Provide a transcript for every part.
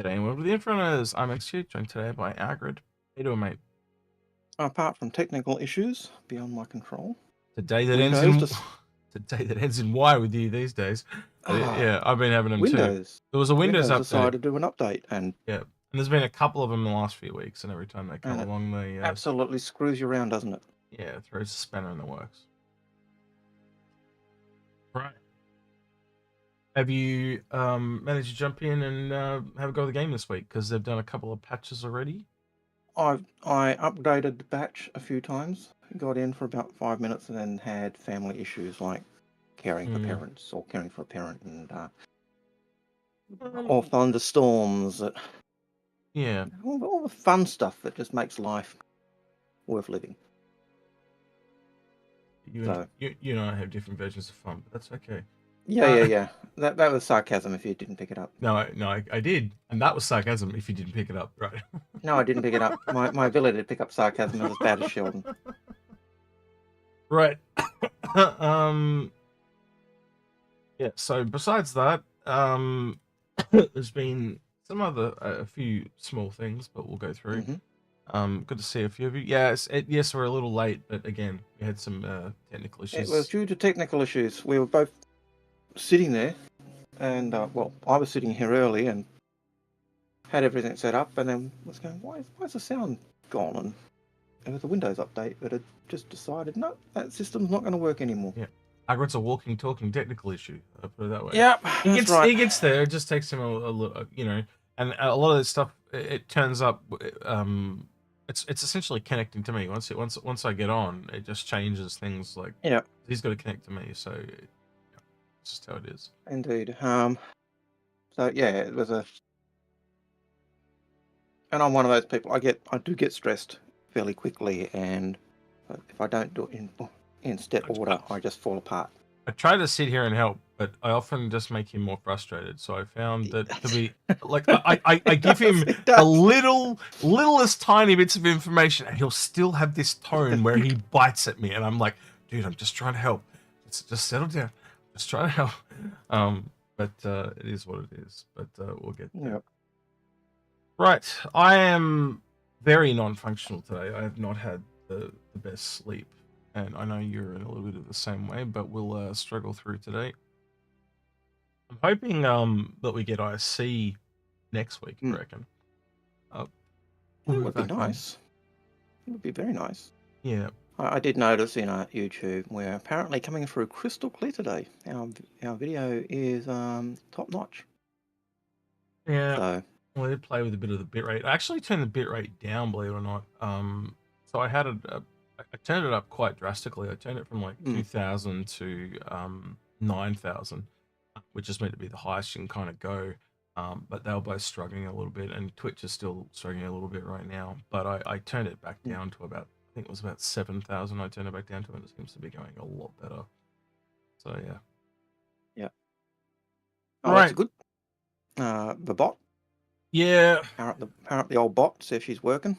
G'day and welcome to the Inforunners. I'm XQ, joined today by Algared. How you doing, mate? Apart from technical issues beyond my control. The day that ends in Y with you these days. Yeah, I've been having them too. There was a Windows update. Decided to do an update, and yeah, and there's been a couple of them in the last few weeks, and every time they come along, they absolutely screws you around, doesn't it? Yeah, throws a spanner in the works. Right. Have you managed to jump in and have a go at the game this week? Because they've done a couple of patches already. I updated the batch a few times, got in for about 5 minutes, and then had family issues like caring for parents or caring for a parent, and or thunderstorms. Yeah, all the fun stuff that just makes life worth living. You and I have different versions of fun, but that's okay. Yeah. That was sarcasm if you didn't pick it up. No, I did, and that was sarcasm if you didn't pick it up, right? No, I didn't pick it up. My ability to pick up sarcasm is as bad as Sheldon. Right. Yeah. So besides that, there's been some other a few small things, but we'll go through. Good to see a few of you. Yes, we're a little late, but again, we had some technical issues. It was due to technical issues. We were both sitting there, and well, I was sitting here early and had everything set up, and then was going, why is the sound gone? And it was a Windows update, but it just decided, no, that system's not going to work anymore. Yeah. Agrit's a walking, talking technical issue. I'll put it that way. Yeah, he gets there. It just takes him a little, and a lot of this stuff. It turns up. It's essentially connecting to me. Once I get on, it just changes things. Like he's got to connect to me. So it's just how it is. Indeed. So yeah, it was a, and I'm one of those people. I do get stressed fairly quickly, and if I don't do it in step order, I just fall apart. I try to sit here and help, but I often just make him more frustrated. So I found that to be like I give him a littlest tiny bits of information, and he'll still have this tone where he bites at me, and I'm like, dude, I'm just trying to help. Just settle down. Just try to help. But it is what it is. But we'll get there. Yep. Right, I am very non-functional today. I have not had the best sleep. And I know you're in a little bit of the same way, but we'll struggle through today. I'm hoping that we get ISC next week, I reckon. It would be nice. It would be very nice. Yeah. I did notice in our YouTube we're apparently coming through crystal clear today. Our video is top-notch. Yeah. So I did play with a bit of the bitrate. I actually turned the bitrate down, believe it or not. So I had I turned it up quite drastically. I turned it from like 2,000 to 9,000, which is meant to be the highest you can kind of go. But they were both struggling a little bit, and Twitch is still struggling a little bit right now. But I turned it back down to about, I think it was about 7,000. I turned it back down to, and it seems to be going a lot better. So yeah. Yeah. Oh, right. That's good. The bot. Yeah. Power up the old bot. See if she's working.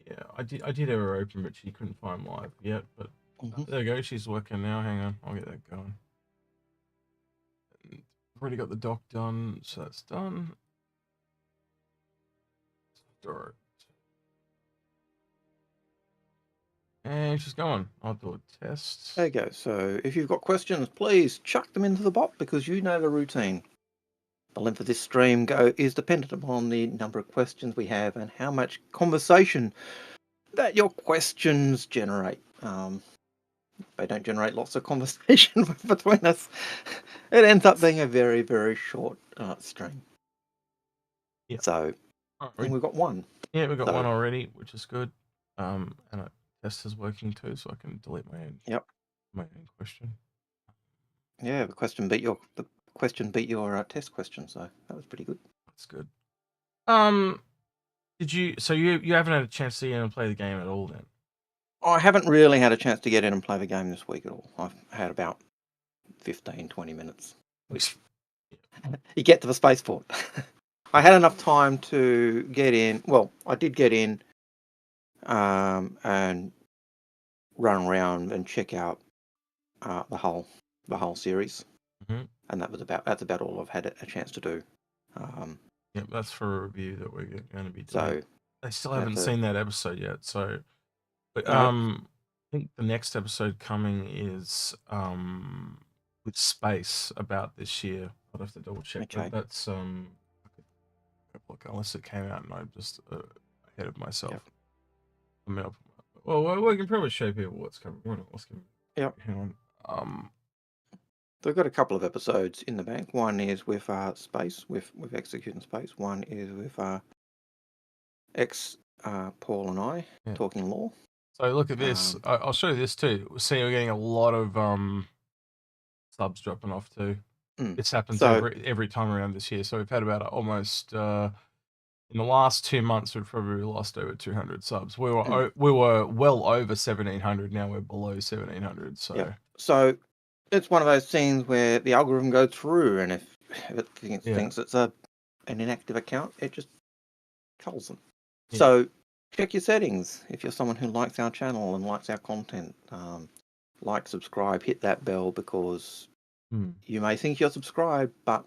Yeah, I did have her open, but she couldn't find live yet. But there you go, she's working now. Hang on, I'll get that going. I've already got the doc done, so that's done. Start. And she's going. I'll do a test. There you go. So if you've got questions, please chuck them into the bot, because you know the routine. The length of this stream is dependent upon the number of questions we have and how much conversation that your questions generate. They don't generate lots of conversation between us. It ends up being a very, very short stream. Yeah. So we've got one. Yeah, we've got one already, which is good. And our test is working too, so I can delete my own question. Yeah, the question beat your test question, so that was pretty good. That's good. Did you? So you haven't had a chance to get in and play the game at all, then? I haven't really had a chance to get in and play the game this week at all. I've had about 15-20 minutes. You get to the spaceport. I had enough time to get in. Well, I did get in and run around and check out the whole series. And that's about all I've had a chance to do. Yep, that's for a review that we're going to be doing. So I still haven't seen that episode yet. So, but no. I think the next episode coming is with space about this year. I'll have to double check. Okay. But that's look, unless it came out and I'm just ahead of myself. Yep. I mean, well, we can probably show people what's coming. Yep. Hang on. They've got a couple of episodes in the bank. One is with space, with executing space. One is with Paul and I talking law. So look at this. I'll show you this too. See, we're getting a lot of subs dropping off too. This happens every time around this year. So we've had about almost in the last 2 months we've probably lost over 200 subs. We were well over 1,700. Now we're below 1,700. So it's one of those things where the algorithm goes through, and if it thinks it's an inactive account, it just culls them. Yeah. So check your settings if you're someone who likes our channel and likes our content. Like, subscribe, hit that bell, because you may think you're subscribed, but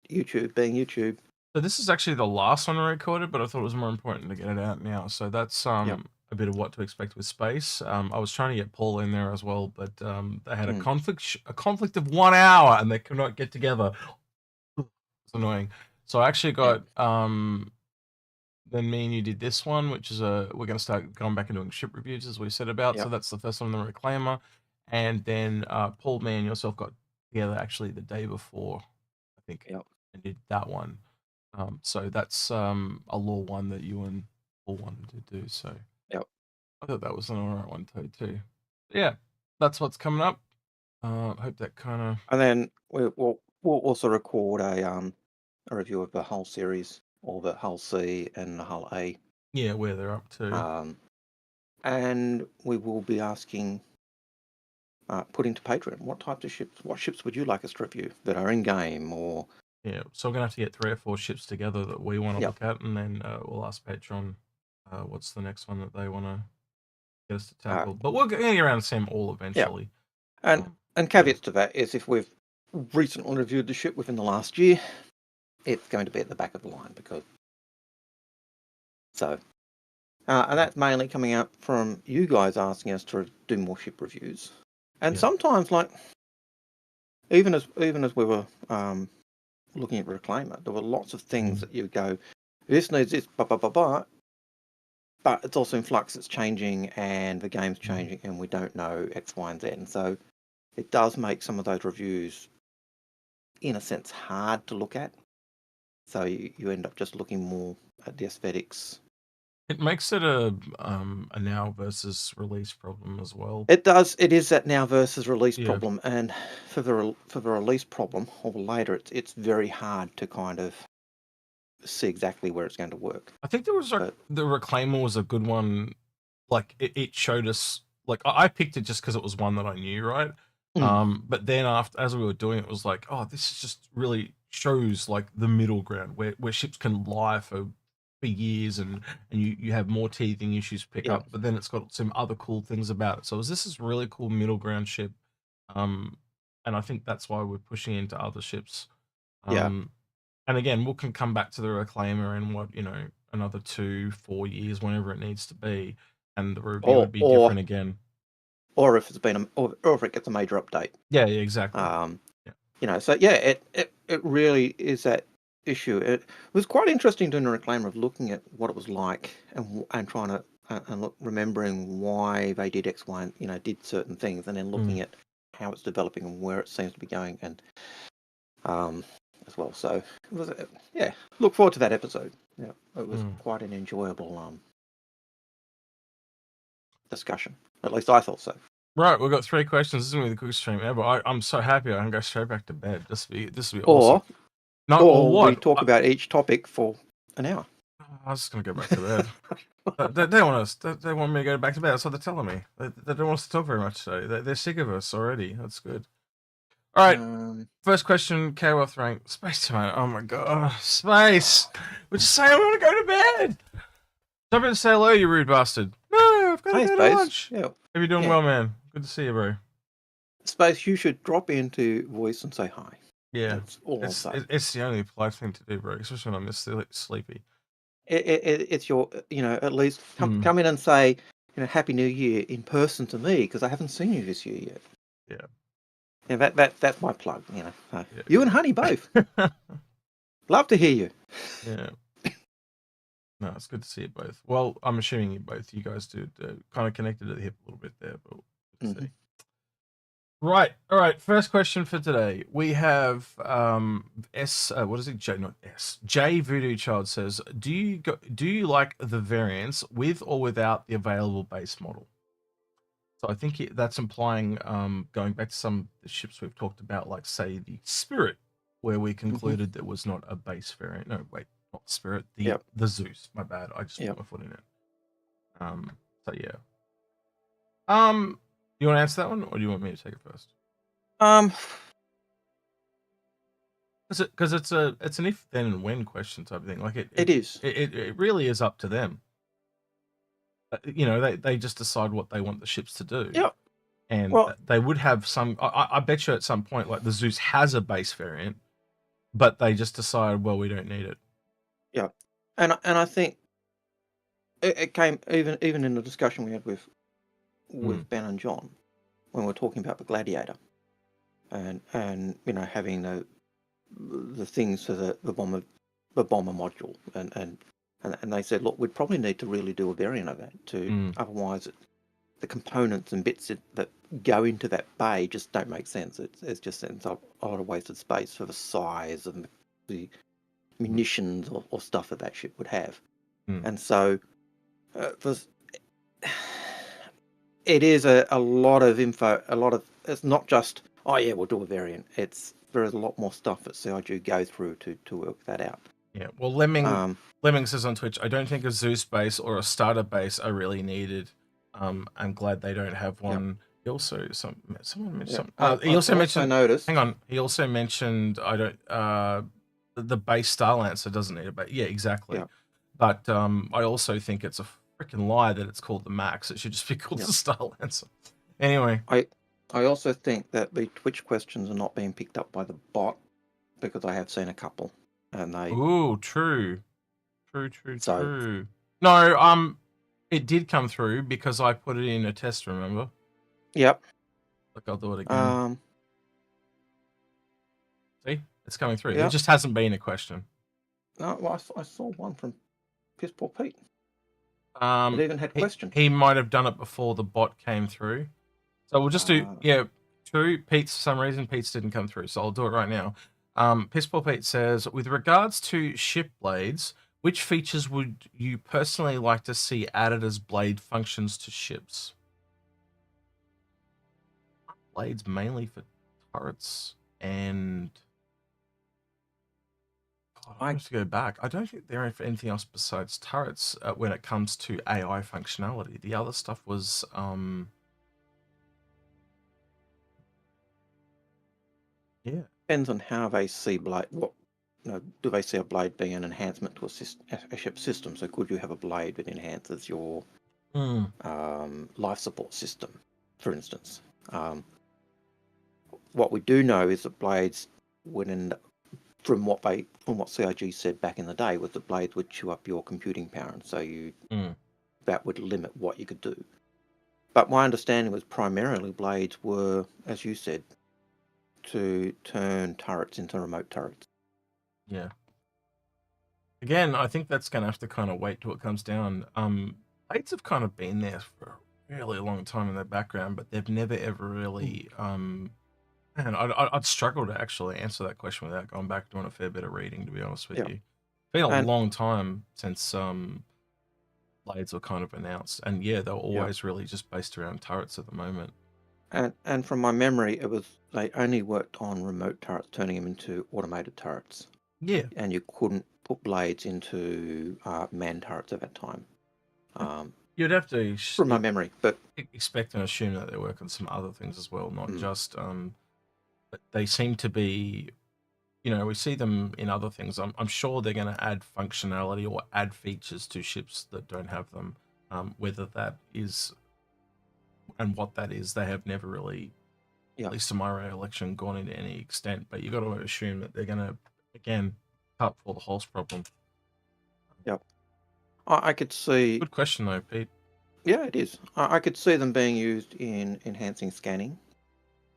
YouTube being YouTube. So this is actually the last one I recorded, but I thought it was more important to get it out now. So that's a bit of what to expect with space. I was trying to get Paul in there as well, but they had a conflict of 1 hour, and they could not get together. It's annoying. So I actually got then me and you did this one, which is we're going to start going back and doing ship reviews as we said about. So that's the first one, the Reclaimer, and then Paul, me, and yourself got together actually the day before, I think, and did that one. So that's a law one that you and Paul wanted to do. So I thought that was an alright one too. Yeah, that's what's coming up. Hope that kind of. And then we'll also record a review of the Hull series, or the Hull C and the Hull A. Yeah, where they're up to. And we will be asking, put into Patreon, what ships would you like us to review that are in game, or. Yeah, so we're gonna have to get 3 or 4 ships together that we want to look at, and then we'll ask Patreon what's the next one that they want to get us to tackle. But we're going to get around to see them all eventually. Yeah. And caveats to that is, if we've recently reviewed the ship within the last year, it's going to be at the back of the line, because. So, and that's mainly coming out from you guys asking us to do more ship reviews, and sometimes, like, even as we were looking at Reclaimer, there were lots of things that you go, this needs this, but it's also in flux, it's changing, and the game's changing, and we don't know X, Y, and Z. And so it does make some of those reviews, in a sense, hard to look at. So you end up just looking more at the aesthetics. It makes it a now versus release problem as well. It does. It is that now versus release problem, and for the release problem, or later, it's very hard to kind of see exactly where it's going to work. I think there was the Reclaimer was a good one. Like it showed us. Like I picked it just because it was one that I knew, right? But then as we were doing it, was like, oh, this is just really shows like the middle ground where ships can lie for years, and you have more teething issues pick up, but then it's got some other cool things about it. So this is really cool middle ground ship, and I think that's why we're pushing into other ships. And again, we can come back to the Reclaimer in another 2-4 years, whenever it needs to be, and the review would be different again. Or if it's been or if it gets a major update. Yeah, exactly. So it really is that issue. It was quite interesting doing a Reclaimer, of looking at what it was like, and trying to remembering why they did X, Y, and did certain things, and then looking at how it's developing and where it seems to be going, and as well. So it was look forward to that episode. Yeah, it was quite an enjoyable discussion. At least I thought so. Right, we've got 3 questions. This is going to be the quickest stream ever. I'm so happy I can go straight back to bed. This will be awesome. Or we talk about each topic for an hour. I was just going to go back to bed. They want me to go back to bed. That's what they're telling me. They don't want us to talk very much today. They're sick of us already. That's good. All right. First question, K-Wealth rank. Space time. Oh my god. Space. We're just saying I want to go to bed. Jump in and say hello, you rude bastard. No, I've got to go to lunch. Yeah. Hope you're doing well, man. Good to see you, bro. Space, you should drop into voice and say hi. Yeah, That's all I'll say. it's the only polite thing to do, bro. Especially when I'm sleepy. It's your, at least come in and say, Happy New Year in person to me, because I haven't seen you this year yet. Yeah. And that's my plug. Yeah, you and Honey both. Love to hear you. Yeah. No, it's good to see you both. Well, I'm assuming you guys do kind of connected at the hip a little bit there, but we'll see. Right. All right. First question for today. We have what is it? J Voodoo Child says, do you like the variants with or without the available base model? So I think that's implying going back to some of the ships we've talked about, like say the Spirit, where we concluded there was not a base variant. No, wait, not Spirit, the Zeus. My bad. I just put my foot in it. So yeah. You want to answer that one, or do you want me to take it first? Because it's an if then and when question type of thing. Like it is. It really is up to them. They just decide what they want the ships to do. Yeah. And they would have some. I bet you at some point, like the Zeus has a base variant, but they just decide, well, we don't need it. Yeah, and I think it came even in the discussion we had with Ben and John when we were talking about the Gladiator, and having the things for the bomber module, and they said, look, we'd probably need to really do a variant of that otherwise the components and bits that go into that bay just don't make sense. It's just a lot of wasted space for the size and the munitions or stuff that ship would have. And so it is a lot of info, it's not just, oh yeah, we'll do a variant. There is a lot more stuff that CIG go through to work that out. Yeah, well, Lemming says on Twitch, I don't think a Zeus base or a starter base are really needed. I'm glad they don't have one. Yep. He also someone mentioned something. He also mentioned. Noticed. Hang on. He also mentioned the base Starlancer doesn't need a base. Yeah, exactly. Yeah. But I also think it's a freaking lie that it's called the Max. It should just be called the Starlancer. Anyway, I also think that the Twitch questions are not being picked up by the bot, because I have seen a couple, and they. Ooh, true. No, it did come through because I put it in a test, remember? Yep. Look, I'll do it again. See? It's coming through. Yep. It just hasn't been a question. No, well, I saw one from Piss Poor Pete. It even had questions. He might have done it before the bot came through. So we'll just do, true. Pete's, for some reason, Pete's didn't come through, so I'll do it right now. Piss Poor Pete says, with regards to ship blades, which features would you personally like to see added as blade functions to ships? Blades mainly for turrets and... I have to go back. I don't think there is anything else besides turrets when it comes to AI functionality. The other stuff was... Yeah. Depends on how they see blade. Do they see a blade being an enhancement to a ship system? So could you have a blade that enhances your life support system, for instance? What we do know is that blades would end up, from what CIG said back in the day, was that blades would chew up your computing power, and so that would limit what you could do. But my understanding was primarily blades were, as you said, to turn turrets into remote turrets. Yeah. Again, I think that's going to have to kind of wait till it comes down. Blades have kind of been there for a really long time in the background, but they've never ever really... Man, I'd struggle to actually answer that question without going back doing a fair bit of reading, to be honest with you. It's been a long time since blades were kind of announced. And yeah, they were always really just based around turrets at the moment. And from my memory, they only worked on remote turrets, turning them into automated turrets. Yeah. And you couldn't put blades into manned turrets at that time. You'd have to... From my memory, but... expect and assume that they work on some other things as well, not just... but they seem to be... we see them in other things. I'm sure they're going to add functionality or add features to ships that don't have them. Whether that is... and what that is, they have never really Yeah. at least to my recollection, gone into any extent. But you got to assume that they're going to, again, cut for the holes problem. Yep. I could see. Good question though, Pete. Yeah, it is. I could see them being used in enhancing scanning.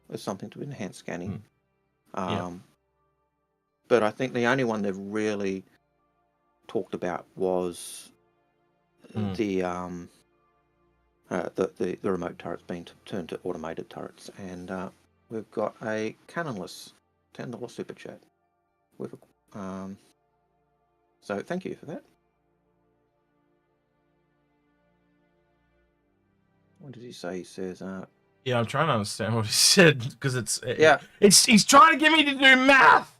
There's something to enhance scanning. Yeah. But I think the only one they've really talked about was the remote turrets being turned to automated turrets, and we've got a Canonless $10 super chat. With so thank you for that. What did he say? He says, yeah, I'm trying to understand what he said because he's trying to get me to do math.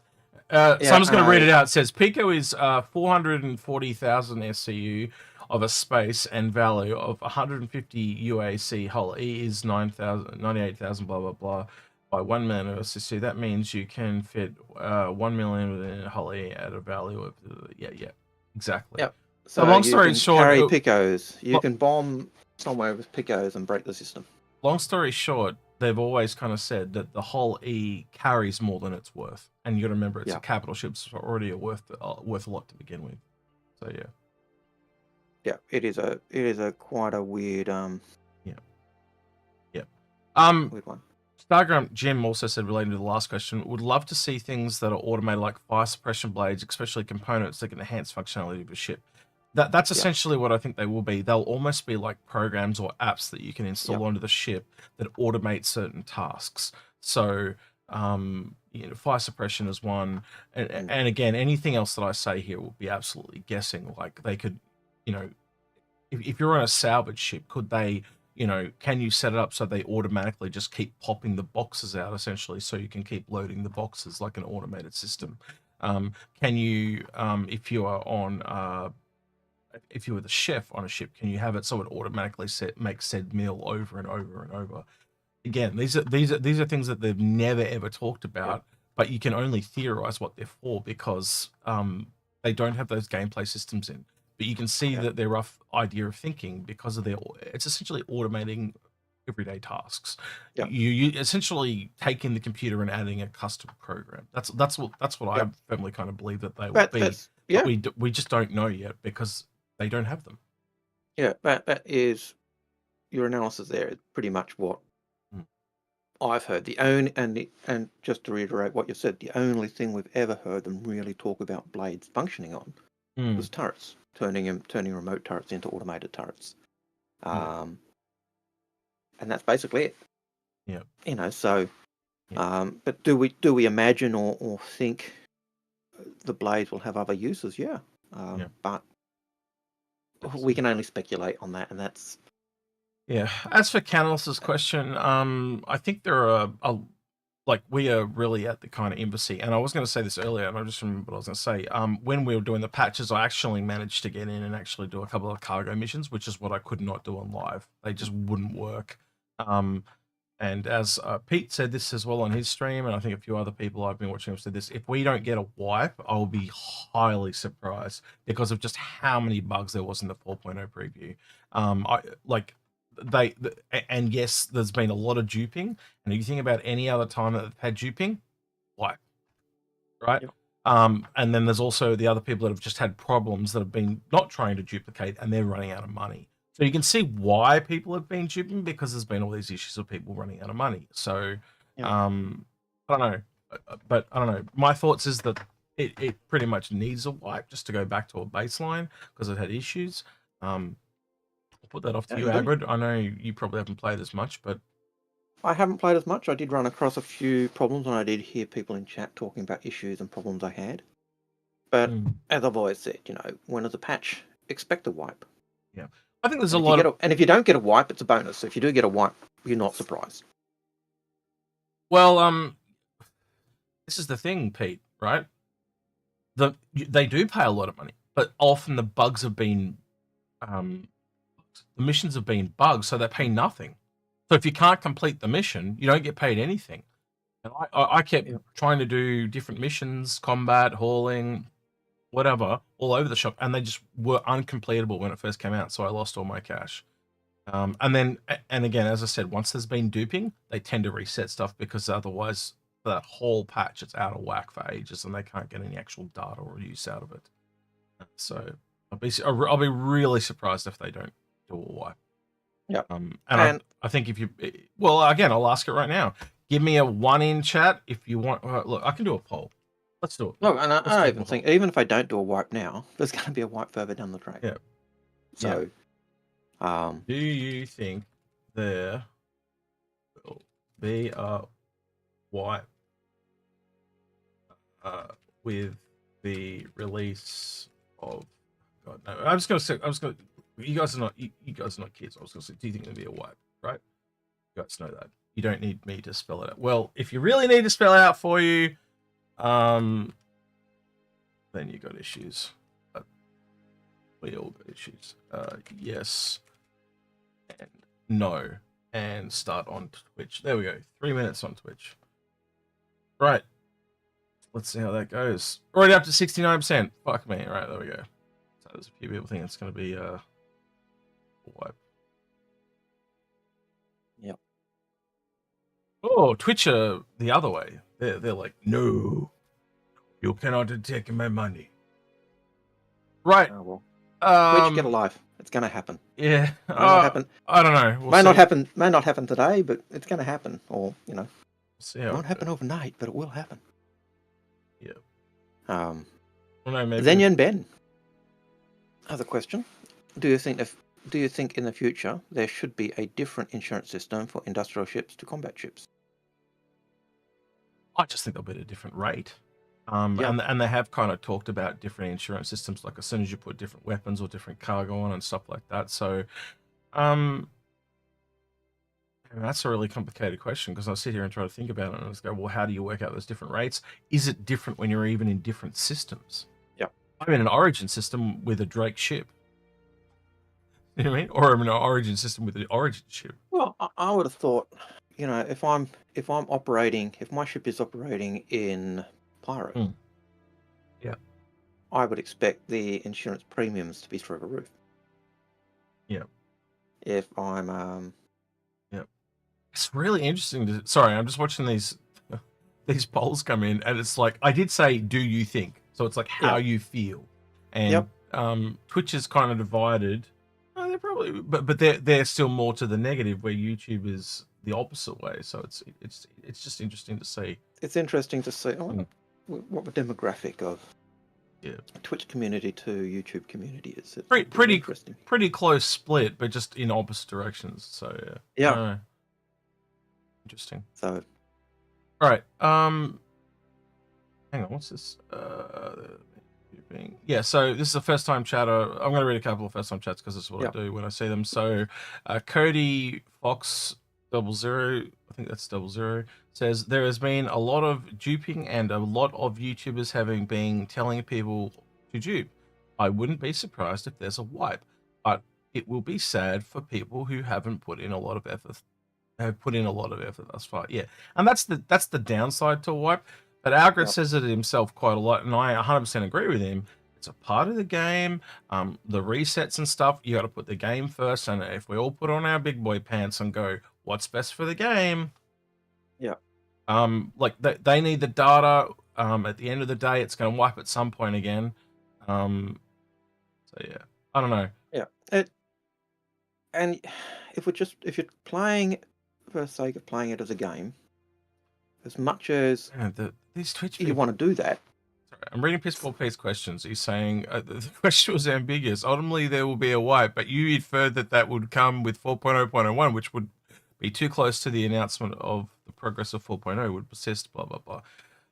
So I'm just going to read it out. It says Pico is 440,000 SCU of a space and value of 150 UAC. Hull E is 98,000. Blah blah blah. By 1 million SCU, that means you can fit 1 million within Hull E at a value of exactly. Yep. So long story short, carry Picos. You can bomb somewhere with Picos and break the system. Long story short, they've always kind of said that the Hull E carries more than it's worth, and you got to remember it's a capital ship, so already worth a lot to begin with. So yeah, it is a quite a weird weird one. Stargrim Jim also said, relating to the last question, would love to see things that are automated like fire suppression blades, especially components that can enhance functionality of a ship. That's essentially what I think they will be. They'll almost be like programs or apps that you can install onto the ship that automate certain tasks. So, fire suppression is one, and again, anything else that I say here will be absolutely guessing. Like they could, if you're on a salvage ship, could they, can you set it up so they automatically just keep popping the boxes out, essentially, so you can keep loading the boxes like an automated system? Can you, if you are on if you were the chef on a ship, can you have it so it automatically makes said meal over and over and over? Again, these are things that they've never ever talked about, but you can only theorize what they're for because they don't have those gameplay systems in. But you can see that their rough idea of thinking because of it's essentially automating everyday tasks. You essentially taking the computer and adding a custom program. That's what I firmly kind of believe that they will be. But we just don't know yet because they don't have them. Yeah, that is your analysis there. Is pretty much what I've heard. And just to reiterate what you said, the only thing we've ever heard them really talk about blades functioning on was turrets, turning remote turrets into automated turrets. And that's basically it. Yeah. So but do we imagine or think the blades will have other uses? But we can only speculate on that, and that's As for Canalis's question, I think there are we are really at the kind of embassy, and I was going to say this earlier, and I just remember what I was going to say. When we were doing the patches, I actually managed to get in and actually do a couple of cargo missions, which is what I could not do on live. They just wouldn't work. And as Pete said this as well on his stream, and I think a few other people I've been watching have said this, if we don't get a wipe, I'll be highly surprised because of just how many bugs there was in the 4.0 preview. And yes, there's been a lot of duping, and if you think about any other time that they've had duping, wipe, right? And then there's also the other people that have just had problems that have been not trying to duplicate, and they're running out of money. So you can see why people have been duping because there's been all these issues of people running out of money. So I don't know, but I don't know. My thoughts is that it pretty much needs a wipe just to go back to a baseline because it had issues. I'll put that off to you, Algared. I know you probably haven't played as much, but I haven't played as much. I did run across a few problems, and I did hear people in chat talking about issues and problems I had. But as I've always said, when there's a patch, expect a wipe. Yeah. I think there's a lot and if you don't get a wipe, it's a bonus. So if you do get a wipe, you're not surprised. Well, this is the thing, Pete, right? They do pay a lot of money, but often the bugs have been, the missions have been bugged, so they pay nothing. So if you can't complete the mission, you don't get paid anything. And I kept trying to do different missions, combat, hauling, whatever, all over the shop, and they just were uncompletable when it first came out, so I lost all my cash. And then, and again, as I said, once there's been duping, they tend to reset stuff because otherwise that whole patch is out of whack for ages and they can't get any actual data or use out of it. So I'll be really surprised if they don't do a wipe. Yeah. And I think if you, well, again, I'll ask it right now. Give me a 1 in chat if you want. Look, I can do a poll. Let's do it. Look, and I even think, even if I don't do a wipe now, there's going to be a wipe further down the track. Yeah. So, do you think there will be a wipe with the release of? God, no. I'm just gonna. You guys are not kids. I was gonna say, do you think there'll be a wipe? Right? You guys know that. You don't need me to spell it out. Well, if you really need to spell it out for you, then you got issues. We all got issues. Yes and no, and start on Twitch. There we go. 3 minutes on Twitch. Right. Let's see how that goes. Already up to 69%. Fuck me. Right, there we go. So there's a few people think it's going to be a wipe. Yep. Oh, Twitch are the other way. They're like, no, you cannot take my money. Right. Oh, well. Twitch, get a life. It's going to happen. Yeah. May not happen. I don't know. We'll may see. not happen today, but it's going to happen. Or, you know, it won't happen overnight, but it will happen. Yeah. Well, no, maybe. Zenyan Ben. Other question: Do you think in the future there should be a different insurance system for industrial ships to combat ships? I just think they'll be at a different rate. And they have kind of talked about different insurance systems, like as soon as you put different weapons or different cargo on and stuff like that. So, that's a really complicated question because I sit here and try to think about it and I just go, well, how do you work out those different rates? Is it different when you're even in different systems? Yeah. I'm in an Origin system with a Drake ship. You know what I mean? Or I'm in an Origin system with an Origin ship. Well, I would have thought, you know, if my ship is operating in Polaris, yeah, I would expect the insurance premiums to be through the roof. Yeah. If I'm It's really interesting. Sorry, I'm just watching these polls come in, and it's like I did say, "Do you think?" So it's like how you feel, and Twitch is kind of divided. They're probably, but they're still more to the negative, where YouTube is the opposite way. So it's just interesting to see. It's interesting to see what the demographic of Twitch community to YouTube community is. It's pretty interesting. Pretty close split, but just in opposite directions. So yeah. Interesting. So, all right. Hang on. What's this? Yeah. So this is a first-time chatter. I'm going to read a couple of first-time chats because this is what I do when I see them. So, Cody Fox 00, I think that's 00, says there has been a lot of duping and a lot of YouTubers having been telling people to dupe. I wouldn't be surprised if there's a wipe, but it will be sad for people who haven't put in a lot of effort. Have put in a lot of effort thus far, and that's the downside to a wipe. But Algared says it himself quite a lot, and I 100% agree with him. It's a part of the game. The resets and stuff, you got to put the game first. And if we all put on our big boy pants and go, what's best for the game? Like they need the data. At the end of the day, it's going to wipe at some point again. So yeah, I don't know. Yeah, and if you're playing for the sake of playing it as a game, as much as these Twitch people, you want to do that. Sorry, I'm reading Pistol Pete's questions. He's saying the question was ambiguous. Ultimately, there will be a wipe, but you inferred that would come with 4.0.01, which would be too close to the announcement of the progress of 4.0 would persist, blah, blah, blah.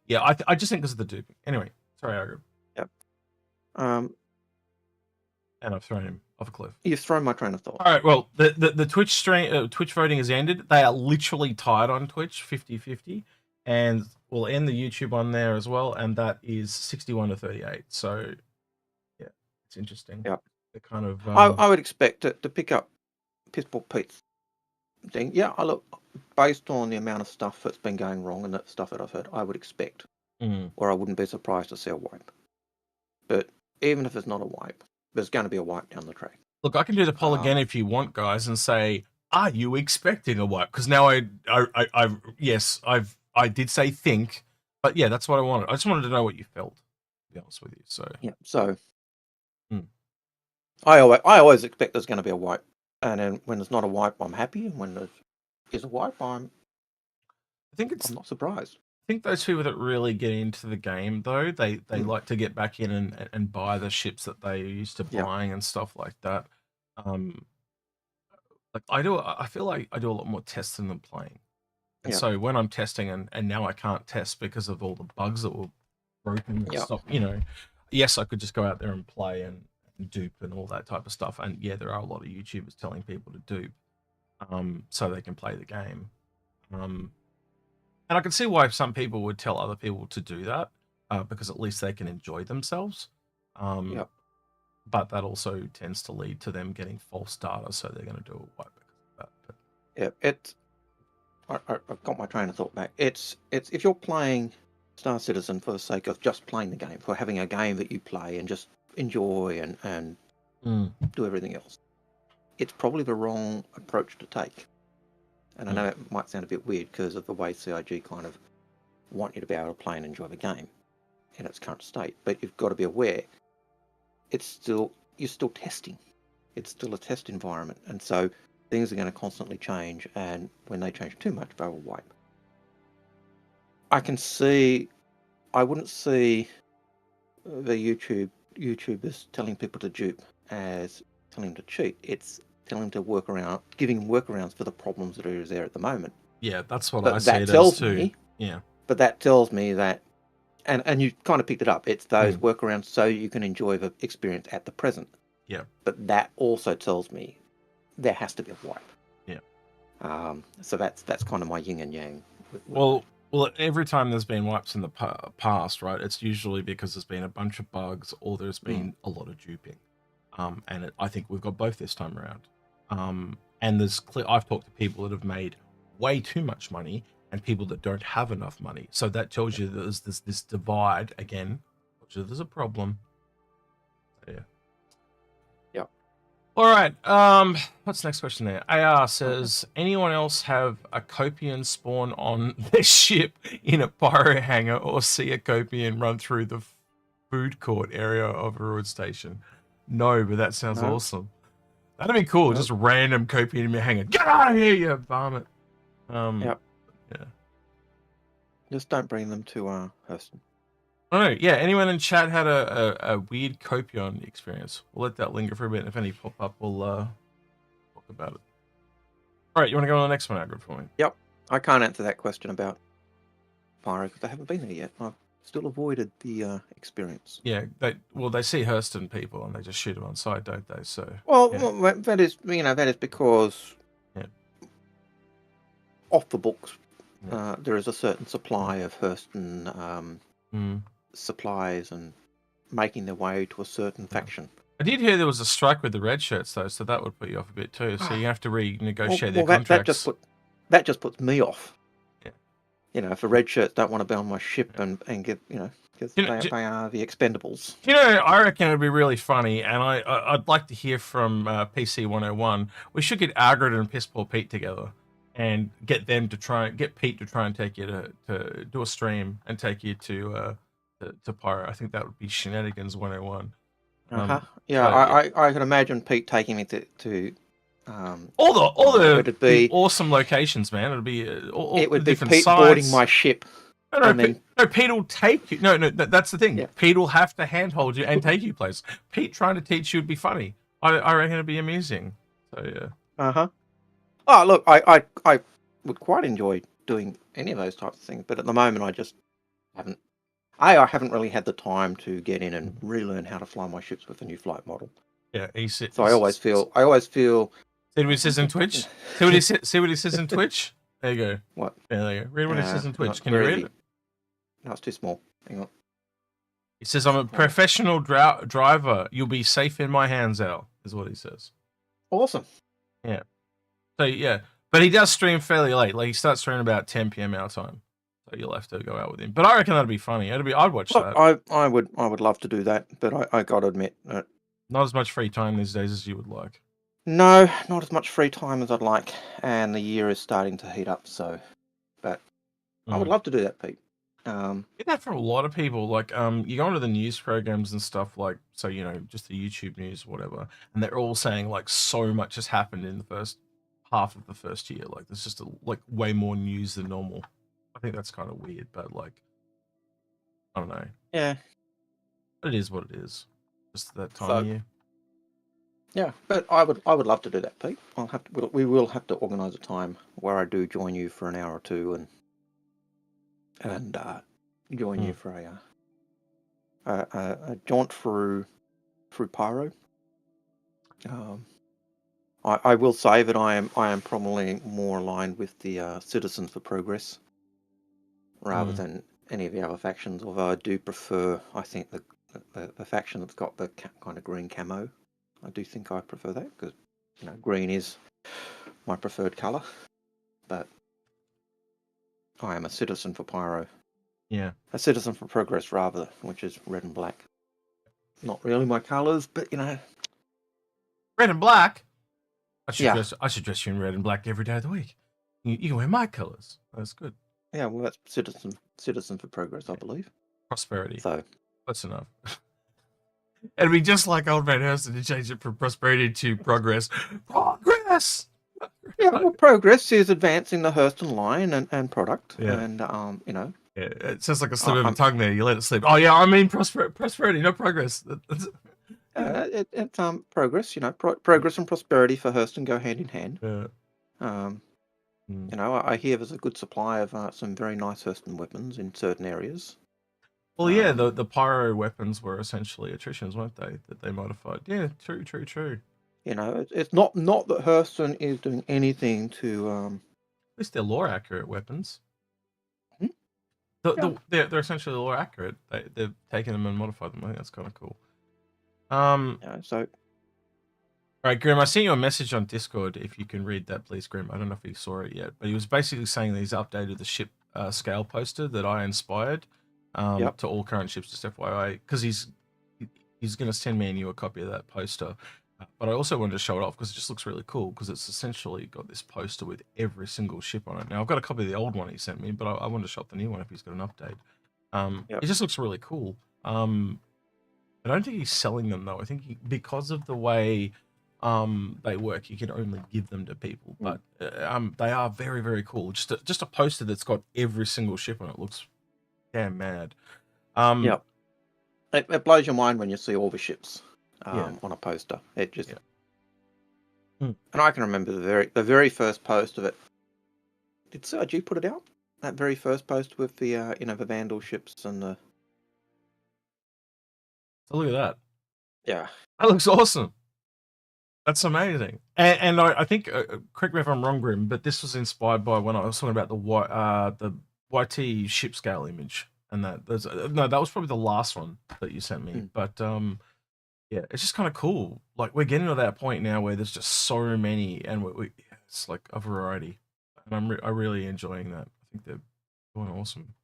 Yeah, I just think because of the duping. Anyway, sorry, Algared. Yep. And I've thrown him off a cliff. You've thrown my train of thought. All right, well, the Twitch stream, Twitch voting has ended. They are literally tied on Twitch, 50-50. And we'll end the YouTube on there as well, and that is 61-38. So, yeah, it's interesting. Yeah, the kind of. I would expect it to pick up Pistol Pete's thing. Yeah, I look based on the amount of stuff that's been going wrong and that stuff that I've heard, I would expect, or I wouldn't be surprised to see a wipe. But even if it's not a wipe, there's going to be a wipe down the track. Look, I can do the poll again if you want, guys, and say, are you expecting a wipe? Because now I did say think, but yeah, that's what I wanted. I just wanted to know what you felt, to be honest with you. So yeah, so I always expect there's going to be a wipe, and then when there's not a wipe, I'm happy, and when there is a wipe, I'm not surprised. I think those people that really get into the game, though, they like to get back in and buy the ships that they used to buying and stuff like that. Like I feel like I do a lot more testing than playing. And so when I'm testing and now I can't test because of all the bugs that were broken and stuff, yes, I could just go out there and play and dupe and all that type of stuff. And yeah, there are a lot of YouTubers telling people to dupe so they can play the game. And I can see why some people would tell other people to do that because at least they can enjoy themselves. But that also tends to lead to them getting false data, so they're going to do a wipe because of that. But... yeah, I've got my train of thought back. It's if you're playing Star Citizen for the sake of just playing the game, for having a game that you play and just enjoy and do everything else, it's probably the wrong approach to take. And I know it might sound a bit weird because of the way CIG kind of want you to be able to play and enjoy the game in its current state, but you've got to be aware you're still testing. It's still a test environment, and so things are going to constantly change, and when they change too much, they will wipe. I wouldn't see the YouTubers telling people to dupe as telling them to cheat. It's telling them to giving workarounds for the problems that are there at the moment. Yeah, that's what I see it as too. But that tells me that, and you kind of picked it up, it's those workarounds so you can enjoy the experience at the present. Yeah. But that also tells me there has to be a wipe. Yeah. So that's kind of my yin and yang. Well, every time there's been wipes in the past, right, it's usually because there's been a bunch of bugs or there's been a lot of duping. And I think we've got both this time around. And I've talked to people that have made way too much money and people that don't have enough money. So that tells you that there's this divide again. There's a problem. So, yeah. Yep. All right. What's the next question there? AR says, anyone else have a Copian spawn on their ship in a pyro hangar or see a Copian run through the food court area of a road station? No, but that sounds awesome. That'd be cool. Just a random Copian in your hangar. Get out of here, you varmint. Yep. Yeah. Just don't bring them to Hurston. Oh, yeah. Anyone in chat had a weird Copion experience? We'll let that linger for a bit. If any pop up, we'll talk about it. All right, you want to go on the next one, Algared, for me? Yep. I can't answer that question about Pyro because I haven't been there yet. I've still avoided the experience. Yeah, they see Hurston people and they just shoot them on sight, don't they? So that is because off the books there is a certain supply of Hurston supplies and making their way to a certain faction. I did hear there was a strike with the red shirts though, so that would put you off a bit too. So you have to renegotiate their contracts. That just puts me off. Yeah. If the red shirts don't want to be on my ship and get because they are the expendables. I reckon it'd be really funny, and I'd like to hear from PC 101. We should get Algared and Piss Poor Pete together and get Pete to try and take you to do a stream and take you to Pyro. I think that would be Shenanigans 101. I can imagine Pete taking me to all the awesome locations, man. It'd be it would be different Pete sites. Boarding my ship. No, Pete will take you. No, that's the thing. Yeah. Pete will have to handhold you and take you places. Pete trying to teach you would be funny. I reckon it'd be amusing. So yeah. Oh, look, I would quite enjoy doing any of those types of things, but at the moment I just haven't. I haven't really had the time to get in and relearn how to fly my ships with a new flight model. Yeah, so I always feel. See what he says in Twitch. See what he says in Twitch. There you go. What? Yeah, there you go. Read what he says in Twitch. Can you read it? No, it's too small. Hang on. He says, "I'm a professional driver. You'll be safe in my hands, Al." Is what he says. Awesome. Yeah. So yeah, but he does stream fairly late. Like he starts streaming about 10 p.m. our time. So you'll have to go out with him. But I reckon that'd be funny. I'd watch that. I would love to do that, but I got to admit, Not as much free time these days as you would like. No, not as much free time as I'd like, and the year is starting to heat up. So, but I would love to do that, Pete. Get that from a lot of people. Like, you go into the news programs and stuff, like, so you know, just the YouTube news or whatever, and they're all saying like so much has happened in the first half of the first year. Like, there's just like way more news than normal. I think that's kind of weird, but like, I don't know. Yeah, It is what it is. Just that time so of year. yeah, but I would love to do that, Pete. We will have to organise a time where I do join you for an hour or two and join you for a jaunt through Pyro. I will say that I am probably more aligned with the Citizens for Progress rather than any of the other factions. Although I do prefer, I think the faction that's got the kind of green camo. I do think I prefer that because green is my preferred colour. But I am a citizen for Pyro. Yeah. A citizen for Progress rather, which is red and black. Not really my colours, but Red and black. I should yeah. dress you in red and black every day of the week. You can wear my colours. That's good. Yeah, well, that's citizen for Progress, I believe. Prosperity. So that's enough. It'd be just like Old Man Hurston to change it from prosperity to progress. Progress. Yeah, well, Progress is advancing the Hurston line and product, and Yeah, it sounds like a slip of the tongue there. You let it slip. Oh yeah, I mean prosperity, not progress. It's progress. Progress and prosperity for Hurston go hand in hand. Yeah. I hear there's a good supply of some very nice Hurston weapons in certain areas. Well, yeah, the pyro weapons were essentially attritions, weren't they? That they modified. Yeah, true. It's not that Hurston is doing anything to. At least they're lore accurate weapons. Hmm? They're essentially lore accurate. They've taken them and modified them. I think that's kind of cool. So. All right, Grim, I sent you a message on Discord. If you can read that, please, Grim. I don't know if you saw it yet, but he was basically saying that he's updated the ship scale poster that I inspired to all current ships, just FYI, because he's going to send me and you a copy of that poster. But I also wanted to show it off because it just looks really cool because it's essentially got this poster with every single ship on it. Now, I've got a copy of the old one he sent me, but I wanted to show up the new one if he's got an update. It just looks really cool. I don't think he's selling them, though. I think because of the way they work, you can only give them to people, but they are very, very cool. Just a poster that's got every single ship on it looks damn mad. It blows your mind when you see all the ships on a poster. It just and I can remember the very first post of it. Did Sergi put it out? That very first post with the the Vandal ships and the. So look at that. Yeah, that looks awesome. That's amazing. And I think, correct me if I'm wrong, Grim, but this was inspired by when I was talking about the YT ship scale image, and that was probably the last one that you sent me. But yeah, it's just kind of cool. Like we're getting to that point now where there's just so many, and it's like a variety, and I'm really enjoying that. I think they're doing awesome.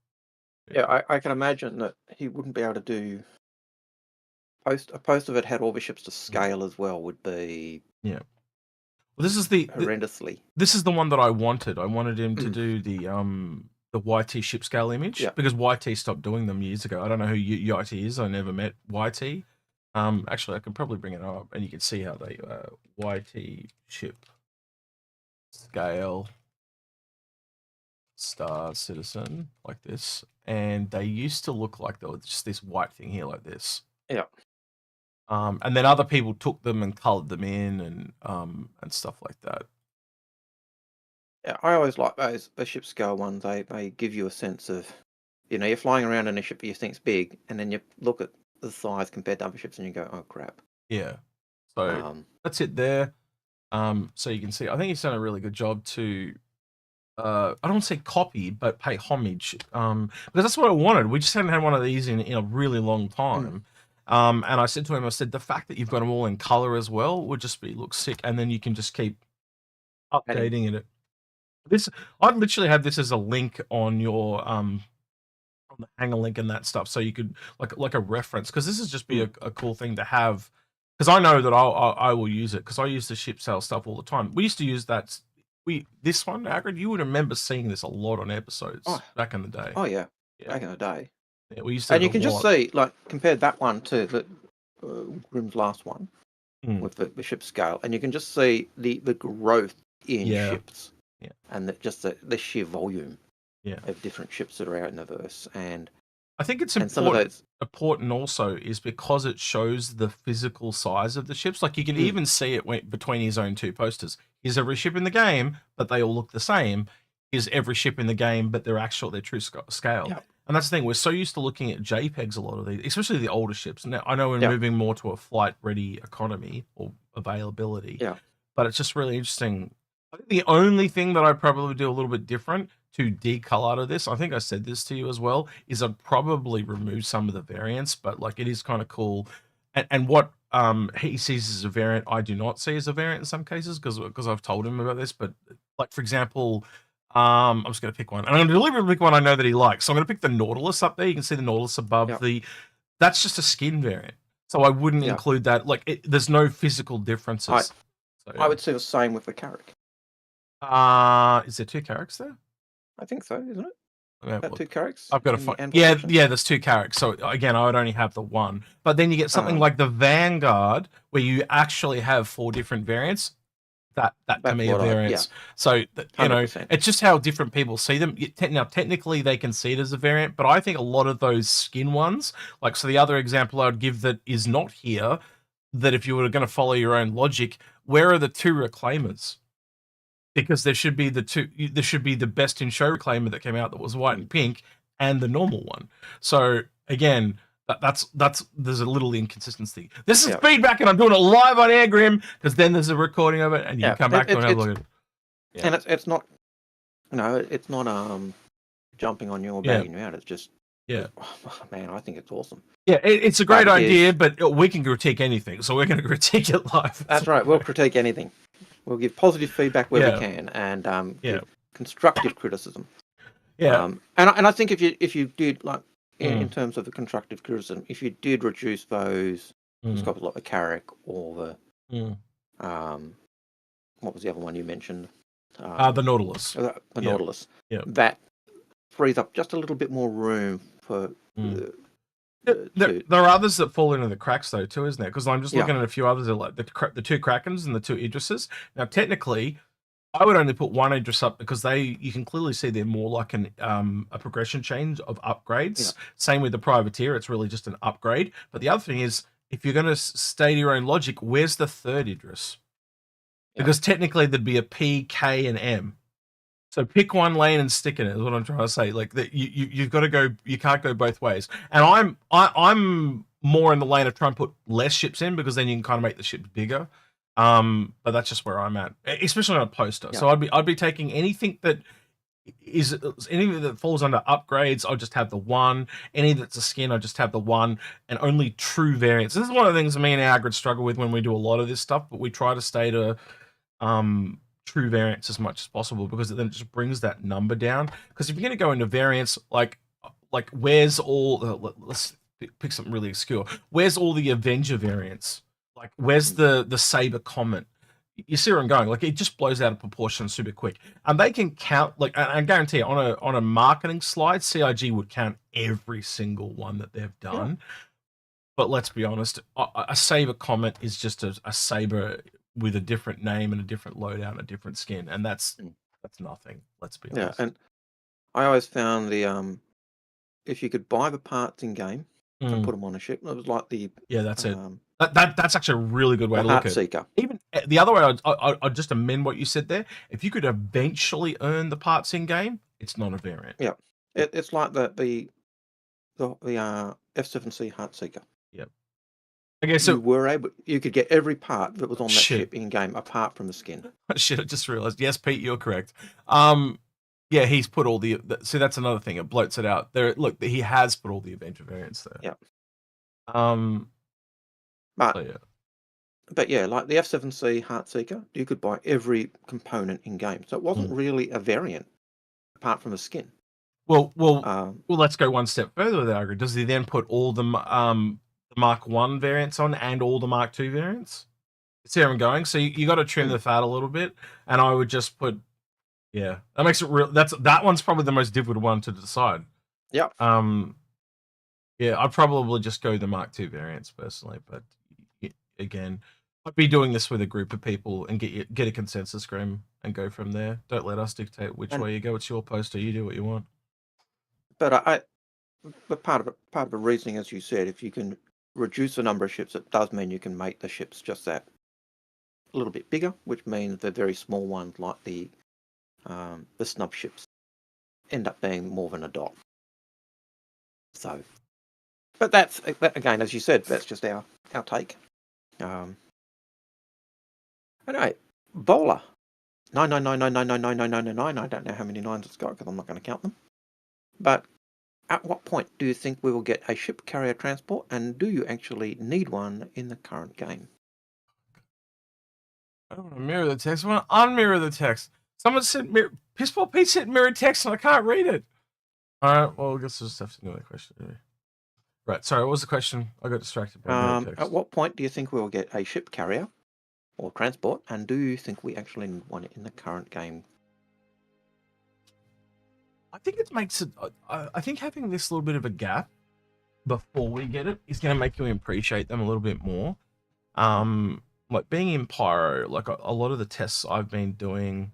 Yeah, I can imagine that he wouldn't be able to do. A post of it had all the ships to scale as well would be well, this is horrendously. This is the one that I wanted. I wanted him to do the YT ship scale image because YT stopped doing them years ago. I don't know who YT is. I never met YT. Actually, I could probably bring it up and you can see how they YT ship scale Star Citizen like this, and they used to look like they were just this white thing here like this. Yeah. And then other people took them and colored them in and stuff like that. Yeah, I always like the ship scale ones. They give you a sense of, you're flying around in a ship that you think's big, and then you look at the size compared to other ships, and you go, "Oh crap!" Yeah. So that's it there. So you can see, I think he's done a really good job to. I don't want to say copy, but pay homage. Because that's what I wanted. We just hadn't had one of these in a really long time. And I said to him, I said, the fact that you've got them all in color as well would just look sick, and then you can just keep updating it. I'd literally have this as a link on your on the hanger link and that stuff, so you could like a reference, because this is just be a cool thing to have, because I know that I will use it because I use the ship sale stuff all the time. We used to use that. This one, Algared, you would remember seeing this a lot on episodes back in the day. Oh yeah, back in the day. Yeah, we used to. And you can just see, like, compare that one to the Grimm's last one with the ship scale, and you can just see the growth in ships, and just the sheer volume of different ships that are out in the verse. And I think it's important also is because it shows the physical size of the ships. Like you can even see it between his own two posters. Here's every ship in the game, but they all look the same. Here's every ship in the game, but they're true scale. Yep. And that's the thing. We're so used to looking at JPEGs a lot of these, especially the older ships. Now I know we're moving more to a flight-ready economy or availability. Yeah. But it's just really interesting. I think the only thing that I'd probably do a little bit different to decolor out of this, I think I said this to you as well, is I'd probably remove some of the variants, but like it is kind of cool. And what he sees as a variant, I do not see as a variant in some cases because I've told him about this. But like for example, I'm just going to pick one, and I'm going to deliberately pick one I know that he likes. So I'm going to pick the Nautilus up there. You can see the Nautilus above the. That's just a skin variant, so I wouldn't include that. Like, there's no physical differences. I would say the same with the Carrick. Is there 2 Carricks there? I think so, isn't it? About 2 Carricks? I've got to find. Yeah, there's 2 Carricks. So again, I would only have the one. But then you get something like the Vanguard, where you actually have 4 different variants. That to me are variants. So you know, it's just how different people see them. Now, technically, they can see it as a variant, but I think a lot of those skin ones, like so, the other example I would give that is not here, that if you were going to follow your own logic, where are the 2 Reclaimers? Because there should be there should be the best in show Reclaimer that came out that was white and pink, and the normal one. So again, that's there's a little inconsistency. This is feedback, and I'm doing it live on air, Grim, because then there's a recording of it, and you can come back and have a look at it. Yeah. And it's not, it's not jumping on you or bagging you out. It's just man, I think it's awesome. Yeah, it's a great idea, but we can critique anything, so we're going to critique it live. That's right. We'll critique anything. We'll give positive feedback where we can, and give constructive criticism. Yeah, and I think if you did like in terms of the constructive criticism, if you did reduce those scopes like the Carrick or the what was the other one you mentioned? The Nautilus. The Nautilus. Yeah, that frees up just a little bit more room for. There are others that fall into the cracks though too, isn't there? Because I'm just looking at a few others, like the 2 Krakens and the 2 Idrises. Now, technically, I would only put one Idris up because you can clearly see they're more like a progression change of upgrades. Same with the Privateer, it's really just an upgrade. But the other thing is, if you're going to stay to your own logic, where's the 3rd Idris? Because technically there'd be a P, K, and M. So pick one lane and stick in it, is what I'm trying to say. Like that, you've got to go. You can't go both ways. And I'm more in the lane of trying to put less ships in because then you can kind of make the ships bigger. But that's just where I'm at, especially on a poster. Yeah. So I'd be taking anything that falls under upgrades. I'll just have the one. Any that's a skin, I just have the one, and only true variants. This is one of the things me and Algared struggle with when we do a lot of this stuff, but we try to stay to true variants as much as possible because then it just brings that number down. Because if you're going to go into variants, like where's all let's pick something really obscure. Where's all the Avenger variants? Like where's the Saber Comet? You see where I'm going? Like it just blows out of proportion super quick, and they can count. Like I guarantee you, on a marketing slide, CIG would count every single one that they've done. Yeah. But let's be honest, a Saber Comet is just a saber with a different name and a different loadout and a different skin, and that's nothing. Let's be honest. Yeah, and I always found the if you could buy the parts in game and put them on a ship, it was like the that's it. That's actually a really good way to look at it. Even the other way, I'd just amend what you said there. If you could eventually earn the parts in game, it's not a variant. Yeah, it's like the F7C Heartseeker. Yep. Okay, so you could get every part that was on that ship in game apart from the skin. Shit, I just realized. Yes, Pete, you're correct. Yeah, he's put all the see, that's another thing. It bloats it out. There, look, he has put all the Avenger variants there. Yeah. But yeah, like the F7C Heartseeker, you could buy every component in game, so it wasn't really a variant apart from the skin. Well, let's go one step further with Algared. Does he then put all the the Mark 1 variants on and all the Mark 2 variants. See where I'm going? So you got to trim the fat a little bit, and I would just put, yeah, that makes it real. That one's probably the most difficult one to decide. Yeah. Yeah, I'd probably just go the Mark 2 variants personally, but again, I'd be doing this with a group of people and get a consensus scrim and go from there. Don't let us dictate which way you go. It's your poster. You do what you want. But but part of the reasoning, as you said, if you can reduce the number of ships, it does mean you can make the ships just that a little bit bigger, which means the very small ones like the snub ships end up being more than a dot. So, but that's, again, as you said, that's just our take. Anyway, Bowler 99999999999. I don't know how many nines it's got because I'm not going to count them. But at what point do you think we will get a ship carrier transport, and do you actually need one in the current game? I don't want to mirror the text. I want to unmirror the text. Someone said Pissball Pete said mirror text, and I can't read it. All right, well, I guess we'll just have to know the question. Anyway. Right, sorry, what was the question? I got distracted by mirror text. At what point do you think we will get a ship carrier or transport, and do you think we actually need one in the current game? I think it makes it. I think having this little bit of a gap before we get it is going to make you appreciate them a little bit more. Like being in Pyro, like a lot of the tests I've been doing,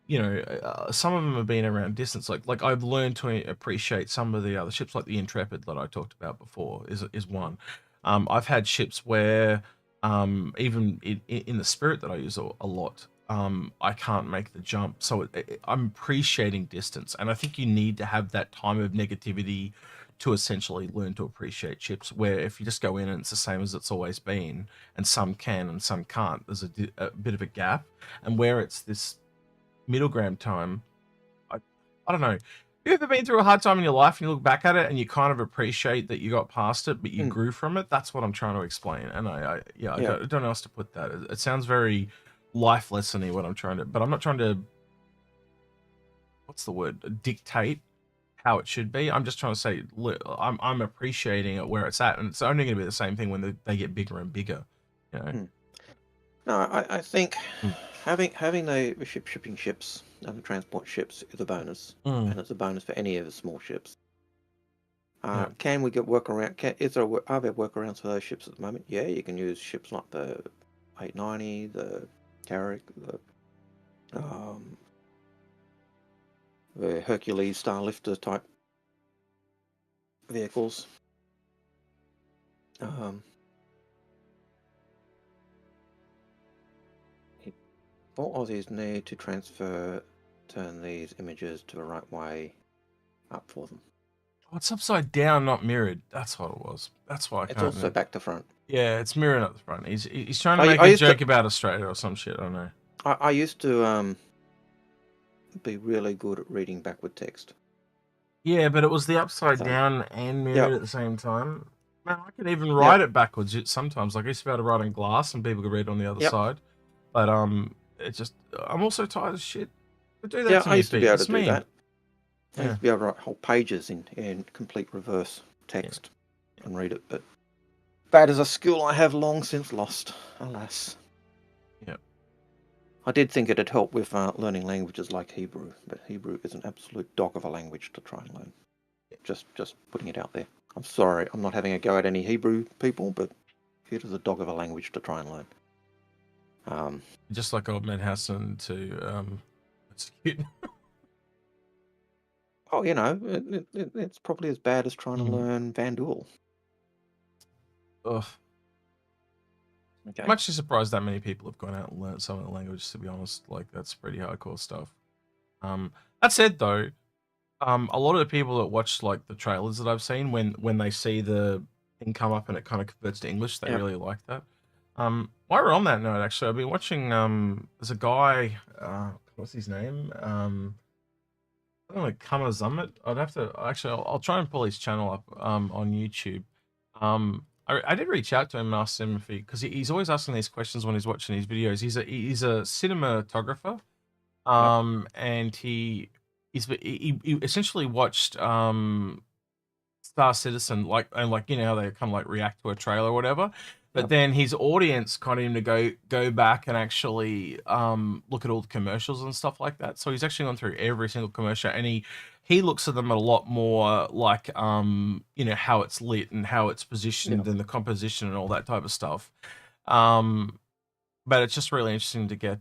you know, some of them have been around distance. Like I've learned to appreciate some of the other ships, like the Intrepid that I talked about before is one. I've had ships where, even in the Spirit that I use a lot, I can't make the jump. So I'm appreciating distance, and I think you need to have that time of negativity to essentially learn to appreciate ships, where if you just go in and it's the same as it's always been, and some can and some can't, there's a bit of a gap. And where it's this middle ground time, I don't know. Have you ever been through a hard time in your life and you look back at it and you kind of appreciate that you got past it, but you grew from it? That's what I'm trying to explain. And I don't know how else to put that. It sounds very life lesson-y what I'm trying to, but I'm not trying to, what's the word, dictate how it should be. I'm just trying to say, look, I'm appreciating it where it's at, and it's only going to be the same thing when they get bigger and bigger, you know. No, I think having the shipping ships and the transport ships is a bonus, and it's a bonus for any of the small ships. Can we get workaround? Are there workarounds for those ships at the moment? Yeah, you can use ships like the 890, the Carrick, the Hercules Starlifter type vehicles. What Aussies need to turn these images to the right way up for them? Oh, it's upside down, not mirrored. That's what it was. That's why I can't. It's also back to front. Yeah, it's mirrored at the front. He's trying to make a joke about Australia or some shit. I don't know. I used to be really good at reading backward text. Yeah, but it was the upside down and mirrored at the same time. Man, I could even write it backwards sometimes. Like I used to be able to write in glass and people could read on the other side. But it just, I'm also tired of shit. But do that to me, I used to be able to do that. I used to be able to write whole pages in complete reverse text and read it, but that is a skill I have long since lost, alas. Yep. I did think it'd help with learning languages like Hebrew, but Hebrew is an absolute dog of a language to try and learn. Just putting it out there. I'm sorry, I'm not having a go at any Hebrew people, but it is a dog of a language to try and learn. Just like Old Man Hassan to execute. Oh, you know, it's probably as bad as trying to learn Vanduul. Ugh. Okay. I'm actually surprised that many people have gone out and learned some of the languages, to be honest. Like, that's pretty hardcore stuff. That said, though, a lot of the people that watch, like, the trailers that I've seen, when they see the thing come up and it kind of converts to English, they really like that. While we're on that note, actually, I've been watching, there's a guy, what's his name? I don't know, Kamazumit. I'd have to, actually, I'll try and pull his channel up on YouTube. I did reach out to him and ask him if because he's always asking these questions when he's watching these videos. He's a cinematographer, and he essentially watched Star Citizen, like, and like, you know how they kind of like react to a trailer or whatever. But Yep. then his audience got him to go back and actually look at all the commercials and stuff like that. So he's actually gone through every single commercial, and he looks at them a lot more like you know, how it's lit and how it's positioned and the composition and all that type of stuff. But it's just really interesting to get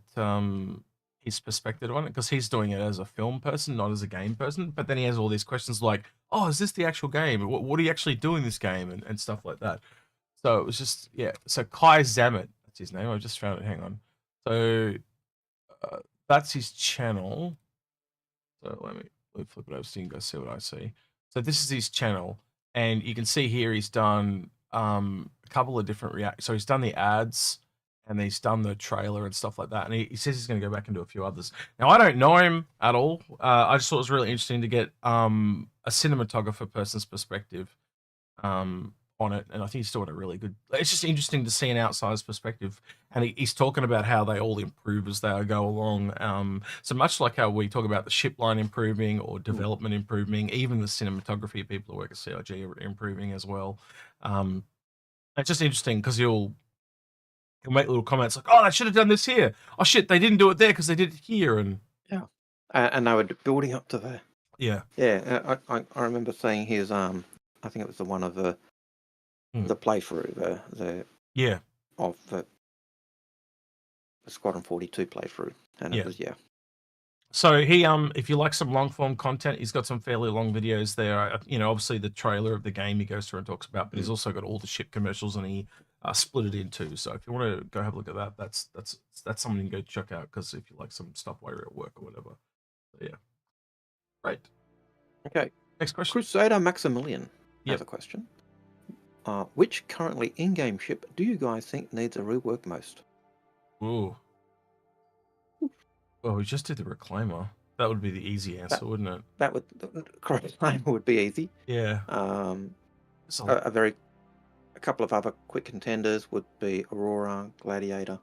his perspective on it, because he's doing it as a film person, not as a game person. But then he has all these questions like, oh, is this the actual game? What are you actually doing in this game? And stuff like that. So it was just, yeah. So Kai Zamet, that's his name. I just found it. Hang on. So that's his channel. So let me flip it over so you can go see what I see. So this is his channel. And you can see here he's done a couple of different reacts. So he's done the ads, and he's done the trailer and stuff like that. And he says he's going to go back and do a few others. Now, I don't know him at all. I just thought it was really interesting to get a cinematographer person's perspective on it. And I think he's doing a really good... It's just interesting to see an outsider's perspective. And he's talking about how they all improve as they go along. So much like how we talk about the ship line improving or development improving, even the cinematography people who work at CIG are improving as well. It's just interesting because you'll make little comments like, oh, they should have done this here. Oh, shit, they didn't do it there because they did it here. And yeah. And they were building up to that. Yeah. Yeah, I remember seeing his, I think it was the one of the playthrough, of the Squadron 42 playthrough. And it was, So he, if you like some long form content, he's got some fairly long videos there. You know, obviously the trailer of the game he goes through and talks about, but he's also got all the ship commercials, and he split it in two. So if you want to go have a look at that, that's something you can go check out, because if you like some stuff while you're at work or whatever. So, yeah. Right. Okay. Next question. Crusader Maximilian has a question. Which currently in-game ship do you guys think needs a rework most? Ooh. Well, we just did the Reclaimer. That would be the easy answer, wouldn't it? That would... Reclaimer would be easy. Yeah. A couple of other quick contenders would be Aurora, Gladiator.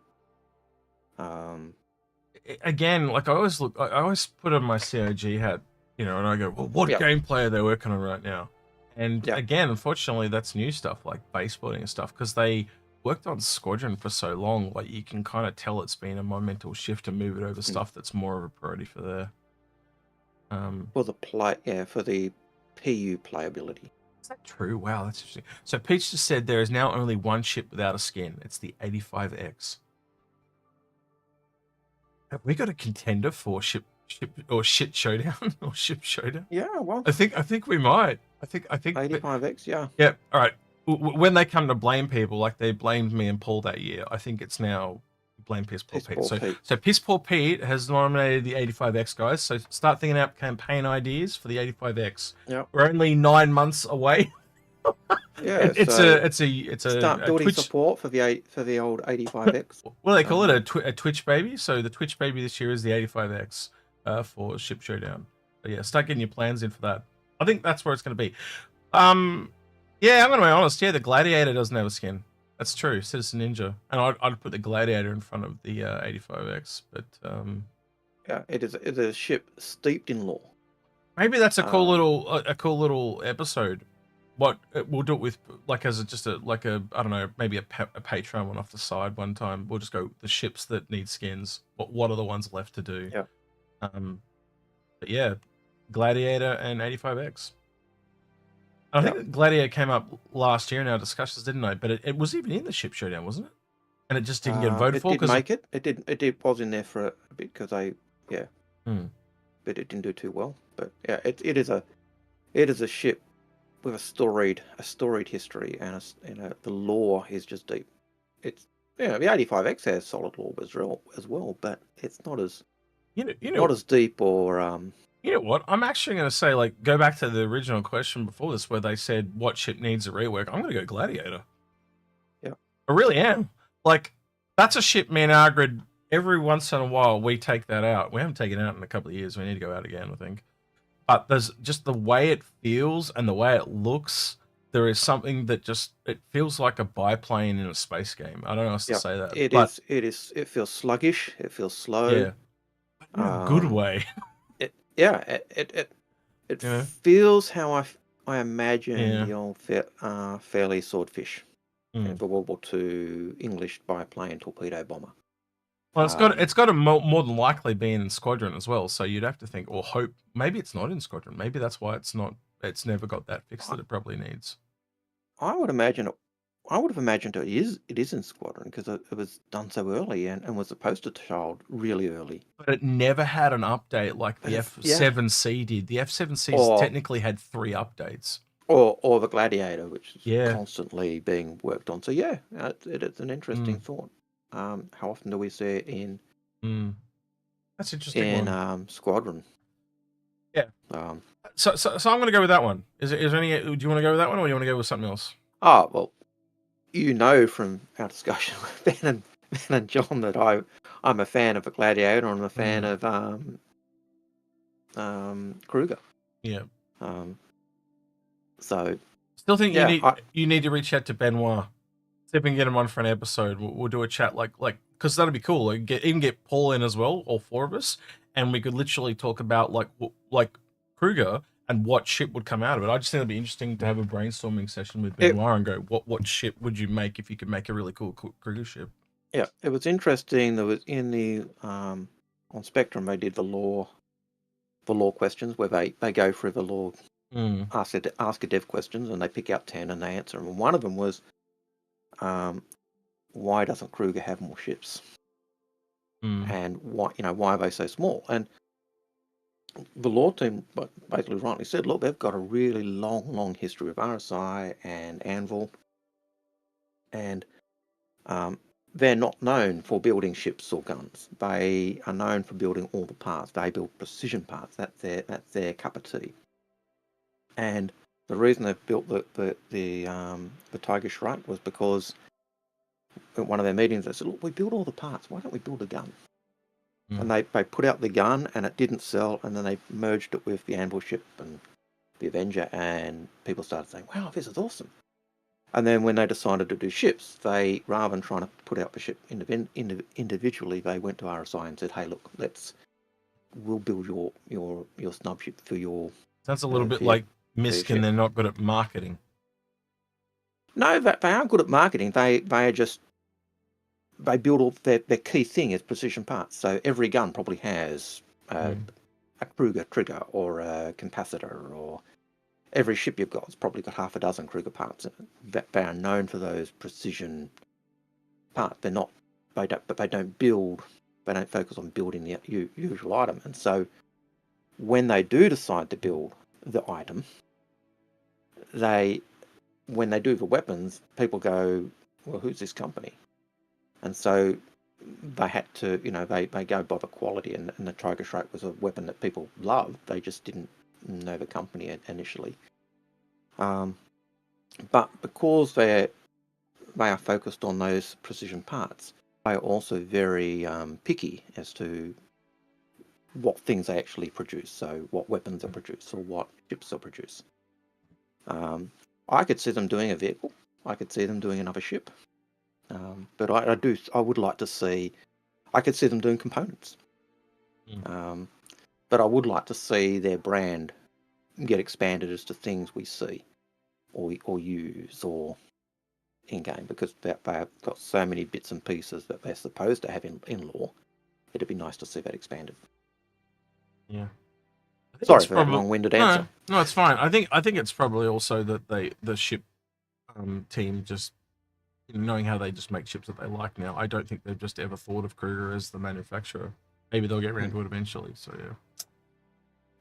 Again, like I always put on my CIG hat, you know, and I go, well, what gameplay are they working on right now? And again, unfortunately, that's new stuff like base building and stuff, because they worked on Squadron for so long. Like, you can kind of tell it's been a monumental shift to move it over stuff that's more of a priority for there. For the PU playability. Is that true? Wow, that's interesting. So Peach just said there is now only one ship without a skin. It's the 85X. Have we got a contender for ship or shit showdown or ship showdown? Yeah, well, I think we might. I think 85X, yeah. Yeah. All right. When they come to blame people, like they blamed me and Paul that year, I think it's now blame Piss Poor Pete. So Piss Poor Pete has nominated the 85X, guys. So start thinking out campaign ideas for the 85X. Yeah. We're only 9 months away. Yeah, it's a start building Twitch support for the old 85X. What do they call it? A Twitch baby. So the Twitch baby this year is the 85X for Ship Showdown. But yeah, start getting your plans in for that. I think that's where it's going to be. Yeah, I'm going to be honest. Yeah, the Gladiator doesn't have a skin. That's true. Citizen Ninja, and I'd put the Gladiator in front of the 85X. But yeah, it is a ship steeped in lore. Maybe that's a cool little episode. What we'll do it with, like, as I don't know, maybe a Patreon one off the side one time. We'll just go the ships that need skins. What are the ones left to do? Yeah. But yeah, Gladiator and 85X. I think Gladiator came up last year in our discussions, didn't it? But it was even in the Ship Showdown, wasn't it? And it just didn't get voted for. It did make it. It was in there for a bit because but it didn't do too well. But yeah, it is a ship with a storied history, and the lore is just deep. It's the 85X has solid lore as well, but it's not as not as deep or You know what? I'm actually going to say, like, go back to the original question before this, where they said what ship needs a rework. I'm going to go Gladiator. Yeah, I really am. Like, that's a ship, me and Algared, every once in a while we take that out. We haven't taken it out in a couple of years. We need to go out again, I think. But there's just the way it feels and the way it looks. There is something that it feels like a biplane in a space game. I don't know how else to say that. It feels sluggish. It feels slow. Yeah. In a good way. It feels how I imagine the old fairly swordfish. Mm. The World War II English biplane torpedo bomber. Well, it's got to more than likely be in Squadron as well. So you'd have to think or hope maybe it's not in Squadron. Maybe that's why it's not. It's never got that fix that it probably needs. I would imagine it. I would have imagined it is in Squadron because it was done so early and was a poster child really early. But it never had an update like the F7C did. The F7C technically had 3 updates. Or the Gladiator, which is constantly being worked on. So yeah, it's an interesting thought. How often do we see it in? That's interesting. In Squadron. Yeah. So I'm going to go with that one. Is there any? Do you want to go with that one, or do you want to go with something else? Oh well, you know from our discussion with Ben and John that I'm a fan of a Gladiator. I'm a fan of Kruger. Yeah. So still think you need to reach out to Benoit. See if we can get him on for an episode. We'll do a chat like because that'd be cool. Like even get Paul in as well, all 4 of us, and we could literally talk about like Kruger and what ship would come out of it. I just think it'd be interesting to have a brainstorming session with Benoit and go, what ship would you make if you could make a really cool Kruger ship? Yeah, it was interesting. There was in the on Spectrum they did the lore questions where they go through the lore, ask a dev questions, and they pick out 10 and they answer them. And one of them was, why doesn't Kruger have more ships? And why are they so small? And the lore team basically rightly said, look, they've got a really long history of RSI and Anvil, and they're not known for building ships or guns. They are known for building all the parts. They build precision parts. That's their cup of tea. And the reason they've built the Tiger Shrike was because at one of their meetings they said, look, we build all the parts. Why don't we build a gun? And they put out the gun and it didn't sell, and then they merged it with the Anvil ship and the Avenger, and people started saying, wow, this is awesome. And then when they decided to do ships, they, rather than trying to put out the ship individually, they went to RSI and said, hey, look, we'll build your snub ship for your... Sounds a little bit like MISC, and they're not good at marketing. No, they are good at marketing. They build all their key thing is precision parts. So every gun probably has a Kruger trigger or a capacitor, or every ship you've got has probably got half a dozen Kruger parts in it. They are known for those precision parts. They don't focus on building the usual item. And so when they do decide to build the item, when they do the weapons, people go, well, who's this company? And so they had to, they go by the quality, and the Tiger Shrike was a weapon that people loved. They just didn't know the company initially. But because they are focused on those precision parts, they are also very picky as to what things they actually produce. So what weapons are produced or what ships are produced. I could see them doing a vehicle. I could see them doing another ship. But I would like to see. I could see them doing components. But I would like to see their brand get expanded as to things we see or use or in game, because they've got so many bits and pieces that they're supposed to have in lore. It'd be nice to see that expanded. Yeah. Sorry for that long-winded answer. No, it's fine. I think it's probably also that the ship team just, knowing how they just make ships that they like now, I don't think they've just ever thought of Kruger as the manufacturer. Maybe they'll get around to it eventually. So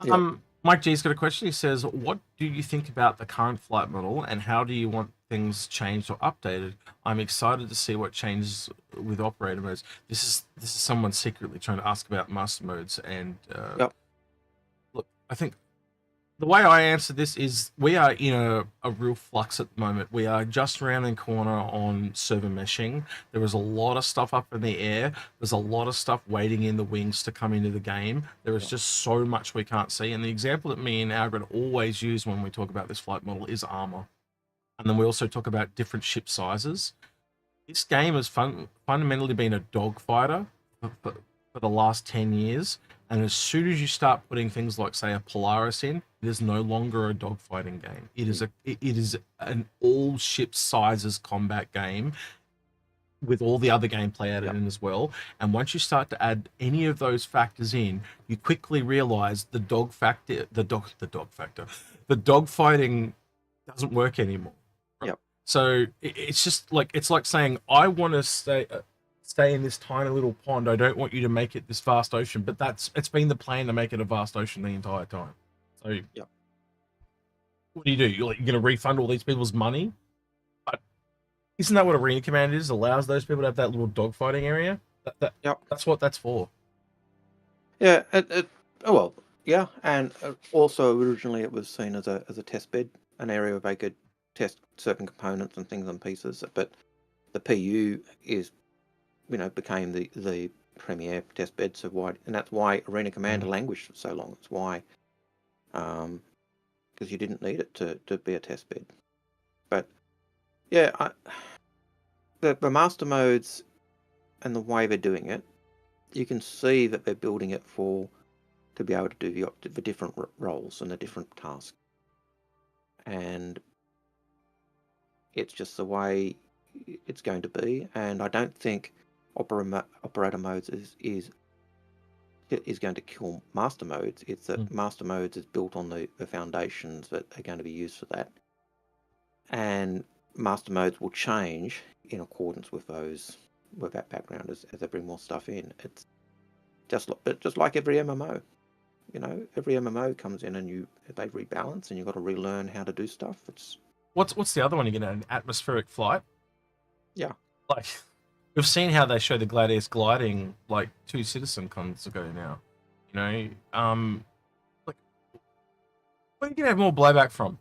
yeah. Mike G's got a question. He says, what do you think about the current flight model, and how do you want things changed or updated? I'm excited to see what changes with operator modes. This is someone secretly trying to ask about master modes, and look, I think the way I answer this is we are in a real flux at the moment. We are just around the corner on server meshing. There is a lot of stuff up in the air. There's a lot of stuff waiting in the wings to come into the game. There is just so much we can't see. And the example that me and Algared always use when we talk about this flight model is armor. And then we also talk about different ship sizes. This game has fundamentally been a dogfighter for the last 10 years. And as soon as you start putting things like, say, a Polaris in, It is no longer a dogfighting game. It is an all ship sizes combat game with all the other gameplay added in as well. And once you start to add any of those factors in, you quickly realize the dogfighting doesn't work anymore. Right? Yep. So it's just like, it's like saying, I want to stay in this tiny little pond. I don't want you to make it this vast ocean. But it's been the plan to make it a vast ocean the entire time. So what do? You're going to refund all these people's money? Isn't that what Arena Command is? Allows those people to have that little dogfighting area? That's what that's for. Yeah, and also originally it was seen as a test bed, an area where they could test certain components and things and pieces. But the PU became the premier test bed, and that's why Arena Commander languished for so long. It's why, because you didn't need it to be a test bed. But yeah, the master modes and the way they're doing it, you can see that they're building it to be able to do the different roles and the different tasks, and it's just the way it's going to be. And I don't think operator modes is going to kill master modes. It's that master modes is built on the foundations that are going to be used for that, and master modes will change in accordance with that background as they bring more stuff in. It's just like every MMO. Every MMO comes in and they rebalance, and you've got to relearn how to do stuff. What's the other one you're going to atmospheric flight? Yeah, like we've seen how they show the Gladiator gliding like 2 CitizenCons ago now. Like where are you going to have more blowback from?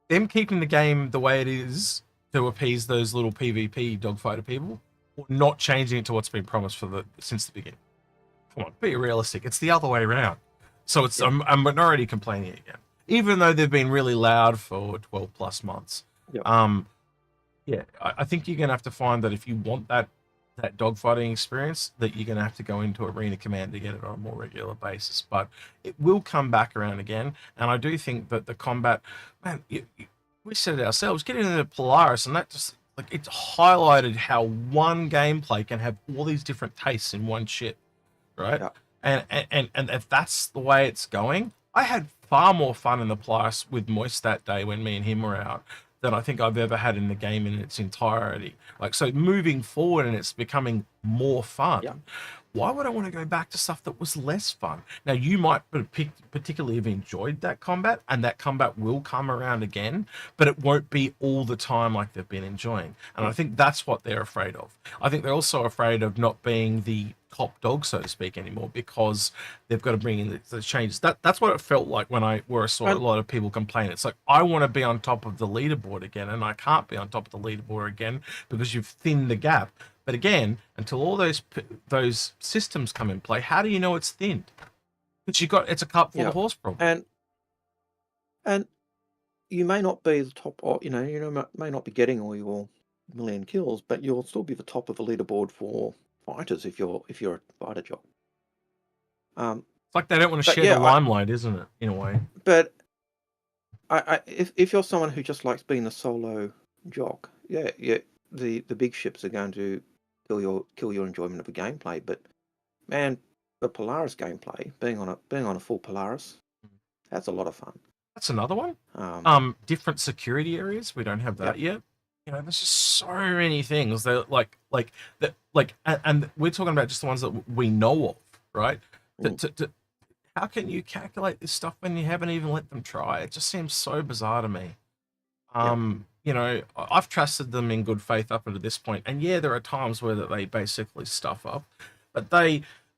Them keeping the game the way it is to appease those little PvP dogfighter people, or not changing it to what's been promised since the beginning? Come on, be realistic. It's the other way around. So it's a minority complaining again, even though they've been really loud for 12 plus months. Yep. I think you're gonna have to find that if you want that dogfighting experience, that you're gonna have to go into Arena Command to get it on a more regular basis. But it will come back around again, and I do think that the combat, man, we said it ourselves, getting into Polaris, and that just it's highlighted how one gameplay can have all these different tastes in one ship, right? Yeah. And if that's the way it's going, I had far more fun in the Polaris with Moist that day when me and him were out than I think I've ever had in the game in its entirety. So moving forward, and it's becoming more fun. Yeah. Why would I want to go back to stuff that was less fun? Now, you might particularly have enjoyed that combat, and that combat will come around again, but it won't be all the time like they've been enjoying. And I think that's what they're afraid of. I think they're also afraid of not being the top dog, so to speak, anymore, because they've got to bring in the changes. That's what it felt like when I saw a lot of people complain. It's like, I want to be on top of the leaderboard again, and I can't be on top of the leaderboard again because you've thinned the gap. But again, until all those systems come in play, how do you know it's thinned? Because it's a cup full of horse problem. And you may not be the top, or may not be getting all your million kills, but you'll still be the top of the leaderboard for fighters if you're a fighter job. It's like they don't want to share the limelight, isn't it? In a way. But if you're someone who just likes being the solo jock, the big ships are going to kill your enjoyment of the gameplay. But man, the Polaris gameplay, being on a full Polaris, that's a lot of fun. That's another one. Different security areas. We don't have that yet. There's just so many things that and we're talking about just the ones that we know of, right? How can you calculate this stuff when you haven't even let them try? It just seems so bizarre to me. I've trusted them in good faith up until this point, and there are times where they basically stuff up, but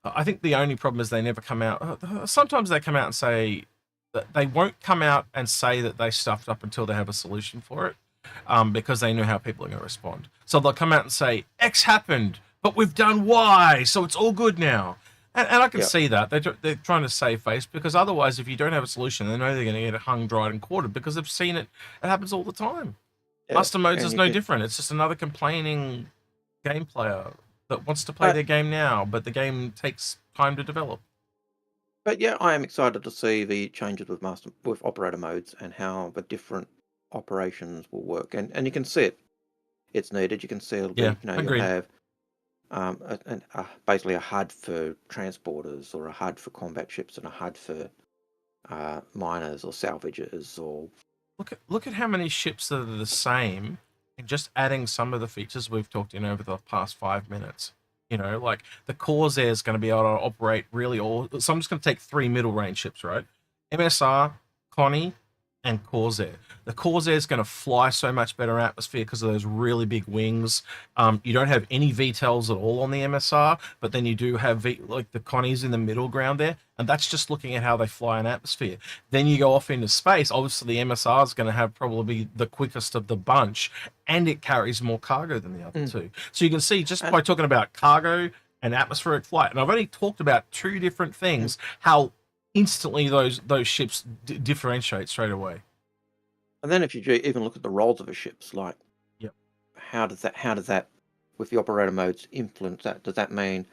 I think the only problem is they never come out. Sometimes they come out and say that they won't come out and say that they stuffed up until they have a solution for it, because they know how people are going to respond. So they'll come out and say X happened, but we've done Y, so it's all good now. And I can see that they're trying to save face, because otherwise, if you don't have a solution, they know they're going to get it hung, dried, and quartered, because they've seen it. It happens all the time. Master modes is no different. It's just another complaining game player that wants to play their game now, but the game takes time to develop. But yeah, I am excited to see the changes with operator modes and how the different operations will work. And you can see it. It's needed. You can see it'll be, you'll agreed. have basically a HUD for transporters, or a HUD for combat ships, and a HUD for miners or salvagers. Or Look at how many ships that are the same, and just adding some of the features we've talked in over the past 5 minutes. Like the Corsair is going to be able to operate really all. So I'm just going to take 3 middle range ships, right? MSR, Connie, and Corsair. The Corsair is going to fly so much better in atmosphere because of those really big wings. You don't have any VTOLs at all on the MSR, but then you do have like the Connies in the middle ground there, and that's just looking at how they fly in atmosphere. Then you go off into space. Obviously, the MSR is going to have probably the quickest of the bunch, and it carries more cargo than the other two. So you can see just by talking about cargo and atmospheric flight, and I've only talked about 2 different things, how instantly those ships differentiate straight away. And then if you even look at the roles of the ships, like how does that with the operator modes influence that? Does that mean,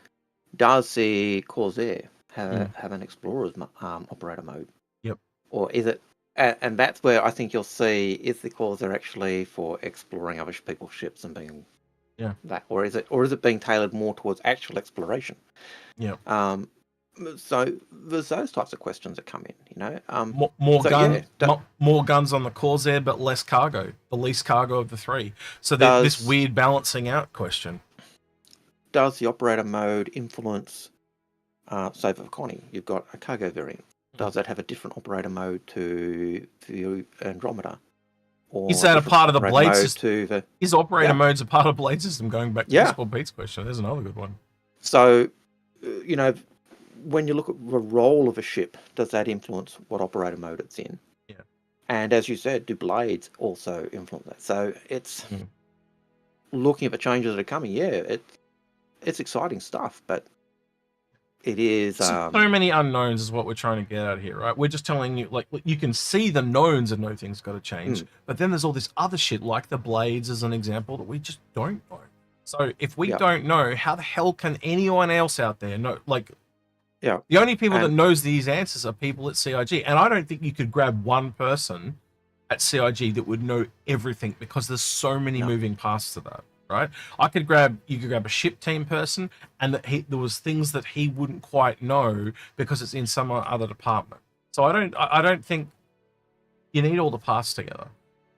does the Corsair have an explorer's operator mode? Yep. Or is it? And that's where I think you'll see, is the Corsair actually for exploring other people's ships and being that, or is it being tailored more towards actual exploration? Yeah. So there's those types of questions that come in, more guns on the Corsair, but less cargo, the least cargo of the 3. So this weird balancing out question. Does the operator mode influence, say for Connie, you've got a cargo variant. Does that have a different operator mode to the Andromeda? Or is that a part of the blade system? Is operator modes a part of the blade system? Going back to Baseball Pete's question, there's another good one. So, when you look at the role of a ship, does that influence what operator mode it's in? Yeah. And as you said, do blades also influence that? So it's looking at the changes that are coming. Yeah, it's exciting stuff, but it is so many unknowns is what we're trying to get out here, right? We're just telling you, like, you can see the knowns and know things got to change, but then there's all this other shit, like the blades as an example, that we just don't know. So if we don't know, how the hell can anyone else out there know? Like, the only people that knows these answers are people at CIG, and I don't think you could grab one person at CIG that would know everything, because there's so many moving parts to that, right? You could grab a ship team person, and there was things that he wouldn't quite know because it's in some other department. So I don't think you need all the parts together.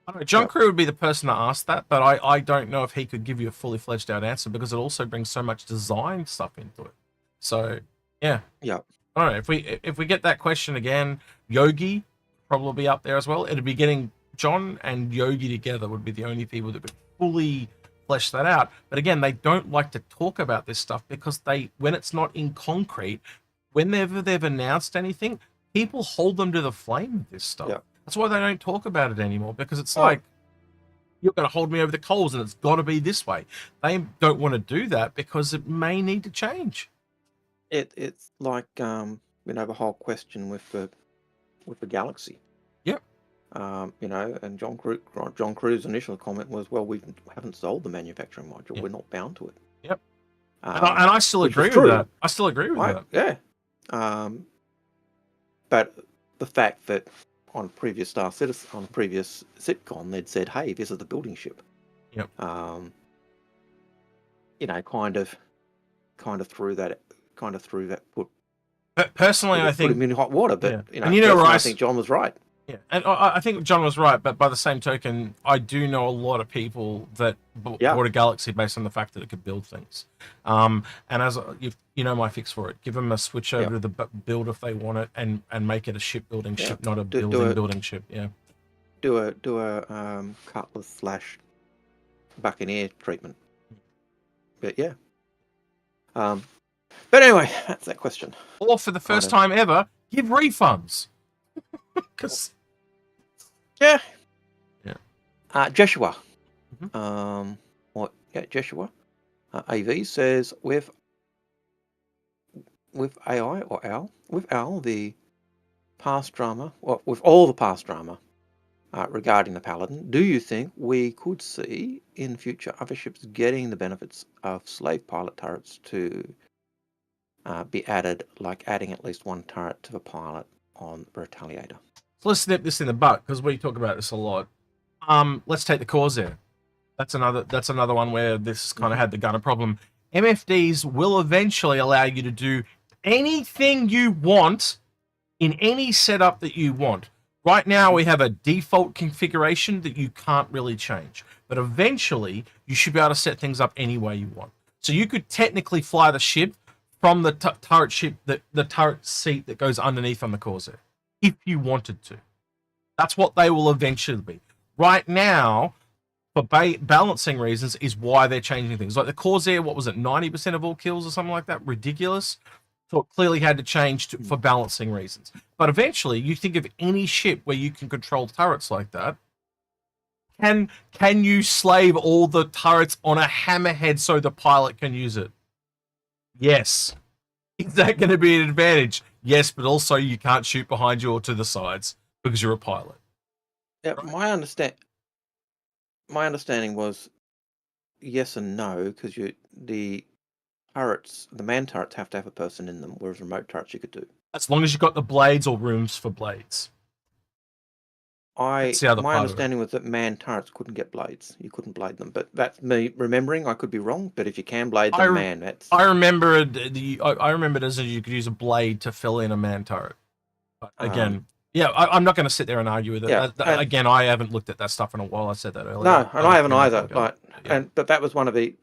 I don't know. John Crew would be the person to ask that, but I don't know if he could give you a fully fledged out answer, because it also brings so much design stuff into it. So yeah. All right. If we get that question again, Yogi probably be up there as well. It'd be getting John and Yogi together would be the only people that could fully flesh that out. But again, they don't like to talk about this stuff, because when it's not in concrete, whenever they've announced anything, people hold them to the flame with this stuff. That's why they don't talk about it anymore, because it's like, you're going to hold me over the coals and it's got to be this way. They don't want to do that because it may need to change. It's like the whole question with the Galaxy. And John Crew's initial comment was, well, we haven't sold the manufacturing module. We're not bound to it. And I still agree with that. I still agree with that. Yeah. But the fact that on previous CitizenCon, they'd said, hey, this is the building ship. Kind of threw that. Personally, I think put him in hot water. But I think John was right. Yeah, and I think John was right, but by the same token, I do know a lot of people that bought a Galaxy based on the fact that it could build things. And as my fix for it, give them a switch over to the build if they want it, and make it a shipbuilding ship, not a building ship. Yeah. Do a Cutlass / Buccaneer treatment. But yeah. But anyway, that's that question. Or for the first time ever, give refunds. Because Joshua, Joshua, AV says with AI or Al, with Al, the past drama, with all the past drama regarding the Paladin, do you think we could see in future other ships getting the benefits of slave pilot turrets to be added, like adding at least one turret to the pilot on the Retaliator. So let's snip this in the butt because we talk about this a lot. Let's take the Corsair. That's another one where this kind of had the gunner problem. MFDs will eventually allow you to do anything you want in any setup that you want. Right now, we have a default configuration that you can't really change. But eventually, you should be able to set things up any way you want. So you could technically fly the ship from the turret ship, the turret seat that goes underneath on the Corsair, if you wanted to. That's what they will eventually be. Right now, for balancing reasons, is why they're changing things. Like the Corsair, what was it, 90% of all kills or something like that? Ridiculous. So it clearly had to change for balancing reasons. But eventually, you think of any ship where you can control turrets like that. Can you slave all the turrets on a hammerhead so the pilot can use it? Yes. Is that going to be an advantage? Yes, but also you can't shoot behind you or to the sides because you're a pilot. Yeah, right? My understanding was yes and no, because the man turrets have to have a person in them, whereas remote turrets you could do. As long as you've got the blades or rooms for blades. My understanding was that man turrets couldn't get blades. You couldn't blade them, but that's me remembering. I could be wrong, but if you can blade them, that's. I remember it as you could use a blade to fill in a man turret. But again, I'm not going to sit there and argue with it. Yeah, again, I haven't looked at that stuff in a while. I said that earlier. No, and I haven't either. But that was one of the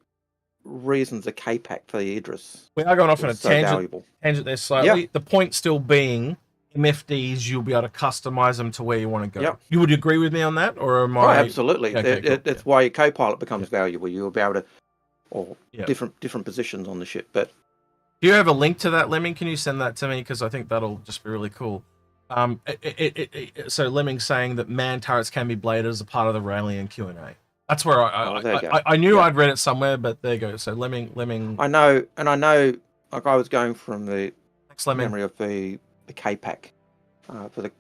reasons the K-Pack for the Idris. We are going off on a tangent there slightly. Yep. The point still being, MFDs, you'll be able to customize them to where you want to go. Yep. You would agree with me on that, or am I? Oh, absolutely. Okay, it's why your co-pilot becomes valuable. You'll be able to, or different positions on the ship. But do you have a link to that, Lemming? Can you send that to me? Because I think that'll just be really cool. So Lemming's saying that man turrets can be bladed as a part of the Raelian Q&A. That's where I knew I'd read it somewhere, but there you go. So Lemming. I know, like I was going from the memory of the K-Pack for the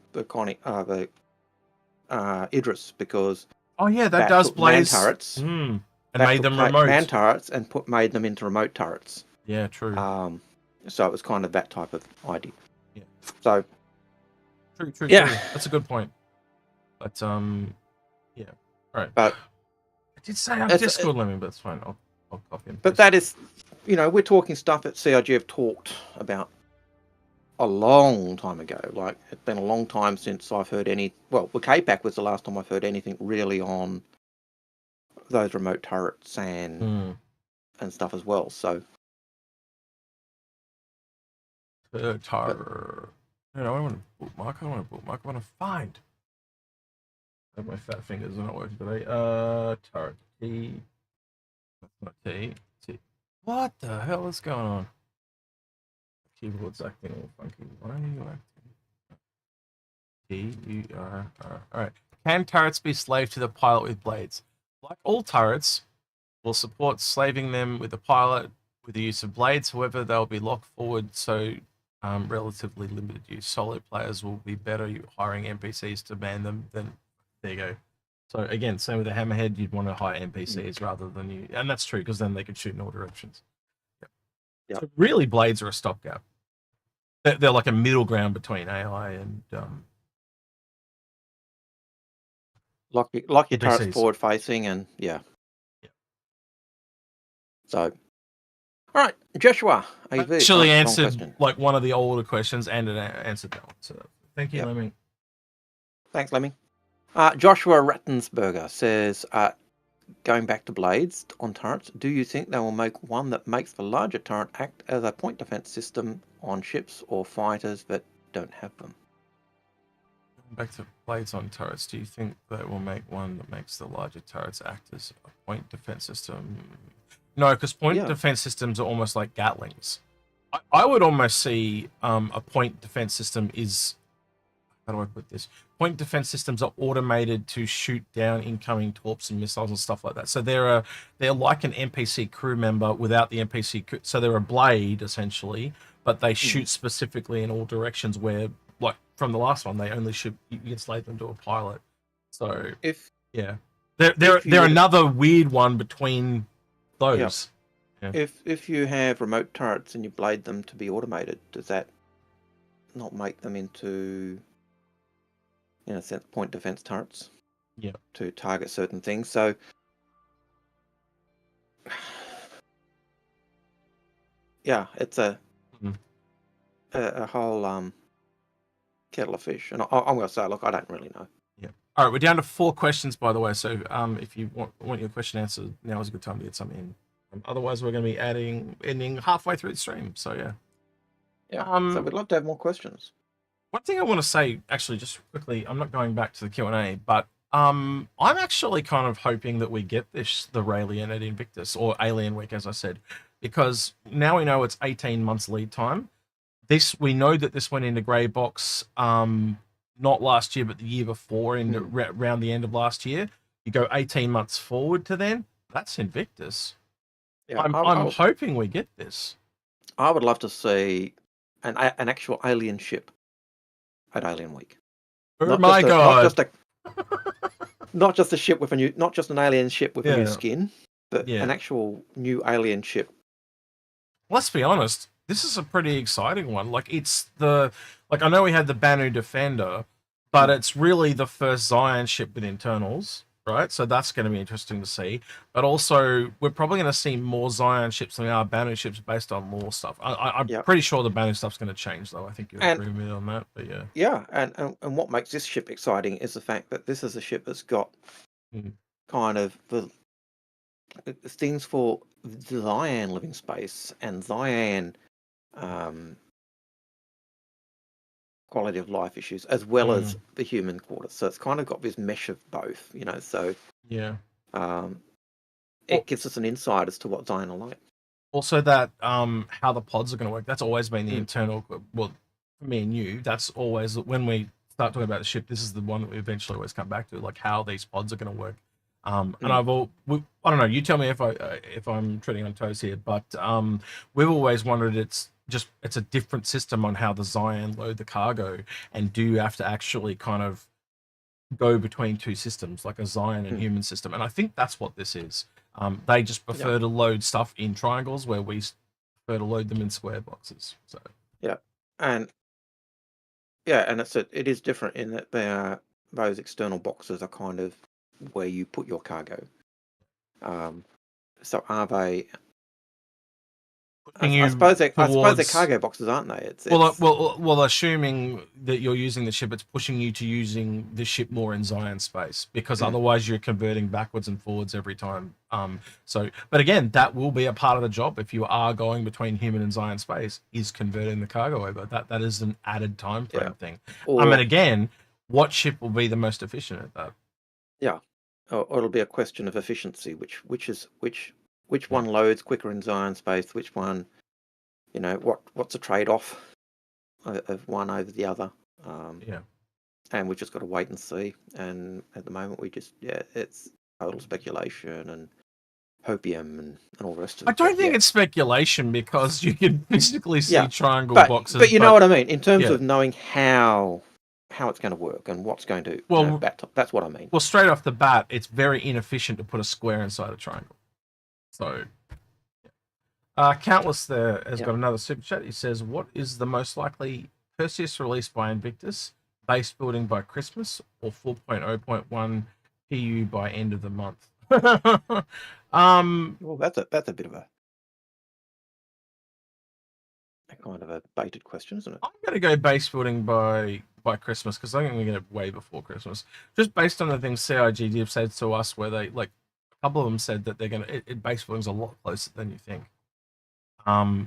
Idris, because that does blaze man turrets and made them remote man turrets and made them into remote turrets. Yeah, true. So it was kind of that type of idea. Yeah. So. True. Yeah, that's a good point. But all right. But I did say I'm Discord Lemming, but it's fine. I'll copy him. But that is, we're talking stuff that CIG talked about a long time ago. Like, it's been a long time since I've heard any. Well, the K-Pack was the last time I've heard anything really on those remote turrets and stuff as well. So. Turret. I don't want to bookmark. I want to find. I have my fat fingers are not working today. Turret T. That's not T. T. What the hell is going on? Keyboard's acting all funky. Why are you acting? T-U-R-R. Alright. Can turrets be slaved to the pilot with blades? Like all turrets, will support slaving them with the pilot with the use of blades. However, they'll be locked forward, so relatively limited use. Solo players will be better hiring NPCs to man them than. There you go. So again, same with the hammerhead, you'd want to hire NPCs rather than you, and that's true because then they can shoot in all directions. Yep. So really, blades are a stopgap. They're like a middle ground between AI and lock your turrets forward facing, and So, all right, Joshua, actually answered like one of the older questions and it answered that one. So thank you, Lemming. Thanks, Lemming. Joshua Rattensberger says, going back to blades on turrets, do you think they will make one that makes the larger turret act as a point defense system on ships or fighters that don't have them? Back to blades on turrets, do you think they will make one that makes the larger turrets act as a point defense system? No, because point defense systems are almost like Gatlings. I would almost see a point defense system is... How do I put this? Point defense systems are automated to shoot down incoming torps and missiles and stuff like that. So they're like an NPC crew member without the NPC crew. So they're a blade essentially, but they shoot specifically in all directions. Where, like from the last one, they only shoot. You can slave them to a pilot. So they're another weird one between those. Yeah. If you have remote turrets and you blade them to be automated, does that not make them into, in a sense, point defense turrets? Yeah. To target certain things. So yeah, it's a whole kettle of fish. And I'm going to say, look, I don't really know. Yeah. All right, we're down to 4 questions, by the way. So if you want your question answered, now is a good time to get something in. Otherwise, we're going to be ending halfway through the stream. So yeah. Yeah. So we'd love to have more questions. One thing I want to say, actually, just quickly, I'm not going back to the Q&A, but I'm actually kind of hoping that we get the Raelian at Invictus, or Alien Week, as I said, because now we know it's 18 months lead time. We know that this went into grey box, not last year, but the year before, around the end of last year. You go 18 months forward to then. That's Invictus. Yeah, I'm hoping we get this. I would love to see an actual alien ship at Alien Week. Oh my god! Not just a ship with a new, not just an alien ship with a new skin, but an actual new alien ship. Let's be honest, this is a pretty exciting one. Like I know we had the Banu Defender, but it's really the first Zion ship with internals, right? So that's going to be interesting to see. But also, we're probably going to see more Zion ships than we are Banu ships based on lore stuff. I'm pretty sure the Banu stuff's going to change, though. I think you agree with me on that, but yeah. Yeah, and what makes this ship exciting is the fact that this is a ship that's got kind of the things for Zion living space and Zion quality of life issues, as well as the human quarters. So it's kind of got this mesh of both, you know. So yeah, it gives us an insight as to what Zion are like. Also, that how the pods are going to work. That's always been the internal. Well, for me and you, that's always when we start talking about the ship. This is the one that we eventually always come back to, like how these pods are going to work. And I don't know. You tell me if I'm treading on toes here, but we've always wondered it's a different system on how the Zion load the cargo, and do you have to actually kind of go between two systems, like a Zion and human system? And I think that's what this is. They just prefer to load stuff in triangles, where we prefer to load them in square boxes. So and it is different in that those external boxes are kind of where you put your cargo. So are they? I suppose they're cargo boxes, aren't they? Well, assuming that you're using the ship, it's pushing you to using the ship more in Zion space, because otherwise you're converting backwards and forwards every time. But again, that will be a part of the job if you are going between human and Zion space, is converting the cargo over. That is an added time frame thing. Again, what ship will be the most efficient at that? Yeah, or it'll be a question of efficiency, which one loads quicker in Zion space, which one, you know, what's a trade-off of one over the other. And we've just got to wait and see. And at the moment, it's total speculation and hopium and all the rest of it. I don't think it's speculation, because you can physically see triangle boxes. But you know what I mean, in terms of knowing how it's going to work and what's going to. That's what I mean. Well, straight off the bat, it's very inefficient to put a square inside a triangle. So, Countless there has got another super chat. He says, "What is the most likely Perseus released by Invictus, base building by Christmas, or 4.0.1 PU by end of the month?" Well, that's a bit of a kind of a baited question, isn't it? I'm going to go base building by Christmas, because I think we're going to way before Christmas. Just based on the things CIG have said to us, where they a couple of them said that they're going to base building's a lot closer than you think. I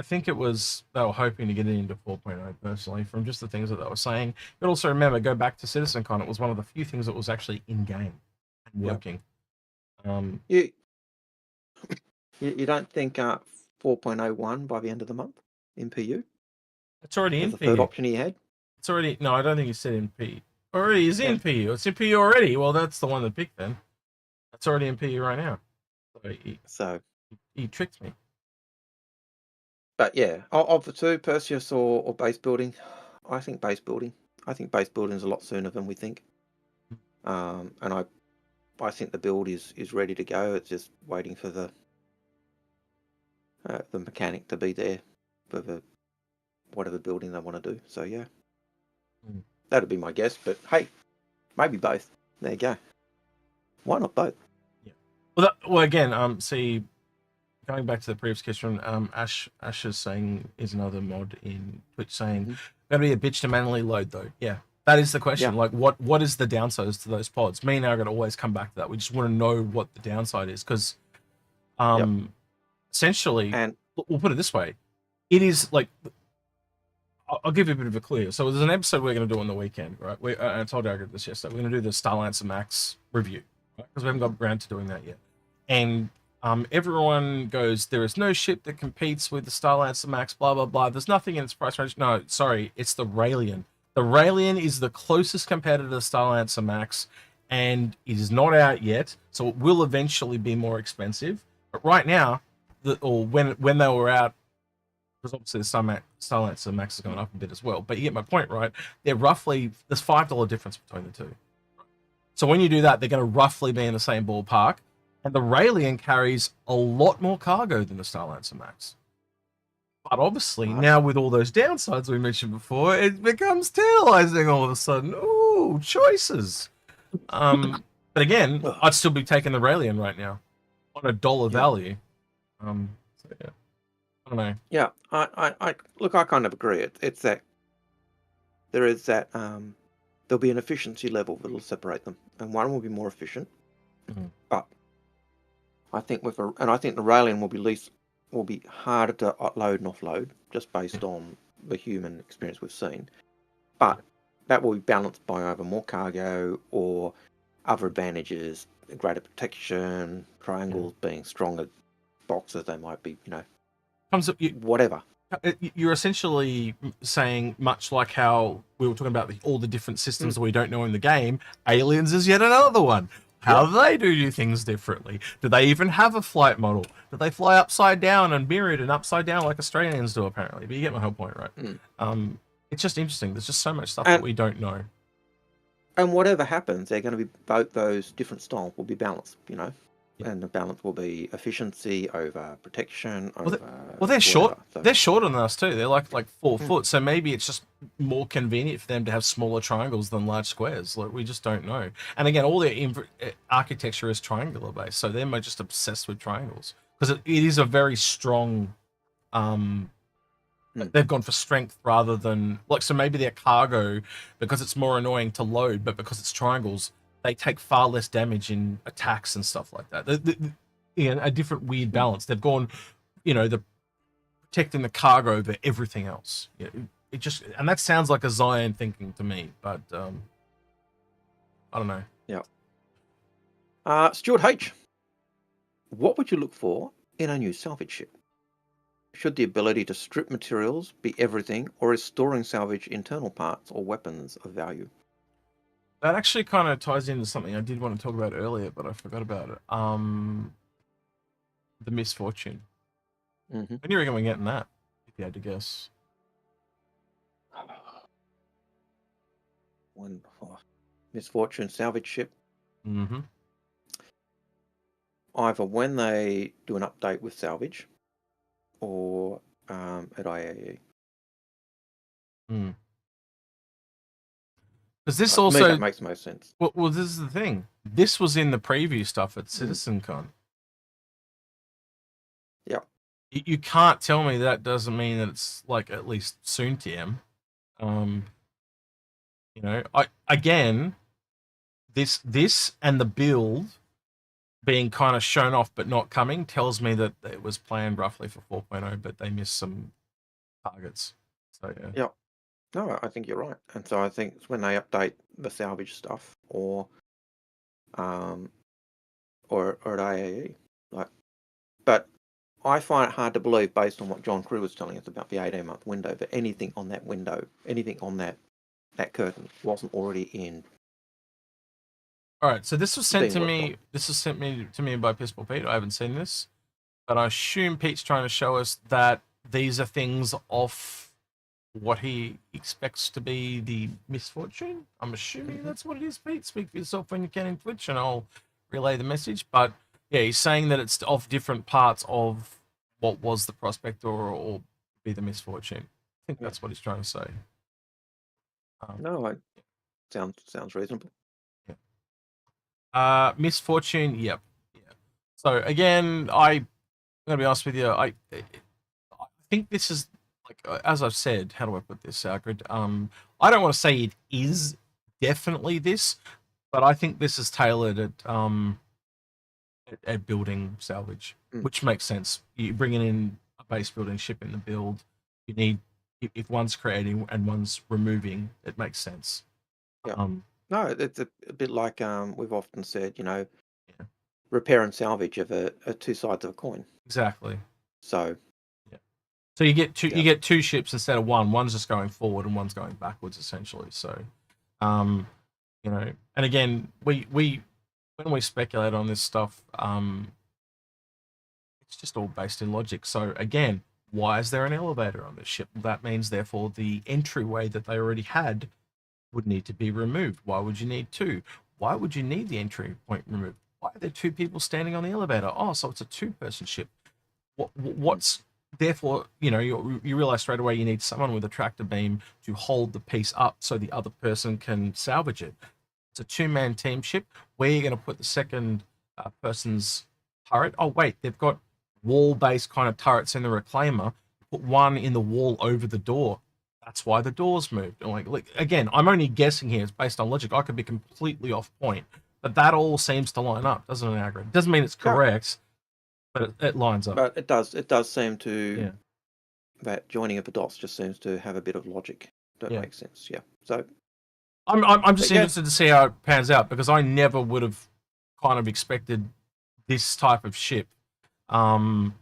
think it was they were hoping to get it into 4.0 personally, from just the things that they were saying. But also remember, go back to CitizenCon, it was one of the few things that was actually in game and working. You don't think 4.01 by the end of the month in PU? It's already in PU. The third option he had? It's already... No, I don't think he said in PU. Already is in PU. It's in PU already. Well, that's the one that picked then. It's already in PU right now. So he tricked me. But yeah, of the two, Perseus or base building, I think base building. I think base building is a lot sooner than we think. And I think the build is ready to go. It's just waiting for the mechanic to be there for the whatever building they want to do. So yeah, that'd be my guess. But hey, maybe both. There you go. Why not both? Yeah. Well, again, see, going back to the previous question, Ash is saying is another mod in Twitch saying going to be a bitch to manually load though. Yeah, that is the question. Yeah. Like, what is the downsides to those pods? Me and I are going to always come back to that. We just want to know what the downside is because, essentially, and we'll put it this way, it is like. I'll give you a bit of a clue. So there's an episode we're going to do on the weekend, right? I told Algared this yesterday. We're going to do the Starlancer Max review, right? Because we haven't got around to doing that yet. And everyone goes, there is no ship that competes with the Starlancer Max, blah, blah, blah. There's nothing in its price range. No, sorry, it's the Raelian. The Raelian is the closest competitor to Starlancer Max, and it is not out yet, so it will eventually be more expensive. But right now, when they were out, because obviously the Starlancer Max is going up a bit as well. But you get my point, right? There's $5 difference between the two. So when you do that, they're going to roughly be in the same ballpark. And the Raelian carries a lot more cargo than the Starlancer Max. But obviously, now with all those downsides we mentioned before, it becomes tantalizing all of a sudden. Ooh, choices. But again, I'd still be taking the Raelian right now on a dollar value. So yeah. I don't know. Yeah, I look. I kind of agree. It's that there is that there'll be an efficiency level that'll separate them, and one will be more efficient. But I think the Raelian will be harder to load and offload just based on the human experience we've seen. But that will be balanced by either more cargo or other advantages, greater protection, triangles being stronger boxes. They might be, whatever. You're essentially saying, much like how we were talking about all the different systems that we don't know in the game, Aliens is yet another one. How do they do things differently? Do they even have a flight model? Do they fly upside down and mirrored and upside down like Australians do, apparently? But you get my whole point, right? It's just interesting. There's just so much stuff that we don't know. And whatever happens, they're going to be both those different styles will be balanced, And the balance will be efficiency over protection. They're short. So, they're shorter than us too. They're like 4 foot. So maybe it's just more convenient for them to have smaller triangles than large squares. Like we just don't know. And again, all their architecture is triangular based. So they're just obsessed with triangles because it is a very strong. They've gone for strength rather than so maybe their cargo, because it's more annoying to load, but because it's triangles, they take far less damage in attacks and stuff like that. A different weird balance. They've gone, the protecting the cargo over everything else. It just, and that sounds like a Zion thinking to me, but I don't know. Yeah. Stuart H, what would you look for in a new salvage ship? Should the ability to strip materials be everything, or is storing salvage internal parts or weapons of value? That actually kind of ties into something I did want to talk about earlier, but I forgot about it. The misfortune. When do you reckon we're getting that, if you had to guess? Wonderful. Misfortune salvage ship. Either when they do an update with salvage, or at IAE. Because this also that makes most sense. Well, this is the thing. This was in the preview stuff at CitizenCon. Yeah. You can't tell me that doesn't mean that it's at least soon TM. This and the build being kind of shown off but not coming tells me that it was planned roughly for 4.0, but they missed some targets. So yeah. No, I think you're right. And so I think it's when they update the salvage stuff or at IAE. But I find it hard to believe, based on what John Kruger was telling us about the 18-month window, that anything on that window, anything on that curtain wasn't already in. All right, so this was sent to me. This was sent to me by Pistol Pete. I haven't seen this, but I assume Pete's trying to show us that these are things off what he expects to be the misfortune. I'm assuming that's what it is, Pete. Speak for yourself when you can in Twitch, and I'll relay the message, but yeah, he's saying that it's of different parts of what was the Prospector or be the Misfortune. I think that's what he's trying to say. No, sounds reasonable. Yeah. Misfortune, yep. Yeah. So again, I'm gonna be honest with you. I think this is like, as I've said. How do I put this, Algared? I don't want to say it is definitely this, but I think this is tailored at building salvage, which makes sense. You bringing in a base building ship in the build, you need, if one's creating and one's removing, it makes sense. Yeah. No, it's a bit like we've often said, repair and salvage are two sides of a coin. Exactly. So so you get two ships instead of one. One's just going forward and one's going backwards, essentially. So, and again, we when we speculate on this stuff, it's just all based in logic. So again, why is there an elevator on this ship? That means, therefore, the entryway that they already had would need to be removed. Why would you need two? Why would you need the entry point removed? Why are there two people standing on the elevator? Oh, so it's a two-person ship. What's therefore, you realize straight away you need someone with a tractor beam to hold the piece up so the other person can salvage it. It's a two-man team ship. Where are you going to put the second person's turret? Oh, wait, they've got wall-based kind of turrets in the reclaimer. Put one in the wall over the door. That's why the doors moved. And like again, I'm only guessing here. It's based on logic. I could be completely off point, but that all seems to line up, doesn't it, Algared? Doesn't mean it's correct, but it lines up. But it does seem to, that joining of the dots just seems to have a bit of logic that makes sense. Yeah. So I'm just interested to see how it pans out, because I never would have kind of expected this type of ship in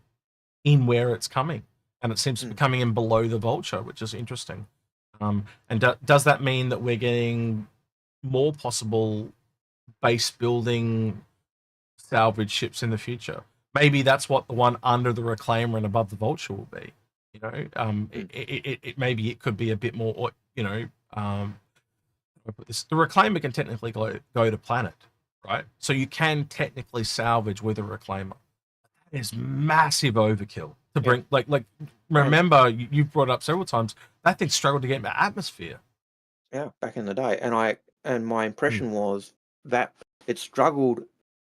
where it's coming. And it seems to be coming in below the Vulture, which is interesting. And does that mean that we're getting more possible base building salvage ships in the future? Maybe that's what the one under the Reclaimer and above the Vulture will be. Maybe it could be a bit more. The Reclaimer can technically go to planet, right? So you can technically salvage with a Reclaimer. That is massive overkill. To bring remember, you brought it up several times, that thing struggled to get into atmosphere. Yeah, back in the day. And my impression was that it struggled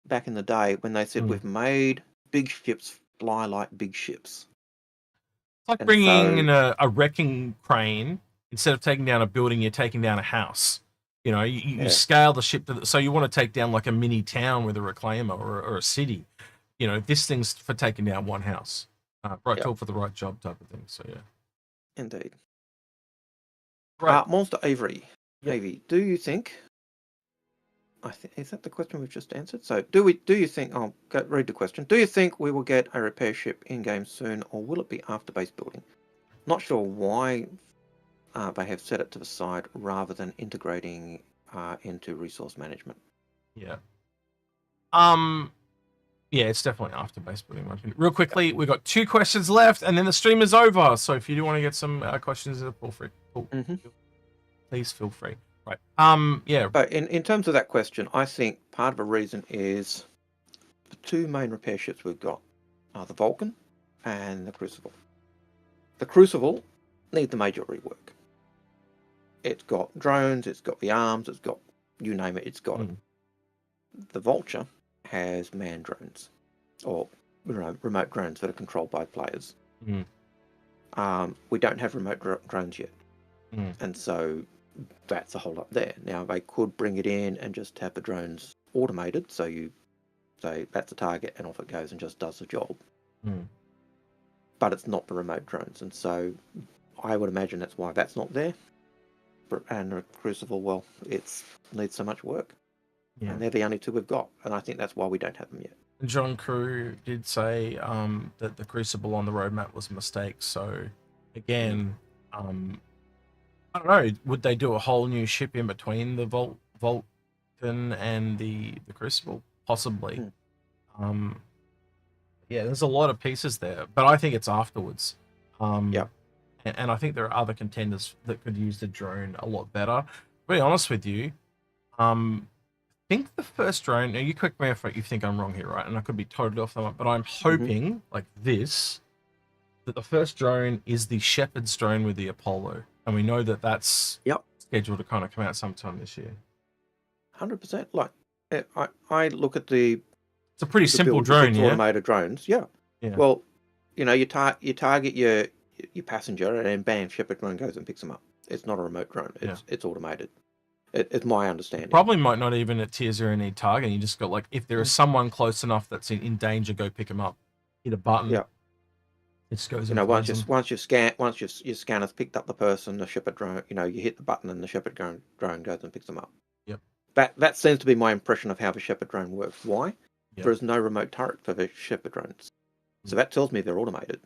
back in the day when they said we've made big ships fly like big ships. It's like bringing in a wrecking crane. Instead of taking down a building, you're taking down a house. You scale the ship so you want to take down like a mini town with a Reclaimer or a city. This thing's for taking down one house. Right tool for the right job type of thing. So yeah, indeed. Right. Monster Avery. Avy, do you think? Is that the question we've just answered? So do you think? I'll read the question. Do you think we will get a repair ship in game soon, or will it be after base building? Not sure why they have set it to the side rather than integrating into resource management. Yeah. Yeah, it's definitely after base building. Real quickly, we've got 2 questions left, and then the stream is over. So if you do want to get some questions, feel free. Please feel free. Right. Yeah. But in terms of that question, I think part of the reason is the 2 main repair ships we've got are the Vulcan and the Crucible. The Crucible needs a major rework. It's got drones, it's got the arms, it's got, you name it, it's got it. The Vulture has manned drones, or remote drones that are controlled by players. We don't have remote drones yet, and so that's a hold up there. Now they could bring it in and just have the drones automated, so you say that's a target and off it goes and just does the job. But it's not the remote drones, and so I would imagine that's why that's not there. And the Crucible, well, it needs so much work. And they're the only 2 we've got, and I think that's why we don't have them yet. John Crew did say that the Crucible on the roadmap was a mistake. So, again, I don't know. Would they do a whole new ship in between the Vulcan and the Crucible? Possibly. Yeah, there's a lot of pieces there, but I think it's afterwards. And I think there are other contenders that could use the drone a lot better. To be honest with you, I think the first drone, now you correct me if you think I'm wrong here, right? And I could be totally off the mark, but I'm hoping, like this, that the first drone is the Shepherd's drone with the Apollo. And we know that that's scheduled to kind of come out sometime this year. 100%. Like, I look at the... It's a pretty simple drone, yeah? Automated drones, yeah. Well, you know, you target your passenger, and then bam, Shepherd drone goes and picks them up. It's not a remote drone. It's automated. It's my understanding. Probably might not even at tier 0 need target. You just got, like, if there is someone close enough that's in danger, go pick them up. Hit a button. Yeah. It just goes. You know, once your scanner's picked up the person, the Shepherd drone, you know, you hit the button and the Shepherd drone goes and picks them up. Yep. That seems to be my impression of how the Shepherd drone works. Why? There is no remote turret for the Shepherd drones, so that tells me they're automated.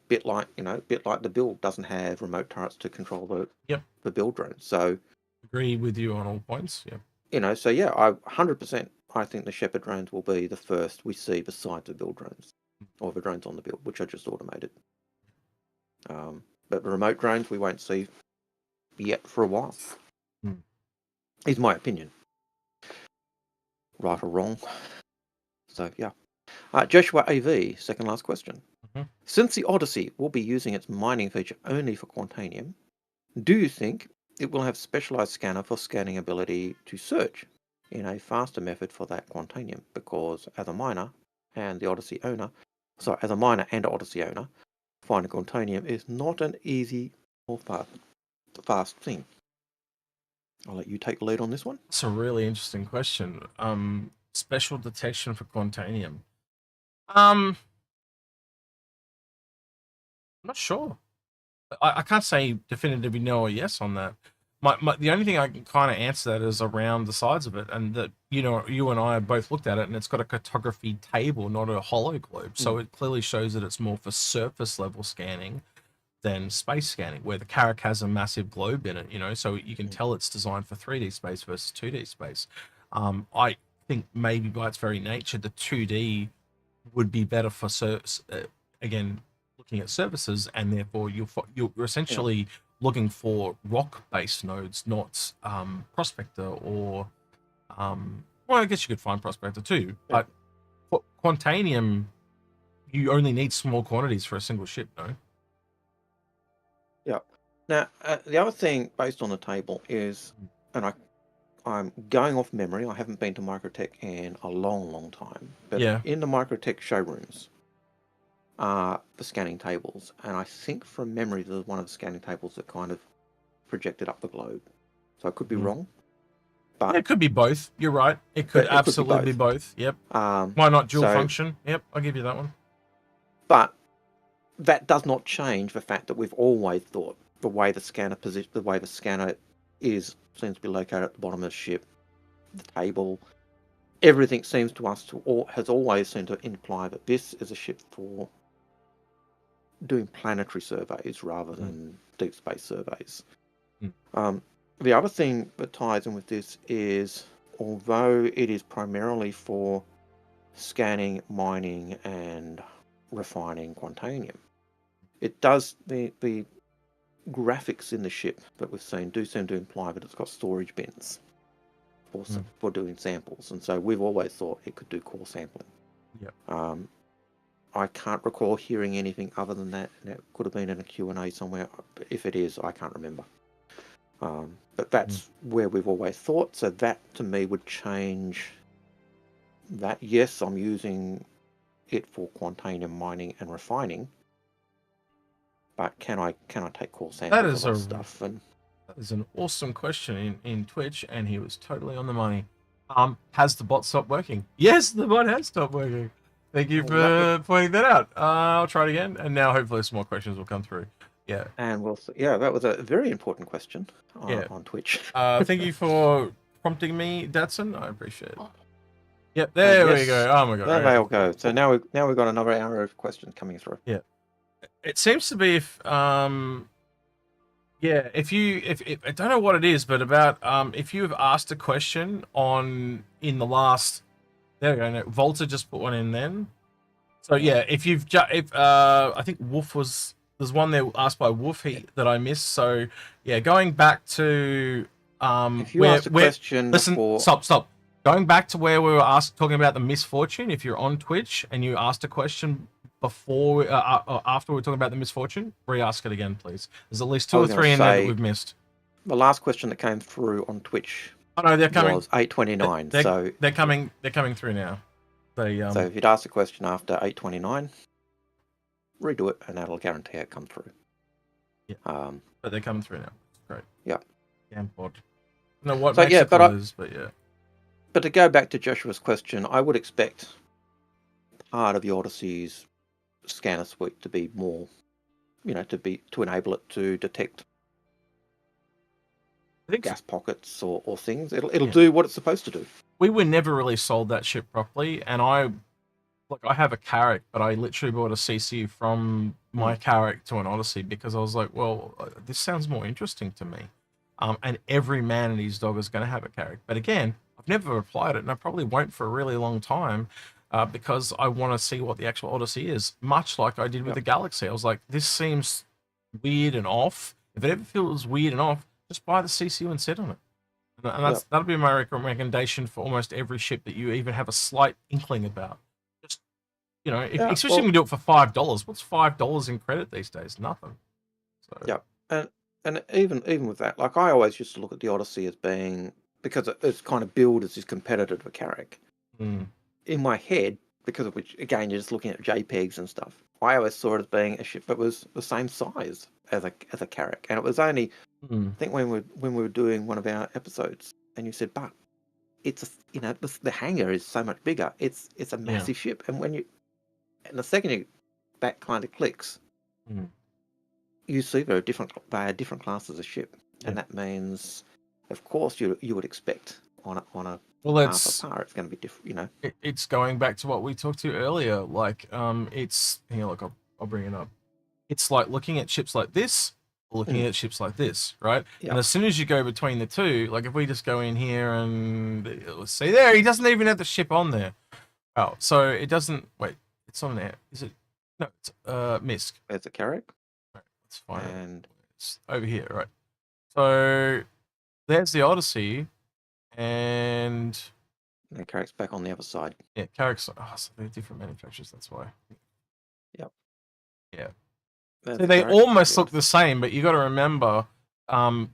Bit like the build doesn't have remote turrets to control the build drones. So agree with you on all points. Yeah. You know, so yeah, I 100%. I think the Shepherd drones will be the first we see besides the build drones, or the drones on the build, which are just automated. But the remote drones we won't see yet for a while. Is my opinion. Right or wrong. So, yeah. Joshua AV, second last question. Since the Odyssey will be using its mining feature only for Quantanium, do you think it will have specialized scanner for scanning ability to search in a faster method for that Quantanium? Because as a miner and Odyssey owner, finding Quantanium is not an easy or fast thing. I'll let you take the lead on this one. It's a really interesting question. Special detection for Quantanium. I'm not sure. I can't say definitively no or yes on that. The only thing I can kind of answer that is around the sides of it, and that, you know, you and I have both looked at it, and it's got a cartography table, not a hollow globe. So it clearly shows that it's more for surface level scanning than space scanning, where the Carrick has a massive globe in it, you know, so you can tell it's designed for 3D space versus 2D space. I think maybe by its very nature, the 2D would be better for again, looking at surfaces, and therefore you're essentially looking for rock-based nodes, not Prospector or well, I guess you could find Prospector too, but Quantanium, you only need small quantities for a single ship, no? Yeah. Now, the other thing based on the table is, and I'm going off memory, I haven't been to Microtech in a long time, but in the Microtech showrooms are the scanning tables, and I think from memory there's one of the scanning tables that kind of projected up the globe. So I could be wrong. But it could be both. You're right. It could absolutely be both. Yep. Why not dual function? Yep, I'll give you that one. But that does not change the fact that we've always thought the way the scanner seems to be located at the bottom of the ship, the table, everything seems to us has always seemed to imply that this is a ship for doing planetary surveys rather than deep space surveys. The other thing that ties in with this is, although it is primarily for scanning, mining, and refining Quantanium, it does the graphics in the ship that we've seen do seem to imply that it's got storage bins for doing samples, and so we've always thought it could do core sampling. I can't recall hearing anything other than that, and it could have been in a Q&A somewhere. If it is, I can't remember. But that's where we've always thought, so that to me would change that. Yes, I'm using it for Quantanium mining and refining, but can I take core samples of that stuff? And that is an awesome question in Twitch, and he was totally on the money. Has the bot stopped working? Yes, the bot has stopped working. Thank you for pointing that out. I'll try it again, and now hopefully some more questions will come through. Yeah. And that was a very important question on Twitch. Thank you for prompting me, Datsun. I appreciate it. Yep, there we go. Oh my god. There they all go. So now we've got another hour of questions coming through. Yeah. It seems to be if I don't know what it is, but about if you have asked a question in the last, there we go. No, Volta just put one in then. So yeah, if I think Wolf there's one there asked by Wolf that I missed. So yeah, going back to If you asked a question listen, for... stop. Going back to where we were talking about the misfortune, if you're on Twitch and you asked a question before, after we were talking about the misfortune, re-ask it again, please. There's at least two or three in there that we've missed. The last question that came through on Twitch they're coming. Was 8:29. So they're coming through now. So if you'd asked a question after 8:29, redo it, and that'll guarantee it come through. Yeah. But they're coming through now. Great. Yeah. Damn pod. No, what so, makes it is, but yeah. But to go back to Joshua's question, I would expect part of the Odyssey's scanner suite to be more, to enable it to detect gas pockets or things. It'll do what it's supposed to do. We were never really sold that ship properly, and I have a Carrick, but I literally bought a CC from my Carrick to an Odyssey because I was like, well, this sounds more interesting to me. And every man and his dog is going to have a Carrick. But again, I've never applied it, and I probably won't for a really long time because I want to see what the actual Odyssey is, much like I did with the Galaxy. I was like, this seems weird and off. If it ever feels weird and off, just buy the CC and sit on it. And that'll be my recommendation for almost every ship that you even have a slight inkling about. Just, especially when you do it for $5. What's $5 in credit these days? Nothing. So. Yeah, and even with that, like I always used to look at the Odyssey as being, because it's kind of billed as this competitor to Carrick. In my head, because of which, again, you're just looking at JPEGs and stuff, I always saw it as being a ship that was the same size as a Carrick. And it was only, I think when we were doing one of our episodes, and you said, but it's the hangar is so much bigger. It's a massive ship, and the second that kind of clicks, you see they are different classes of ship, and that means, of course, you would expect on a it's going to be different. It's going back to what we talked to earlier. Like, it's look, I'll bring it up. It's like looking at ships like this, or looking at ships like this, right? Yep. And as soon as you go between the two, like if we just go in here and let's see there, he doesn't even have the ship on there. Oh, so it doesn't. Wait, it's on there. Is it? No, it's Misk. It's a Carrick. Right, let's find it. And it's over here, right? So there's the Odyssey, and Carrick's back on the other side. Yeah, Carrick's. So they're different manufacturers. That's why. Yep. Yeah. So they almost look the same, but you got to remember,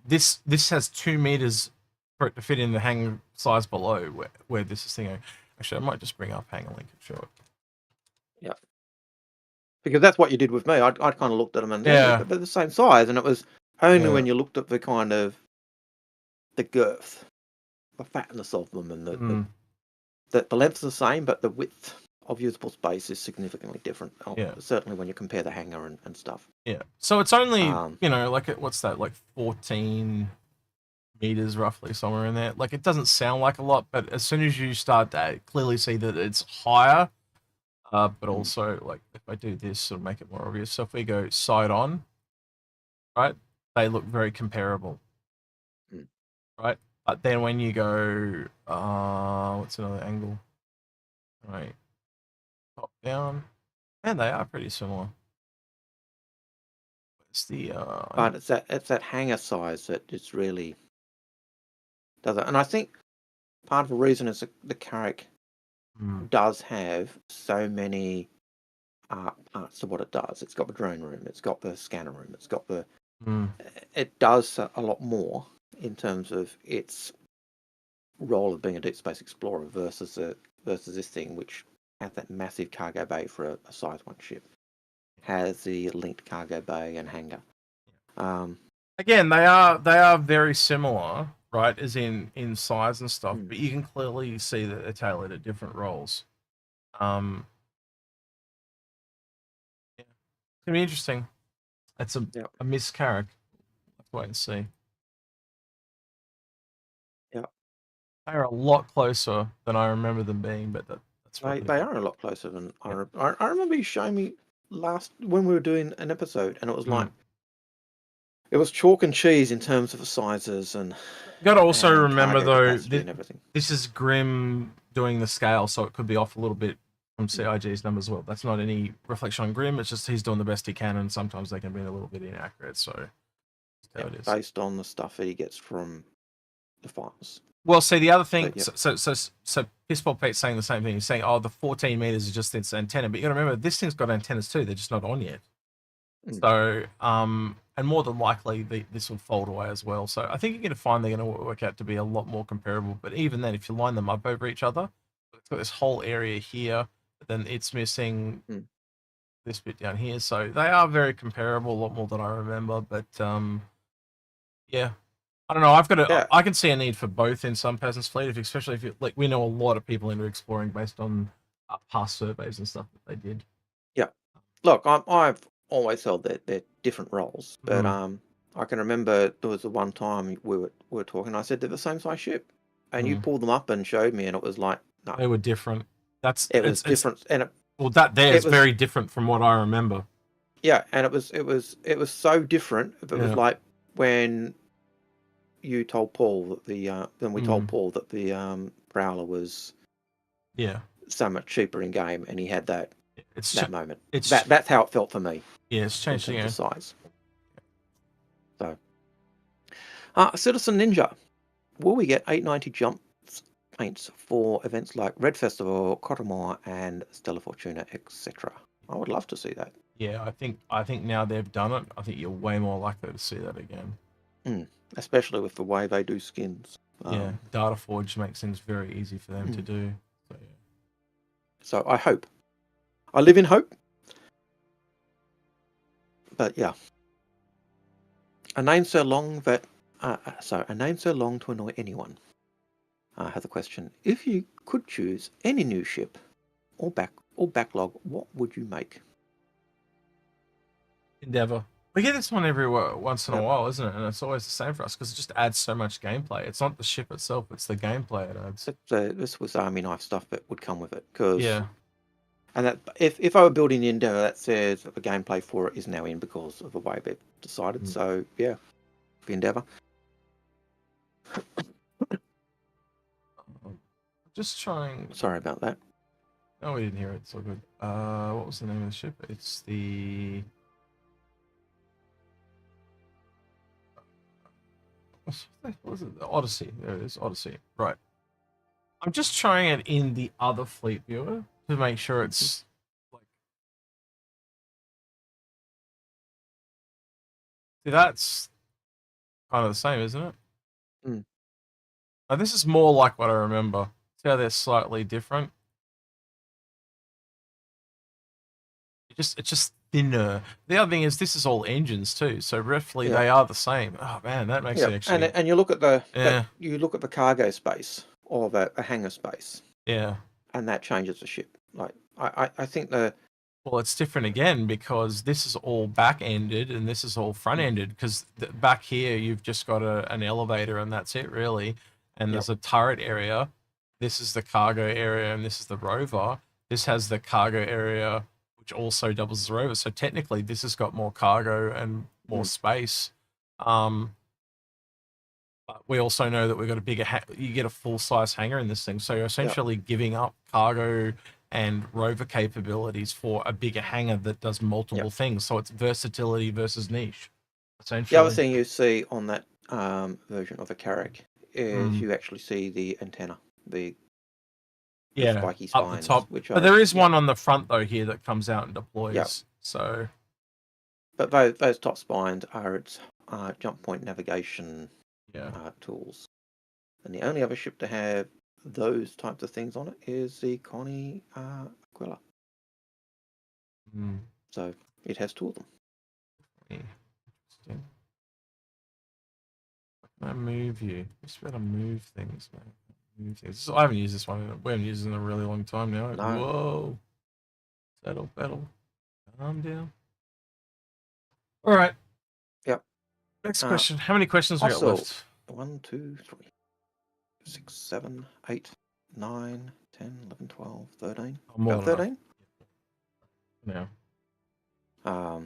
this has 2 meters for it to fit in the hangar size below where this is thinking. Actually, I might just bring up hangar link and show it. Yeah, because that's what you did with me. I kind of looked at them and they're the same size, and it was only when you looked at the kind of the girth, the fatness of them, and the length's the same, but the width of usable space is significantly different. Certainly when you compare the hangar and stuff. Yeah. So it's only, like, what's that, like 14 meters roughly, somewhere in there. Like, it doesn't sound like a lot, but as soon as you start to clearly see that it's higher, but also, like, if I do this, it'll make it more obvious. So if we go side on, right, they look very comparable, right? But then when you go, what's another angle? Right. Top down, and they are pretty similar. It's the but it's that hangar size that just really does it. And I think part of the reason is the Carrick does have so many parts to what it does. It's got the drone room, it's got the scanner room, it's got the it does a lot more in terms of its role of being a deep space explorer versus this thing, which has that massive cargo bay for a size 1 ship, has the linked cargo bay and hangar. Again, they are very similar, right, as in size and stuff, but you can clearly see that they're tailored at different roles. It's gonna be interesting. It's a Miss Carrick. Let's wait and see. Yeah, they're a lot closer than I remember them being, but that's they are a lot closer than I remember you showing me when we were doing an episode, and it was like it was chalk and cheese in terms of the sizes. And you got to also remember though, this is Grim doing the scale, so it could be off a little bit from CIG's numbers as well. That's not any reflection on Grim. It's just he's doing the best he can, and sometimes they can be a little bit inaccurate. So based on the stuff that he gets from the files. Well, see, the other thing, Yeah. so Pissball Pete's saying the same thing. He's saying, oh, the 14 meters is just this antenna. But you got to remember, this thing's got antennas too. They're just not on yet. So, and more than likely, this will fold away as well. So I think you're going to find they're going to work out to be a lot more comparable. But even then, if you line them up over each other, it's got this whole area here, but then it's missing this bit down here. So they are very comparable, a lot more than I remember. But yeah. I don't know. I can see a need for both in some Peasants fleet, especially if you like. We know a lot of people into exploring based on past surveys and stuff that they did. Yeah, look, I've always held that they're different roles, but I can remember there was the one time we were talking. I said they're the same size ship, and you pulled them up and showed me, and it was like no, they were different. It was different, and is very different from what I remember. Yeah, and it was so different. It was like when you told Paul that we told Paul that the Prowler was so much cheaper in game, and he had that moment. That's how it felt for me. Yeah, it's changed in terms of size. So, Citizen Ninja, will we get 890 jump paints for events like Red Festival, Cotamore, and Stella Fortuna, etc.? I would love to see that. Yeah, I think now they've done it, I think you're way more likely to see that again. Especially with the way they do skins. Yeah, Data Forge makes things very easy for them to do. So, yeah. So I hope. I live in hope. But yeah. A name so long to annoy anyone. I have the question. If you could choose any new ship or backlog, what would you make? Endeavor. We get this one every once in a while, isn't it? And it's always the same for us because it just adds so much gameplay. It's not the ship itself; it's the gameplay it adds. This was Army Knife stuff that would come with it, and that if I were building the Endeavor, that says that the gameplay for it is now in because of the way they've decided. So yeah, the Endeavor. Just trying. Sorry about that. No, we didn't hear it. It's all good. What was the name of the ship? It's the. What was it? The Odyssey. There it is. Odyssey. Right. I'm just trying it in the other fleet viewer to make sure it's like. See, that's kind of the same, isn't it? Now, this is more like what I remember. See how they're slightly different. It's just thinner. The other thing is this is all engines too, so roughly they are the same. Oh man, that makes it actually. And you look at you look at the cargo space or the hangar space. Yeah. And that changes the ship. Like I think well, it's different again because this is all back-ended and this is all front-ended because back here you've just got an elevator and that's it really, and there's a turret area. This is the cargo area and this is the rover. This has the cargo area which also doubles as a rover. So technically this has got more cargo and more space. But we also know that we've got a bigger, you get a full-size hangar in this thing. So you're essentially giving up cargo and rover capabilities for a bigger hangar that does multiple things. So it's versatility versus niche, essentially. The other thing you see on that version of the Carrick is you actually see the antenna, the spiky spines. Up the top. But there is one on the front, though, here that comes out and deploys. So, but those top spines are its jump point navigation tools. And the only other ship to have those types of things on it is the Connie Aquila. So it has two of them. Interesting. I move you. Just better move things, man. Move things. I haven't used this one. We haven't used it in a really long time now. No. Whoa. Settle. Calm down. All right. Yep. Next question. How many questions we got left? 1, 2, 3, 6, 7, 8, 9, 10, 11, 12, 13. More than 13? Yeah. All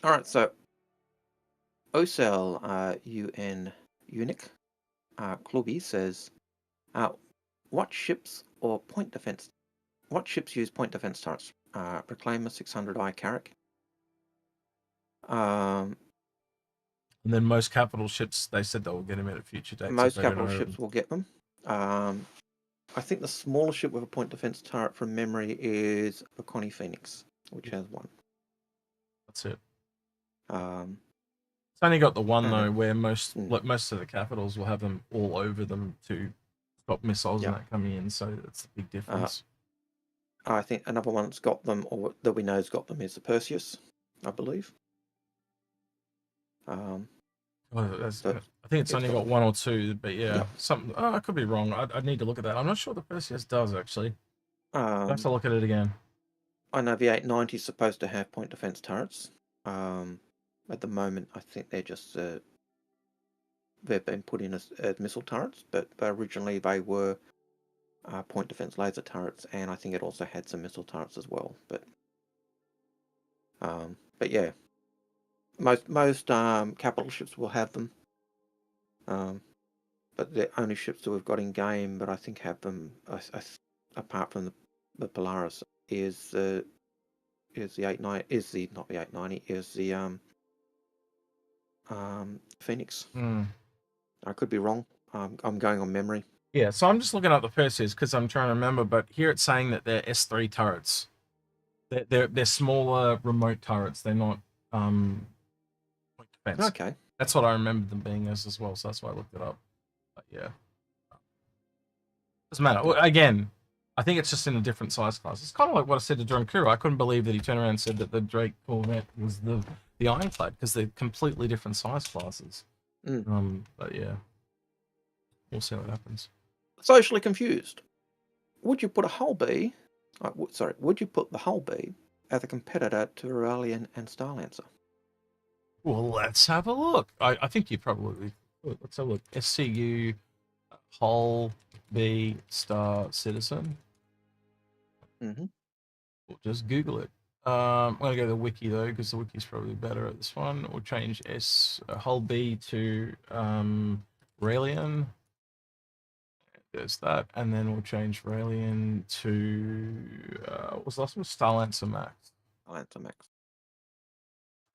right, so Ocel UN Unique Clubby says, what ships use point defense turrets? Reclaimer 600i Carrick. And then most capital ships, they said they will get them at a future date. Most capital ships will get them. I think the smallest ship with a point defense turret from memory is the Connie Phoenix, which has one. That's it. It's only got the one though, where most of the capitals will have them all over them to stop missiles and that coming in. So that's the big difference. I think another one that's got them, or that we know's got them, is the Perseus, I believe. I think it's only got one or two, but something. Oh, I could be wrong. I'd need to look at that. I'm not sure the Perseus does actually. I have to look at it again. I know the 890 is supposed to have point defense turrets. At the moment, I think they're just they've been put in as missile turrets, but originally they were point defense laser turrets, and I think it also had some missile turrets as well. But yeah, most capital ships will have them. But the only ships that we've got in game that I think have them, apart from the Polaris, is the 890, not the 890, is the Phoenix. I could be wrong. I'm going on memory. Yeah, so I'm just looking up the Perseus because I'm trying to remember, but here it's saying that they're S3 turrets. They're smaller remote turrets. They're not point defense. Okay. That's what I remember them being as well, so that's why I looked it up. But yeah. Doesn't matter. Well, again, I think it's just in a different size class. It's kind of like what I said to John Kruger. I couldn't believe that he turned around and said that the Drake Corvette was the Ironclad, because they're completely different size classes. But yeah, we'll see what happens. Socially confused. Would you put a Hull B? Would you put the Hull B as a competitor to Aurelian and Starlancer? Well, let's have a look. I think you probably. Let's have a look. SCU, Hull B, Star, Citizen. We'll just Google it. I'm going to go to the wiki though, because the wiki's probably better at this one. We'll change Hull B to Aurelian. There's that, and then we'll change Aurelian to what was the last one? Starlancer Max. Starlancer Max.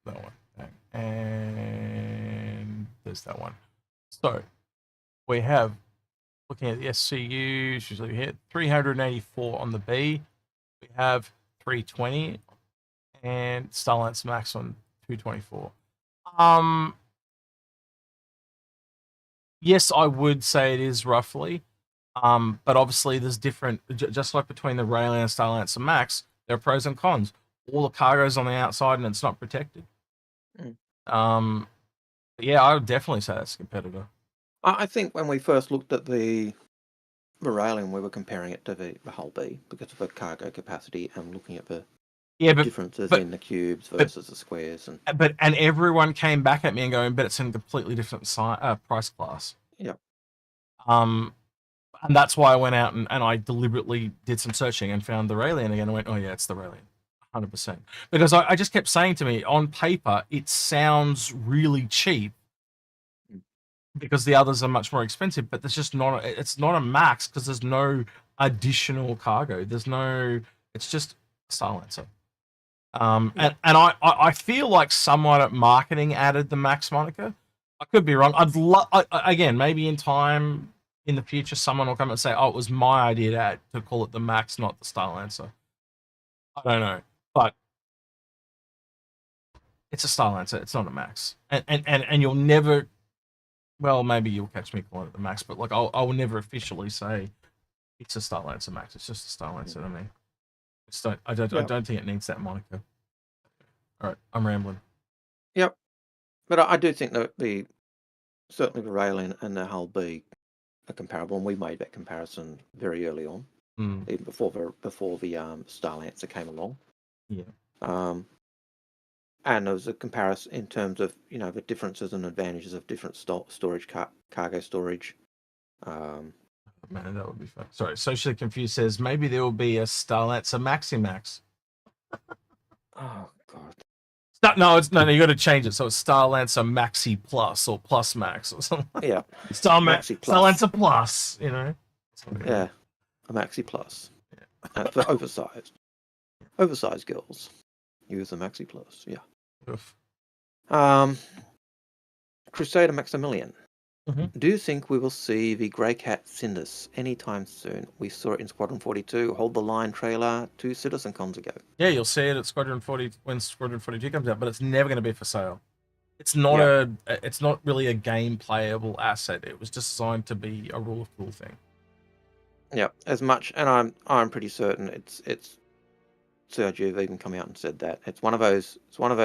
That one. And there's that one. So we have, looking at the SCU, she's looking here, 384 on the B. We have 320 and Starlancer Max on 224. Yes, I would say it is roughly. But obviously there's different, just like between the Aurelian and Starlancer Max, there are pros and cons. All the cargo's on the outside and it's not protected. Yeah, I would definitely say that's a competitor. I think when we first looked at the Aurelian, we were comparing it to the Hull B because of the cargo capacity and looking at the differences in the cubes versus the squares. And everyone came back at me and going, but it's in a completely different price class. Yeah. And that's why I went out and I deliberately did some searching and found the Aurelian again and went, oh yeah, it's the Aurelian. 100%. Because I just kept saying to me, on paper, it sounds really cheap because the others are much more expensive, but there's just not, it's not a max because there's no additional cargo. There's no, it's just Starlancer. And I feel like someone at marketing added the max moniker. I could be wrong. Again, maybe in time, in the future, someone will come and say, oh, it was my idea to call it the max, not the Starlancer. I don't know. But it's a Starlancer. It's not a max. And you'll never, well, maybe you'll catch me calling it the max, but like I will never officially say it's a Starlancer Max. It's just a Starlancer to me. I don't think it needs that moniker. All right, I'm rambling. Yep. But I do think that certainly the Aurelian and the Hull B are comparable, and we made that comparison very early on, even before the Starlancer came along. Yeah. And there was a comparison in terms of the differences and advantages of different storage, cargo storage. Man, that would be fun. Sorry, Socially Confused says maybe there will be a Starlancer Maximax. Oh God. No, you got to change it. So it's Starlancer Maxi Plus or Plus Max or something. Yeah. Maxi Plus. Starlancer Plus, Yeah. A Maxi Plus. Yeah. For oversized girls. Use a Maxi Plus. Yeah. Oof. Crusader Maximilian. Mm-hmm. Do you think we will see the Greycat Cindus anytime soon? We saw it in Squadron 42, Hold the Line trailer 2 CitizenCons ago. Yeah, you'll see it at Squadron 40 when Squadron 42 comes out, but it's never going to be for sale. It's not it's not really a game playable asset. It was just designed to be a rule of cool thing. Yeah, as much, and I'm pretty certain it's Sergio have even come out and said that it's one of those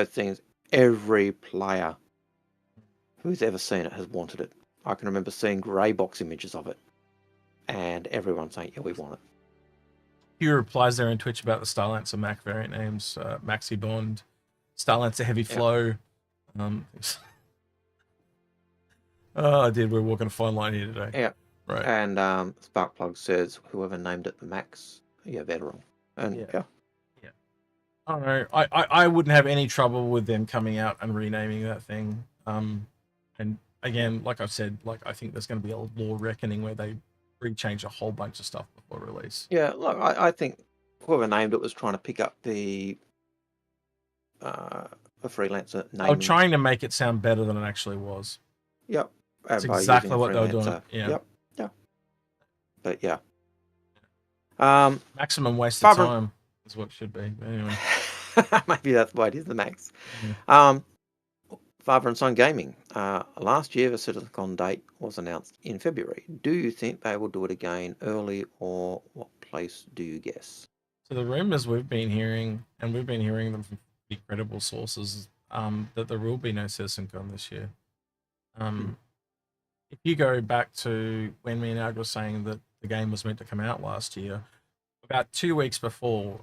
things. Every player who's ever seen it has wanted it. I can remember seeing grey box images of it, and everyone saying, "Yeah, we want it." Few replies there on Twitch about the Starlancer Max variant names: Maxi Bond, Starlancer Heavy Flow. Oh, we're walking a fine line here today. Yeah, right. And Sparkplug says whoever named it the Max, yeah, they're wrong. And yeah. I don't know. I wouldn't have any trouble with them coming out and renaming that thing. And again, like I've said, like I think there's going to be a law reckoning where they rechange a whole bunch of stuff before release. Yeah, look, I think whoever named it was trying to pick up the freelancer name. Oh, trying to make it sound better than it actually was. Yep. That's exactly what they were doing. Yeah. Yep. Yeah. But yeah. Maximum waste of time is what it should be. Anyway. Maybe that's why it is the Max. Yeah. Father and Son Gaming. Last year, the CitizenCon date was announced in February. Do you think they will do it again early, or what place do you guess? So the rumors we've been hearing, and we've been hearing them from pretty credible sources, that there will be no CitizenCon this year. If you go back to when me and Algared were saying that the game was meant to come out last year, about 2 weeks before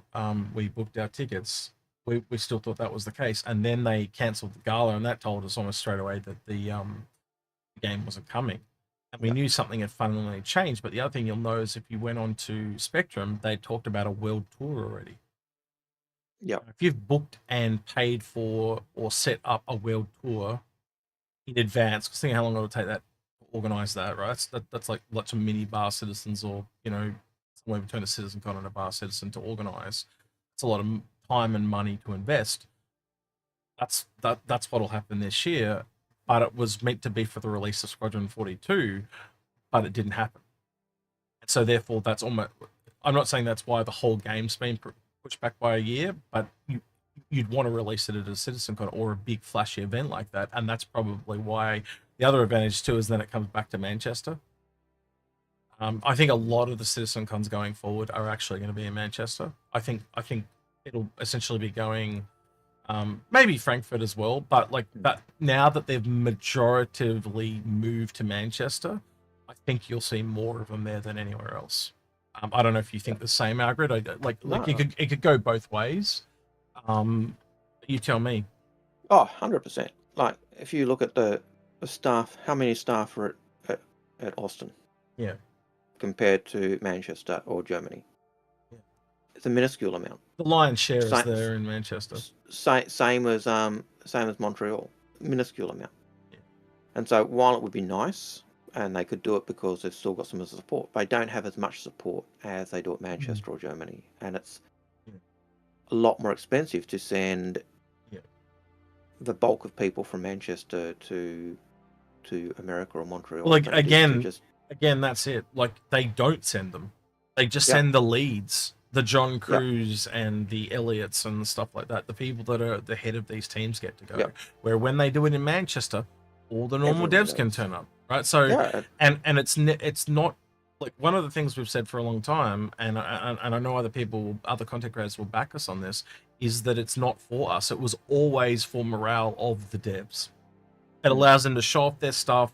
we booked our tickets, we still thought that was the case, and then they cancelled the gala, and that told us almost straight away that the game wasn't coming, and we knew something had fundamentally changed. But the other thing you'll know is if you went on to Spectrum, they talked about a world tour already. Yeah, if you've booked and paid for or set up a world tour in advance, because think how long it'll take that to organize that, right? That's like lots of mini bar citizens, or somewhere between a CitizenCon and a bar citizen to organize. It's a lot of time and money to invest. That's what'll happen this year, but it was meant to be for the release of Squadron 42, but it didn't happen. And so therefore, that's almost. I'm not saying that's why the whole game's been pushed back by a year, but you'd want to release it at a CitizenCon or a big flashy event like that, and that's probably why. The other advantage too is then it comes back to Manchester. I think a lot of the CitizenCons going forward are actually going to be in Manchester. I think it'll essentially be going, maybe Frankfurt as well, but like that now that they've majoritively moved to Manchester, I think you'll see more of them there than anywhere else. I don't know if you think the same, Algared. It could go both ways. You tell me. Oh, 100%. Like if you look at the staff, how many staff are at Austin? Yeah. Compared to Manchester or Germany. Yeah. It's a minuscule amount. The lion's share is there in Manchester. Same as Montreal. Minuscule amount. Yeah. And so while it would be nice, and they could do it because they've still got some of the support, they don't have as much support as they do at Manchester or Germany. And it's a lot more expensive to send the bulk of people from Manchester to America or Montreal. Like again, that's it. Like they don't send them; they just send the leads, the John Crews and the Elliots and stuff like that. The people that are the head of these teams get to go. Yep. Where when they do it in Manchester, all the normal devs can turn up, right? So and it's not like one of the things we've said for a long time, and I know other content creators will back us on this, is that it's not for us. It was always for morale of the devs. It allows them to show off their stuff,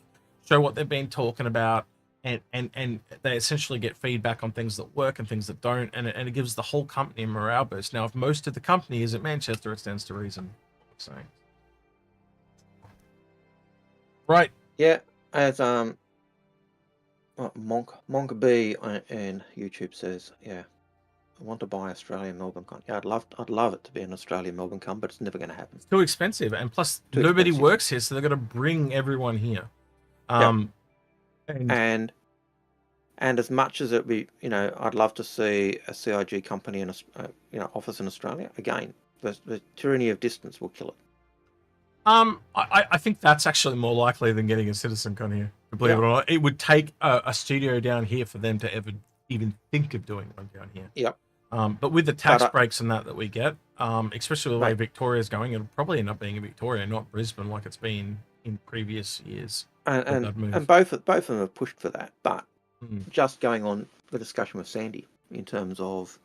show what they've been talking about, and they essentially get feedback on things that work and things that don't, and it gives the whole company a morale boost. Now, if most of the company is at Manchester, it stands to reason. Saying. Right. Yeah, as Monk B and YouTube says, yeah, I want to buy Australian Melbourne Con. Yeah, I'd love it to be an Australian Melbourne Con, but it's never going to happen. It's too expensive, and plus nobody works here, so they're going to bring everyone here. And as much as it be, I'd love to see a CIG company in office in Australia. Again, the tyranny of distance will kill it. I think that's actually more likely than getting a CitizenCon here. Believe it or not, it would take a studio down here for them to ever even think of doing one down here. Yep. But with the tax breaks and that we get, especially the way Victoria's going, it'll probably end up being in Victoria, not Brisbane, like it's been in previous years. And both of them have pushed for that. But just going on the discussion with Sandy in terms of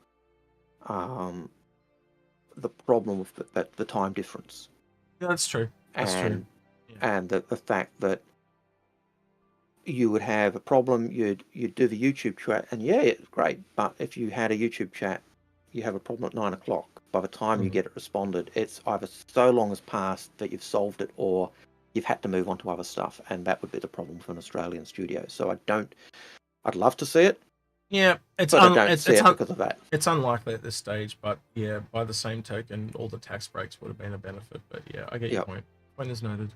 the problem with the time difference. Yeah, that's true. That's true. Yeah. And the fact that you would have a problem, you'd do the YouTube chat, and yeah, it's great. But if you had a YouTube chat, you have a problem at 9 o'clock. By the time you get it responded, it's either so long has passed that you've solved it, or you've had to move on to other stuff, and that would be the problem for an Australian studio. So I'd love to see it. Yeah, I don't see it because of that. It's unlikely at this stage, but yeah, by the same token, all the tax breaks would have been a benefit. But yeah, I get your point. Point is noted.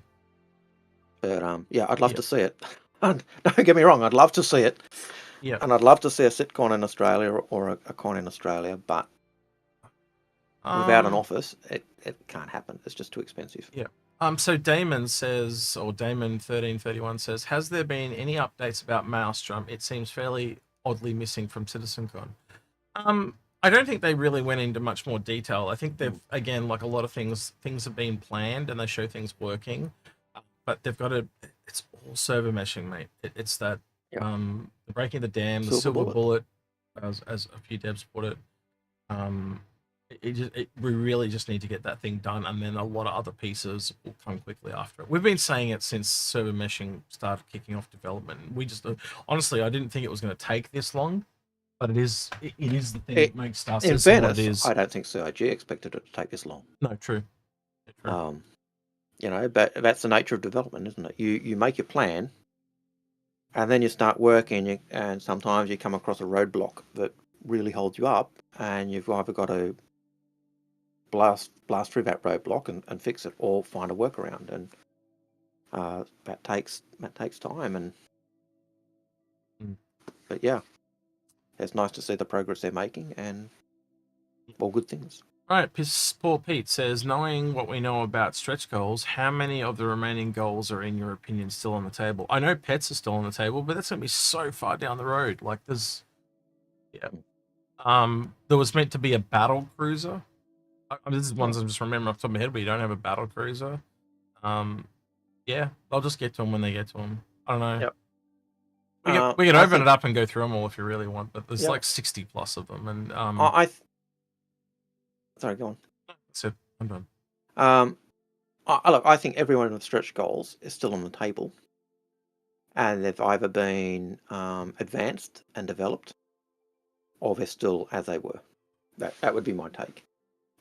But yeah, I'd love to see it. Don't get me wrong, I'd love to see it. Yeah, and I'd love to see a sitcon in Australia or a con in Australia, but without an office, it can't happen. It's just too expensive. Yeah. So Damon says, or Damon1331 says, has there been any updates about Maelstrom? It seems fairly oddly missing from CitizenCon. I don't think they really went into much more detail. I think they've, again, like a lot of things have been planned and they show things working, but they've got to, it's all server meshing, mate. It's that, the breaking the dam, the silver bullet, as a few devs put it. We really just need to get that thing done, and then a lot of other pieces will come quickly after it. We've been saying it since server meshing started kicking off development. We just, honestly, I didn't think it was going to take this long, but it is the thing that makes Star Citizen what it is. I don't think CIG expected it to take this long. No, true. You know, but that's the nature of development, isn't it? You make your plan, and then you start working, and sometimes you come across a roadblock that really holds you up, and you've either got to blast through that roadblock and fix it, or find a workaround, and that takes time. And but yeah, it's nice to see the progress they're making, and all good things. All right, Paul Pete says, knowing what we know about stretch goals, how many of the remaining goals are, in your opinion, still on the table? I know pets are still on the table, but that's going to be so far down the road. Like, there's... Yeah. There was meant to be a battle cruiser. This is ones I'm just remembering off the top of my head, but you don't have a battle cruiser. Yeah, I'll just get to them when they get to them. I don't know. Yep. We can open it up and go through them all if you really want, but there's like 60 plus of them. And sorry, go on. So I'm done. Look, I think every one of the stretch goals is still on the table, and they've either been advanced and developed, or they're still as they were. That would be my take.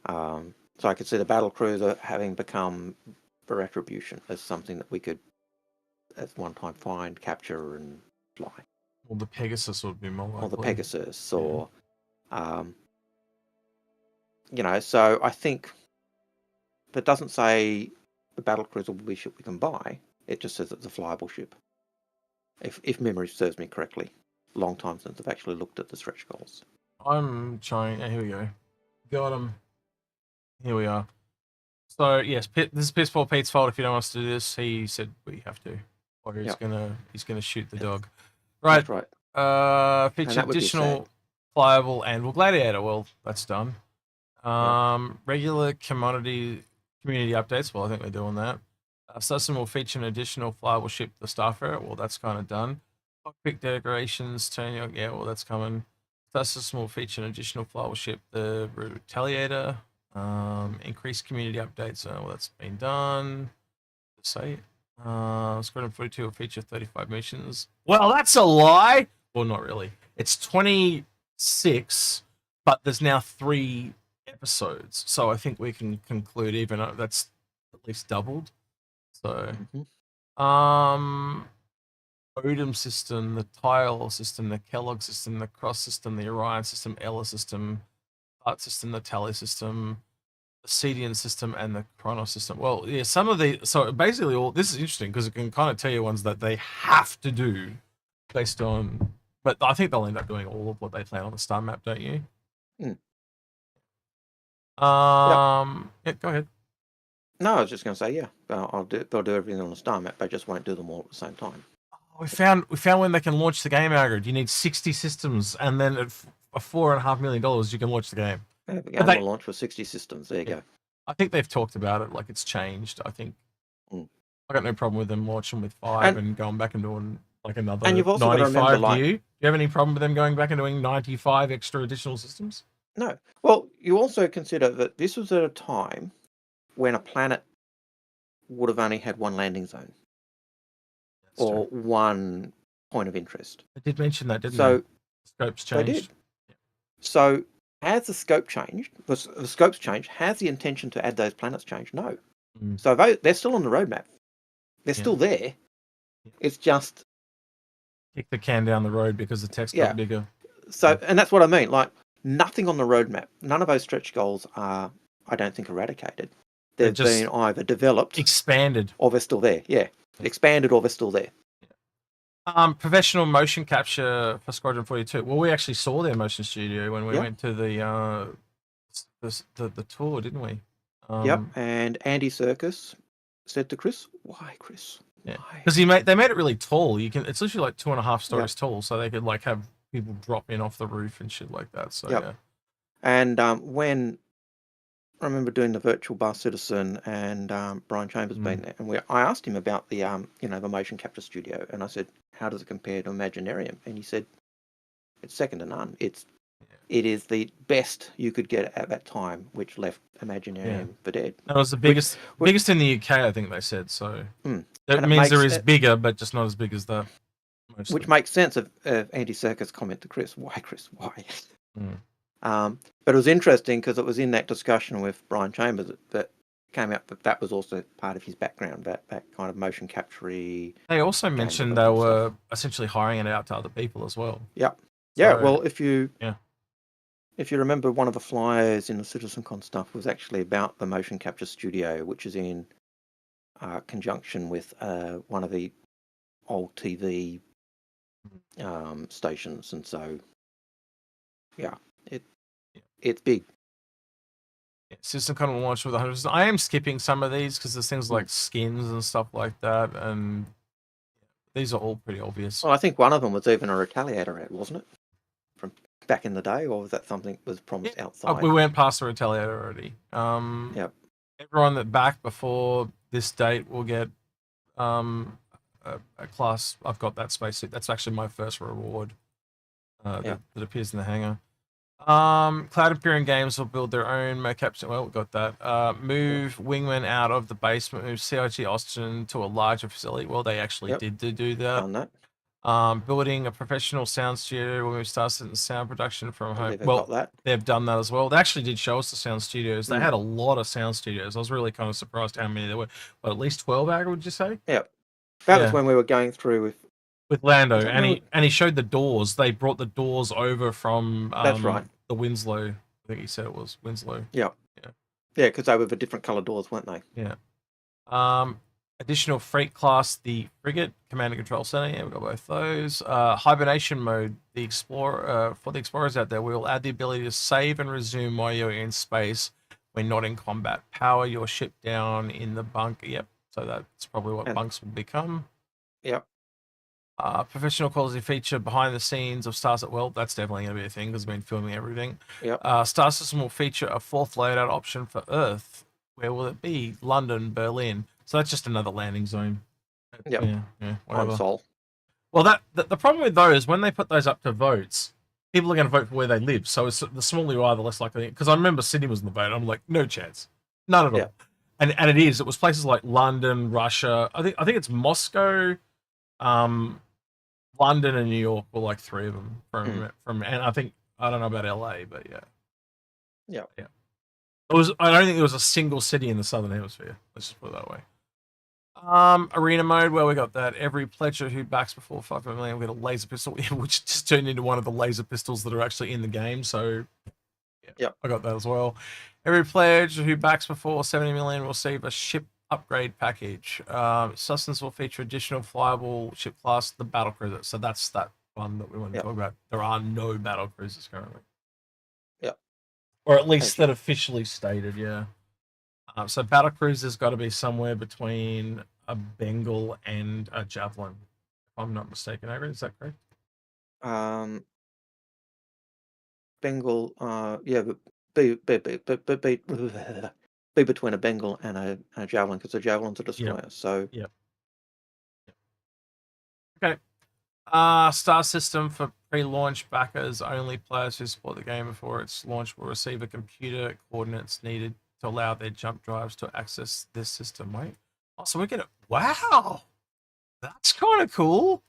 So I could see the battle cruiser having become the retribution as something that we could at one time find, capture, and fly. Well, the Pegasus would be more likely. Or the Pegasus, or you know. So I think that doesn't say the battle cruiser will be a ship we can buy. It just says it's a flyable ship. If memory serves me correctly, long time since I've actually looked at the stretch goals. I'm trying. Here we go. Got them. Here we are. So yes, this is PS4 Pete's fault if you don't want us to do this. He said we have to, or he's gonna shoot the dog. Right. That's right. Feature additional flyable Anvil Gladiator. Well, that's done. Regular community updates. Well, I think we're doing that. System will feature an additional flyable ship, the Starfarer. Well, that's kind of done. Cockpit decorations, turning. Yeah, well, that's coming. System will feature an additional flyable ship, the Retaliator. Increased community updates. Well, that's been done. Say, Squadron 42 will feature 35 missions. Well, that's a lie. Well, not really. It's 26, but there's now 3 episodes, so I think we can conclude even though that's at least doubled. So, Odom system, the Tile system, the Kellogg system, the Cross system, the Orion system, Ella system, Art system, the Tally system, the Cedian system, and the Chronos system. Well, yeah, some of the... So basically all... This is interesting because it can kind of tell you ones that they have to do based on... But I think they'll end up doing all of what they plan on the star map, don't you? Yeah, Yeah, go ahead. No, I was just going to say, yeah, they'll do everything on the star map. They just won't do them all at the same time. We found when they can launch the game, Algared. You need 60 systems, and then at $4.5 million, you can launch the game. Yeah, the game will launch with 60 systems. There you go. I think they've talked about it, like it's changed. I think I got no problem with them launching with 5 and going back and doing like another and you've also 95. got to remember, Do you have any problem with them going back and doing 95 extra additional systems? No. Well, you also consider that this was at a time when a planet would have only had one landing zone. That's or true. One point of interest. I did mention that, didn't they? Scopes changed. They did. Yeah. So has the scope changed? The scope's changed. Has the intention to add those planets changed? No. So they're still on the roadmap. They're still there. It's just kick the can down the road because the text got bigger. So, and that's what I mean. Like nothing on the roadmap. None of those stretch goals are, I don't think, eradicated. They've been either developed, expanded, or they're still there. Yeah, expanded or they're still there. Professional motion capture for Squadron 42. Well, we actually saw their motion studio when we went to the tour, didn't we? Yep. And Andy Serkis said to Chris, "Why, Chris? Yeah, because they made it really tall. It's literally like 2.5 stories tall, so they could like have people drop in off the roof and shit like that. So yeah. And when I remember doing the virtual bar citizen, and Brian Chambers being there, and I asked him about the the motion capture studio, and I said, how does it compare to Imaginarium? And he said, it's second to none. It is the best you could get at that time, which left Imaginarium for dead. That was the biggest in the UK, I think they said. So that means there is bigger, but just not as big as that. Mostly. Which makes sense of Andy Serkis' comment to Chris. Why, Chris? Why? But it was interesting because it was in that discussion with Brian Chambers that came out that was also part of his background, that kind of motion capture. They also mentioned they were essentially hiring it out to other people as well. Yeah. So, well, if you remember, one of the flyers in the CitizenCon stuff was actually about the motion capture studio, which is in conjunction with one of the old TV stations, and so it's big. CitizenCon will launch with 100%. I am skipping some of these because there's things like skins and stuff like that, and these are all pretty obvious. Well, I think one of them was even a Retaliator ad, wasn't it? From back in the day, or was that something that was promised outside? We went past the Retaliator already. Everyone that backed before this date will get a class. I've got that spacesuit. That's actually my first reward that appears in the hangar. Cloud Imperium Games will build their own mocap. Well, we got that. Move Wingman out of the basement. Move CIG Austin to a larger facility. Well, they actually did do that. Done that. Building a professional sound studio. We'll move Starset sound production from home. Well, they've done that as well. They actually did show us the sound studios. They had a lot of sound studios. I was really kind of surprised how many there were. But at least 12, Agger, would you say? Yeah. That was when we were going through with Lando, and he showed the doors. They brought the doors over from that's right, the Winslow. I think he said it was Winslow. Yeah, because they were the different color doors, weren't they? Yeah. Additional freight class, the frigate command and control center. Yeah, we've got both those. Hibernation mode. The explorer for the explorers out there, we will add the ability to save and resume while you're in space when not in combat. Power your ship down in the bunker. Yep. So that's probably what bunks will become. Yep. Professional quality feature behind the scenes of Starset. Well, that's definitely going to be a thing because we've been filming everything. Yep. Star System will feature a 4th loadout option for Earth. Where will it be? London, Berlin. So that's just another landing zone. Yep. Yeah, whatever. Sol. Well, the problem with those, when they put those up to votes, people are going to vote for where they live. So the smaller you are, the less likely. Because I remember Sydney was in the vote. I'm like, no chance. None at all. And it is. It was places like London, Russia. I think it's Moscow, London, and New York were like 3 of them from. And I don't know about LA, but yeah. I don't think there was a single city in the Southern Hemisphere. Let's just put it that way. Arena mode, well, we got that. Every pledger who backs before 5 million will get a laser pistol, which just turned into one of the laser pistols that are actually in the game. So, I got that as well. Every pledge who backs before 70 million will receive a ship upgrade package. Sustenance will feature additional flyable ship class, the battle cruiser. So that's that one that we want to talk about. There are no battle cruisers currently. Yeah. Or at least that officially stated, So battle cruiser's got to be somewhere between a Bengal and a Javelin, if I'm not mistaken. Is that correct? Bengal, yeah, but be between a Bengal and a Javelin, because a Javelin's a destroyer. Yep. So Yep. Okay. Star system for pre-launch backers. Only players who support the game before its launch will receive a computer coordinates needed to allow their jump drives to access this system. Wait. Oh, so we're gonna. Wow, that's kind of cool.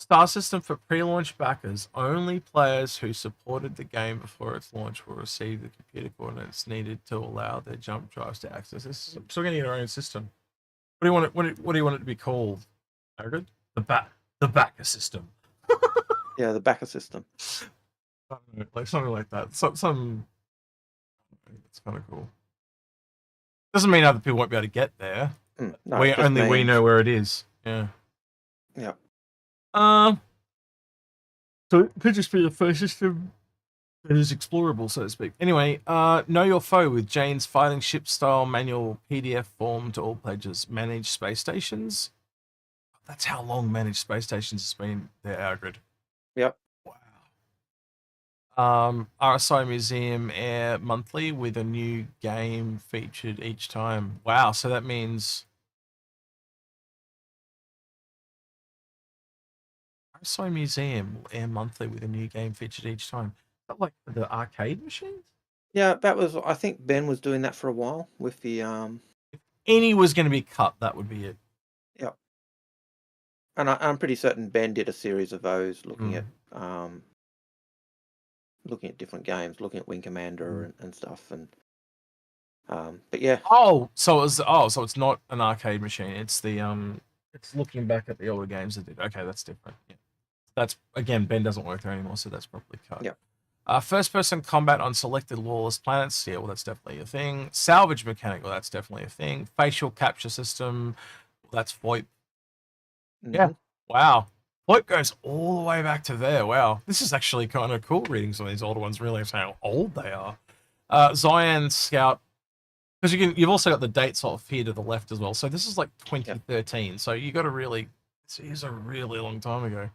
Star system for pre-launch backers. Only players who supported the game before its launch will receive the computer coordinates needed to allow their jump drives to access this system. So we're gonna get our own system. What do you want it? What do you want it to be called? Algared? The backer system. yeah, the backer system. Like something like that. Some. It's kind of cool. Doesn't mean other people won't be able to get there. No, we know where it is. Yeah. Yeah. So it could just be the first system that is explorable, so to speak. Anyway, know your foe with Jane's fighting ship style manual PDF form to all pages. Manage space stations. That's how long managed space stations has been there, Algared. Yep. Wow. RSI Museum Air monthly with a new game featured each time. Wow, so that means RSI Museum Air monthly with a new game featured each time. Is that like the arcade machines? Yeah, that was. I think Ben was doing that for a while with the If any was going to be cut, that would be it. Yep. And I'm pretty certain Ben did a series of those, looking at different games, looking at Wing Commander and stuff, and but yeah. So it's not an arcade machine. It's the it's looking back at the older games that did. Okay, that's different. Yeah. That's again, Ben doesn't work there anymore, so that's probably cut. Yeah. First-person combat on selected lawless planets. Yeah, well, that's definitely a thing. Salvage mechanic. Well, that's definitely a thing. Facial capture system. Well, that's VoIP. Yeah. Wow. VoIP goes all the way back to there. Wow. This is actually kind of cool reading some of these older ones, realizing how old they are. Zion Scout. Because you've also got the date sort of here to the left as well. So this is like 2013. Yep. So you got to really. This is a really long time ago.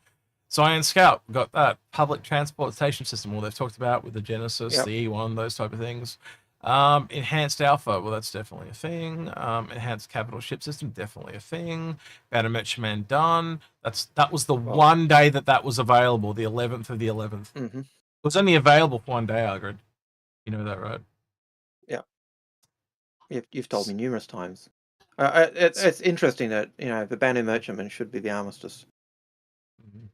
Zion Scout, got that. Public transportation system, well, they've talked about with the Genesis, the E1, those type of things. Enhanced Alpha, well, that's definitely a thing. Enhanced Capital Ship System, definitely a thing. Banner Merchantman done. That was the one day that was available, the 11th of the 11th. Mm-hmm. It was only available for one day, Algared. You know that, right? Yeah. You've told me numerous times. It's interesting that the Banner Merchantman should be the Armistice. Mm-hmm.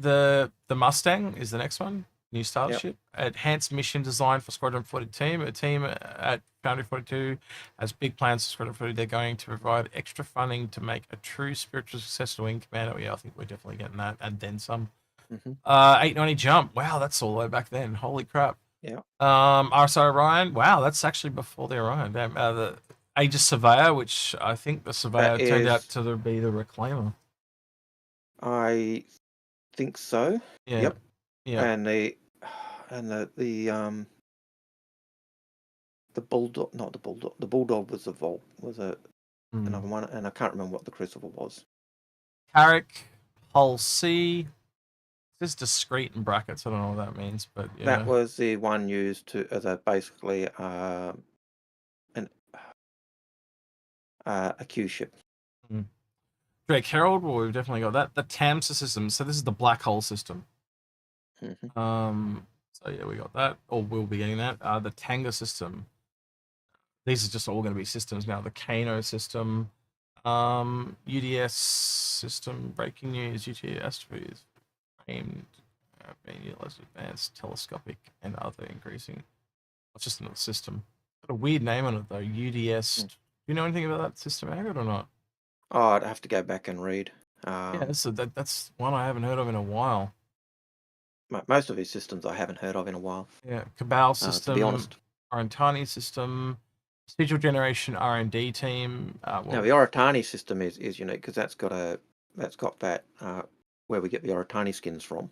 The Mustang is the next one. New starship. Enhanced mission design for Squadron 42. A team at Foundry 42 has big plans for Squadron 42. They're going to provide extra funding to make a true spiritual success to Wing Commander. Yeah, I think we're definitely getting that, and then some. 890 jump. Wow, that's all the way back then. Holy crap. Yeah. RSI Orion. Wow, that's actually before the Orion. Damn. The Aegis Surveyor, which I think the Surveyor turned out to be the Reclaimer. I think so. Yeah. Yep. Yeah. And the Bulldog, not the Bulldog. The Bulldog was another one, and I can't remember what the Crucible was. Carrick, Hull C. This is discrete in brackets. I don't know what that means, but yeah. That was the one used as basically a Q ship. Drake Herald, well, we've definitely got that. The TAMSA system. So this is the black hole system. So yeah, we got that, or we'll be getting that. The Tanga system. These are just all going to be systems now. The Kano system, UDS system. Breaking news: UTS Astrophies framed, being utilized advanced telescopic and other increasing. It's just another system. Got a weird name on it though. UDS. Do you know anything about that system, Algared, or not? Oh, I'd have to go back and read. Yeah, so that's one I haven't heard of in a while. Most of these systems I haven't heard of in a while. Yeah, Cabal system, to be honest. Orantani system, Sigil Generation R&D team. Now the Orantani system is unique because that's got that where we get the Orantani skins from.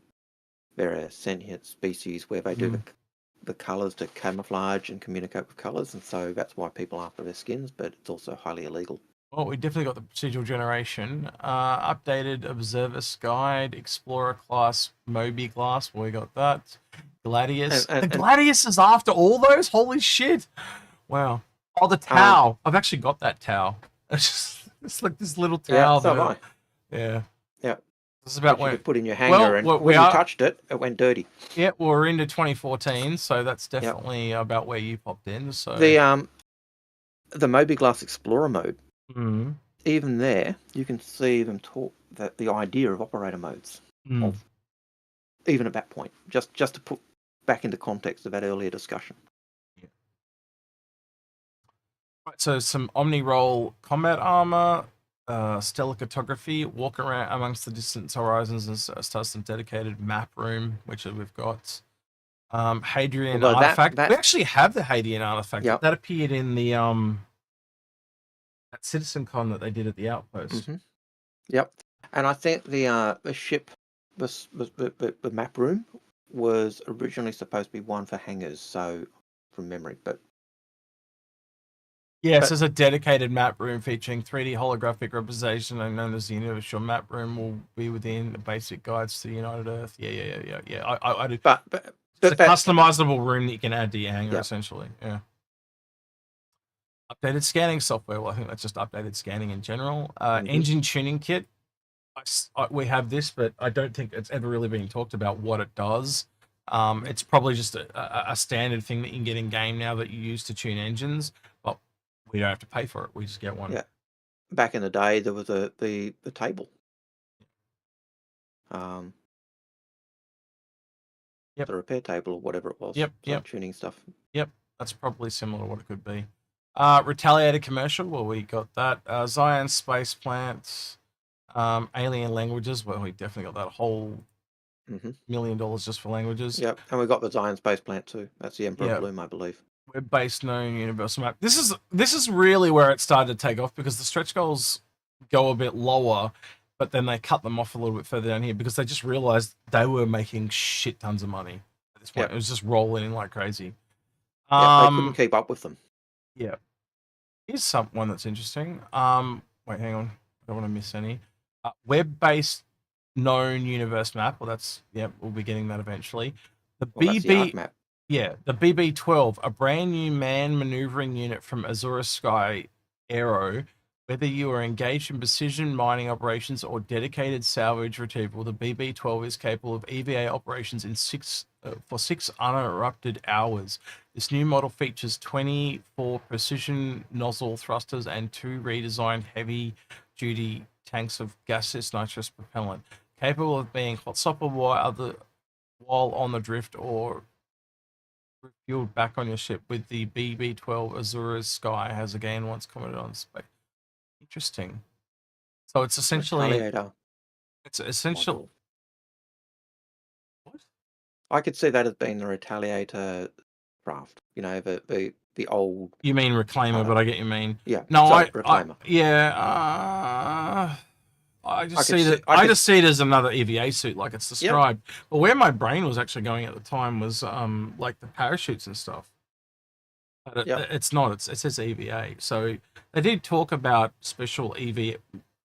They're a sentient species where they do the colours to camouflage and communicate with colours, and so that's why people are after their skins, but it's also highly illegal. Well, we definitely got the procedural generation. Updated Observer's Guide, Explorer class, Moby class. Well, we got that. Gladius. The Gladius is after all those? Holy shit. Wow. Oh, the Tau. I've actually got that Tau. It's like this little Tau. Yeah, so have I. Yeah. Yeah. This is about when you when could put in your hanger, and when you touched it, it went dirty. Yeah, well, we're into 2014, so that's definitely about where you popped in. So the Moby Glass Explorer mode, mm-hmm. even there, you can see them talk that the idea of operator modes, of even at that point, just to put back into context of that earlier discussion. Yeah. Right, so some Omni-Roll combat armor, stellar cartography, walk around amongst the distant horizons, and start some dedicated map room, which we've got. Hadrian artifact. We actually have the Hadrian artifact. Yep. That appeared in the at CitizenCon that they did at the outpost. Mm-hmm. Yep. And I think the ship, the map room was originally supposed to be one for hangars, so from memory, but yes, there's a dedicated map room featuring 3D holographic representation known as the Universal Map Room. Will be within the basic guides to the United Earth. Yeah. I do. But it's a customizable room that you can add to your hangar, essentially. Yeah. Updated scanning software. Well, I think that's just updated scanning in general. Engine tuning kit. We have this, but I don't think it's ever really been talked about what it does. It's probably just a standard thing that you can get in game now that you use to tune engines, but we don't have to pay for it. We just get one. Yeah. Back in the day, there was the table. The repair table or whatever it was. Yep. Tuning stuff. Yep. That's probably similar to what it could be. Retaliator commercial. Well, we got that. Zion space plants. Alien languages. Well, we definitely got that whole $1 million just for languages. Yep. And we got the Zion space plant too. That's the Emperor Bloom, I believe. Web-based known universal map. This is really where it started to take off, because the stretch goals go a bit lower, but then they cut them off a little bit further down here because they just realized they were making shit tons of money at this point. It was just rolling in like crazy. They couldn't keep up with them. Yeah. Here's one that's interesting. Wait, hang on. I don't want to miss any. Web-based known universe map. Well, that's we'll be getting that eventually. The BB map. Yeah, the BB-12, a brand new man maneuvering unit from Azure Sky Aero. Whether you are engaged in precision mining operations or dedicated salvage retrieval, the BB-12 is capable of EVA operations in 6 uninterrupted hours. This new model features 24 precision nozzle thrusters and 2 redesigned heavy-duty tanks of gaseous nitrous propellant, capable of being hot stopper while on the drift or refueled back on your ship. With the BB-12, Azure Sky has again once commented on space. Interesting. So it's essentially Model. What? I could see that as being the Retaliator craft. You know, the old. You mean Reclaimer, but I get you mean. Yeah. No, Reclaimer. I just see it as another EVA suit, like it's described. Yep. But where my brain was actually going at the time was like the parachutes and stuff. But it's not. It says EVA. So they did talk about special EVA.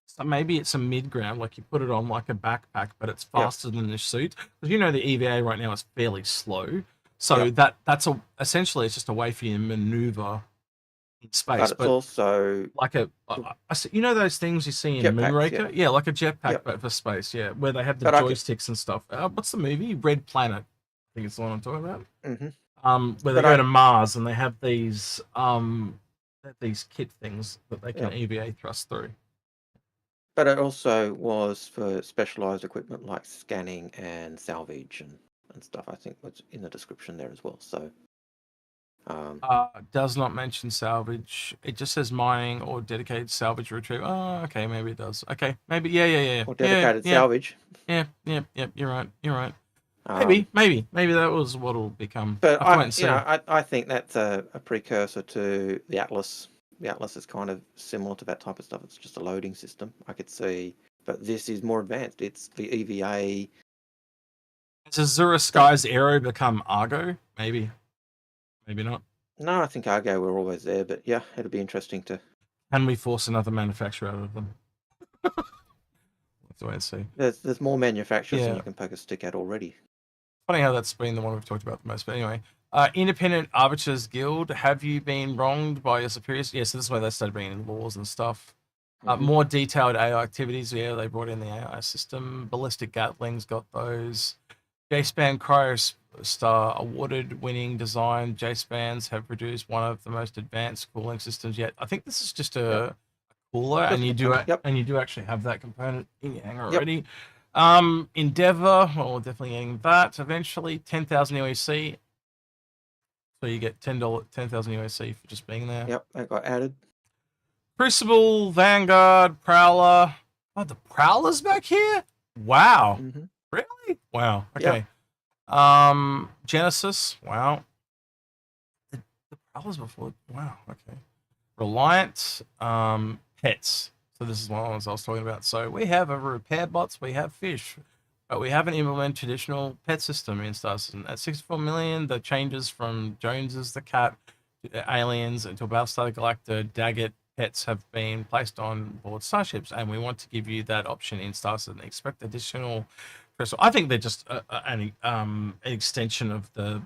So maybe it's a mid-ground, like you put it on like a backpack, but it's faster than the suit. Because you know the EVA right now is fairly slow. So that's essentially it's just a way for you to maneuver in space. But it's also like you know those things you see in Moonraker? Yeah, like a jetpack, but for space. Yeah, where they have the joysticks and stuff. What's the movie? Red Planet. I think it's the one I'm talking about. Where they go to Mars and they have these kit things that they can EVA thrust through. But it also was for specialized equipment like scanning and salvage and stuff. I think was in the description there as well. So does not mention salvage. It just says mining or dedicated salvage retrieval. Oh, okay, maybe it does. Okay, maybe yeah. Or dedicated salvage. Yeah. You're right. Maybe that was what it'll become. But I think that's a precursor to the Atlas. The Atlas is kind of similar to that type of stuff. It's just a loading system. I could see, but this is more advanced. It's the EVA. Does Azure Sky's Aero become Argo? Maybe. Maybe not. No, I think Argo were always there, but yeah, it'll be interesting to. Can we force another manufacturer out of them? That's the way I see. There's more manufacturers than Yeah. you can poke a stick at already. Funny how that's been the one we've talked about the most. But anyway, Independent Arbiters Guild. Have you been wronged by your superiors? Yeah, so this is where they started bringing in laws and stuff. More detailed AI activities. Yeah, they brought in the AI system. Ballistic Gatlings got those. J-Span Cryostar awarded winning design. J-Spans have produced one of the most advanced cooling systems yet. I think this is just a cooler, and you do actually have that component in your hangar already. Endeavor, well, we're definitely getting that eventually. 10,000 UEC. So you get 10,000 UEC for just being there. Yep, that got added. Crucible, Vanguard, Prowler. Oh, the Prowler's back here? Wow. Really? Wow. Okay. Yep. Genesis. Wow. The Prowler's before. Wow. Okay. Reliant. Pets. So this is one of the ones I was talking about. So we have a repair bots, we have fish, but we haven't implemented traditional pet system in Star Citizen. At 64 million, the changes from Jones's the cat, to Aliens, into Battlestar Galactica, Daggett pets have been placed on board starships, and we want to give you that option in Star Citizen. Expect additional. I think they're just an extension of the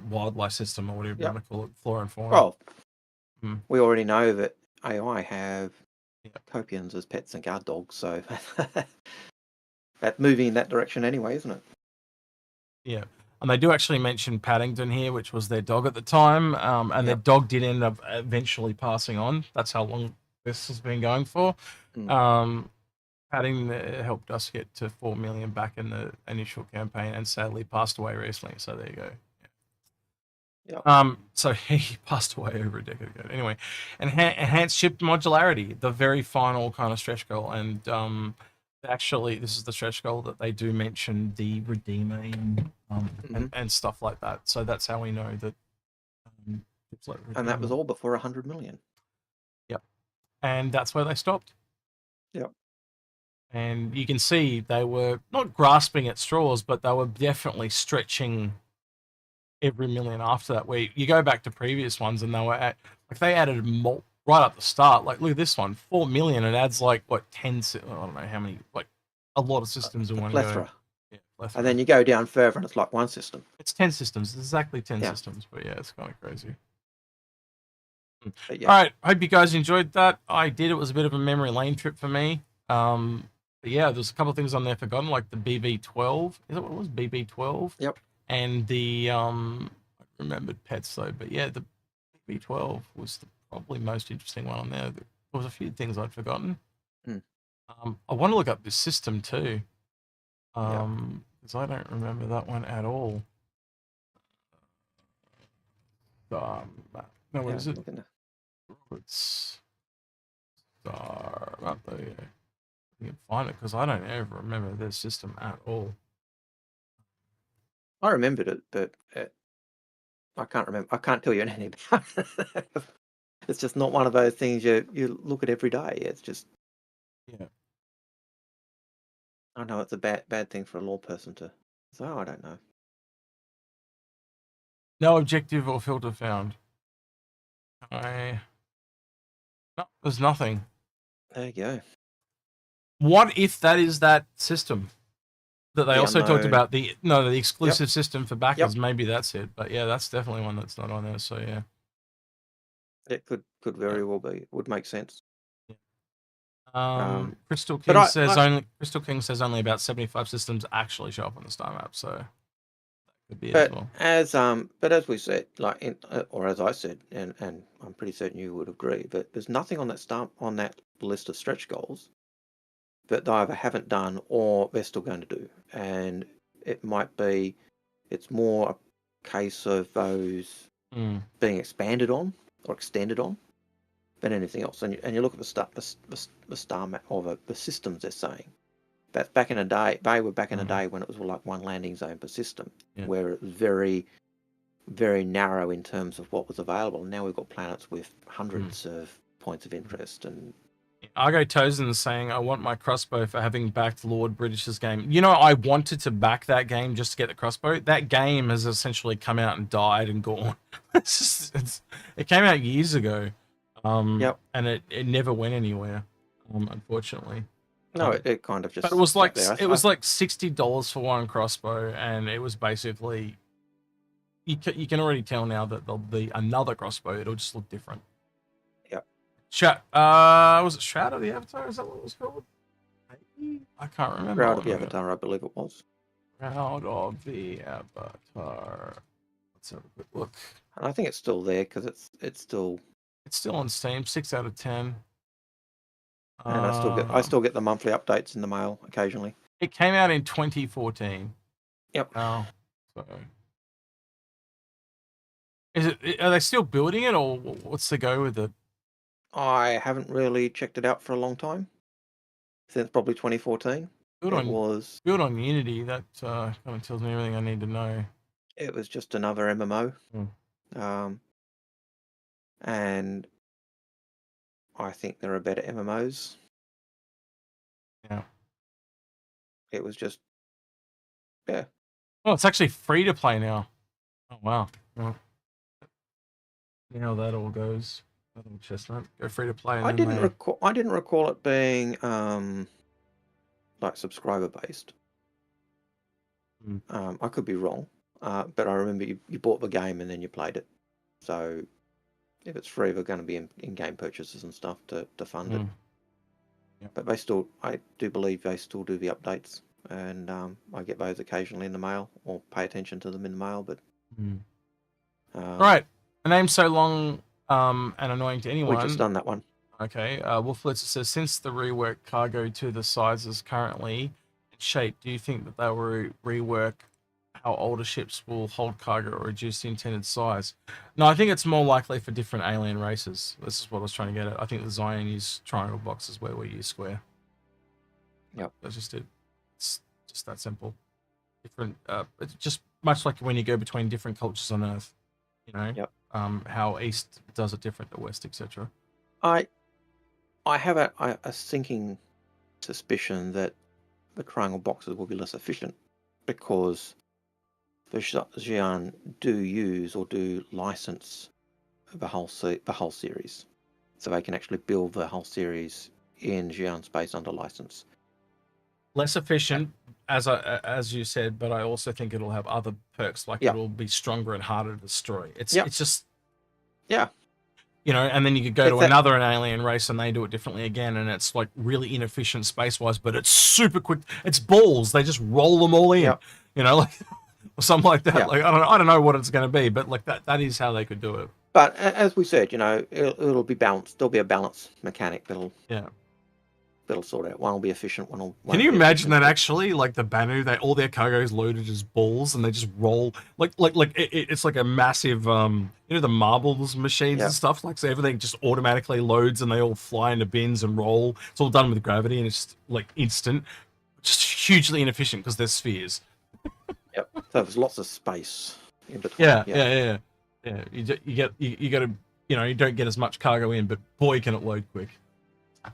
wildlife system, or whatever you want to call it, flora and fauna. Well, we already know that AI have Copians as pets and guard dogs, so that's moving in that direction anyway, isn't it? Yeah. And they do actually mention Paddington here, which was their dog at the time, and their dog did end up eventually passing on. That's how long this has been going for. Paddington helped us get to 4 million back in the initial campaign, and sadly passed away recently. So there you go. So he passed away over a decade ago. Anyway, enhanced ship modularity, the very final kind of stretch goal, and actually this is the stretch goal that they do mention the Redeemer in, and stuff like that. So that's how we know that. Like and that was all before 100 million. Yep, and that's where they stopped. Yep. And you can see they were not grasping at straws, but they were definitely stretching every million after that. Where you go back to previous ones and they were at, like, they added right up the start. Like, look at this one, 4 million. It adds like what 10? I don't know how many. Like a lot of systems in one go. Yeah, plethora. And then you go down further and it's like one system. It's 10 systems. It's exactly 10 systems. But yeah, it's kind of crazy. All right. Hope you guys enjoyed that. I did. It was a bit of a memory lane trip for me. But yeah, there's a couple of things on there forgotten, like the BB-12. Is that what it was? BB-12. Yep. And the I remembered pets though, but yeah, the BB-12 was probably most interesting one on there. There was a few things I'd forgotten. I want to look up this system too, because I don't remember that one at all. No, what is it? It's Star. Right there. You can find it because I don't ever remember this system at all. I remembered it, but I can't remember. I can't tell you anything about it. It's just not one of those things you look at every day. It's just I know it's a bad thing for a law person to. So I don't know. No objective or filter found. No, there's nothing. There you go. What if that is that system that they also talked about? The exclusive system for backers. Maybe that's it. But yeah, that's definitely one that's not on there. So yeah, it could very well be. Would make sense. Crystal King says only about 75 systems actually show up on the star map. So that could be it as well. But as we said, like or as I said, and I'm pretty certain you would agree, that there's nothing on that list of stretch goals that they either haven't done or they're still going to do. And it might be, it's more a case of those being expanded on or extended on than anything else. And you look at the star map or the systems they're saying. That's back in a day. They were back in a day when it was like one landing zone per system, where it was very, very narrow in terms of what was available. And now we've got planets with hundreds of points of interest and Argo Tozen saying, I want my crossbow for having backed Lord British's game. You know, I wanted to back that game just to get the crossbow. That game has essentially come out and died and gone. It came out years ago. Yep. And it never went anywhere, unfortunately. No, it kind of just. But it was like $60 for one crossbow, and it was basically you can already tell now that there'll be another crossbow. It'll just look different. Yep. Was it Shroud of the Avatar? Is that what it was called? I can't remember. Shroud of the Avatar, I believe it was. Shroud of the Avatar. Let's have a quick look. And I think it's still there because it's still on Steam. 6 out of 10. And I still get the monthly updates in the mail occasionally. It came out in 2014. Yep. Oh, so are they still building it, or what's the go with it? I haven't really checked it out for a long time. Since probably 2014. Built on Unity. That kind of tells me everything I need to know. It was just another MMO. And I think there are better MMOs. Yeah. It was just, yeah. Oh, it's actually free to play now. Oh, wow. Well, you know how that all goes. Little chestnut. Go free to play. I didn't recall it being like subscriber based. I could be wrong, but I remember you bought the game and then you played it. So if it's free, they're going to be in-game purchases and stuff to fund it. Yep. But I do believe they still do the updates, and I get those occasionally in the mail or pay attention to them in the mail. But right, a name so long and annoying to anyone. We just done that one. Okay, Wolflitzer says, since the rework cargo to the sizes currently in shape, do you think that they will rework how older ships will hold cargo or reduce the intended size? No, I think it's more likely for different alien races. This is what I was trying to get at. I think the Zion use triangle boxes where we use square. Yep. That's just it. It's just that simple. Different, it's just much like when you go between different cultures on Earth, you know? Yep. How East does it different to West, etc. I have a sinking suspicion that the triangle boxes will be less efficient because the Xi'an do license the whole series, so they can actually build the whole series in Xi'an space under license. Less efficient, as you said, but I also think it'll have other perks, like it'll be stronger and harder to destroy. It's just you know, and then you could go to another alien race and they do it differently again, and it's like really inefficient space-wise, but it's super quick. It's balls. They just roll them all in, you know, like or something like that. Yeah. Like I don't know what it's going to be, but like that is how they could do it. But as we said, you know, it'll be balanced. There'll be a balance mechanic that'll sort out. One will be efficient. One will. Can you imagine that actually, like the Banu, all their cargo is loaded as balls, and they just roll it's like a massive, you know, the marbles machines and stuff. Like so, everything just automatically loads, and they all fly into bins and roll. It's all done with gravity, and it's like instant. Just hugely inefficient because they're spheres. Yep. So there's lots of space in between. Yeah. You got to, you know, you don't get as much cargo in, but boy, can it load quick.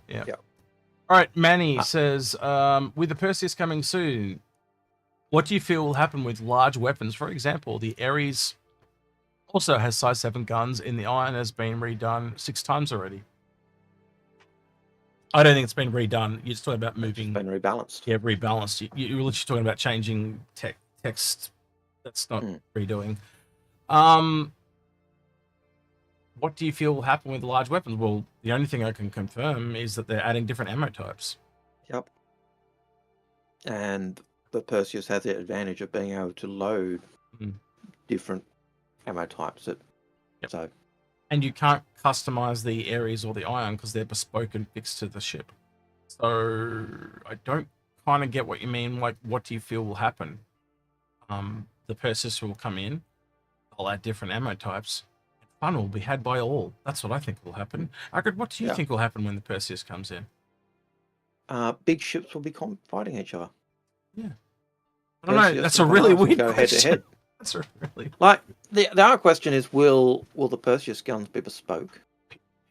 Yeah. Yep. All right, Manny says, with the Perseus coming soon, what do you feel will happen with large weapons? For example, the Ares also has size 7 guns, and the Iron has been redone 6 times already. I don't think it's been redone. You're just talking about moving. It's been rebalanced. Yeah, rebalanced. You're literally talking about changing text. That's not redoing. What do you feel will happen with large weapons? Well, the only thing I can confirm is that they're adding different ammo types. Yep. And the Perseus has the advantage of being able to load different ammo types. So. And you can't customize the Ares or the Ion because they're bespoke and fixed to the ship. So I don't kind of get what you mean. Like, what do you feel will happen? The Perseus will come in. They'll add different ammo types. Fun will be had by all. That's what I think will happen. Algared, what do you think will happen when the Perseus comes in? Big ships will be fighting each other. Yeah. I don't know. That's a really weird question. Head to head. That's a really... Like, the other question is, will the Perseus guns be bespoke?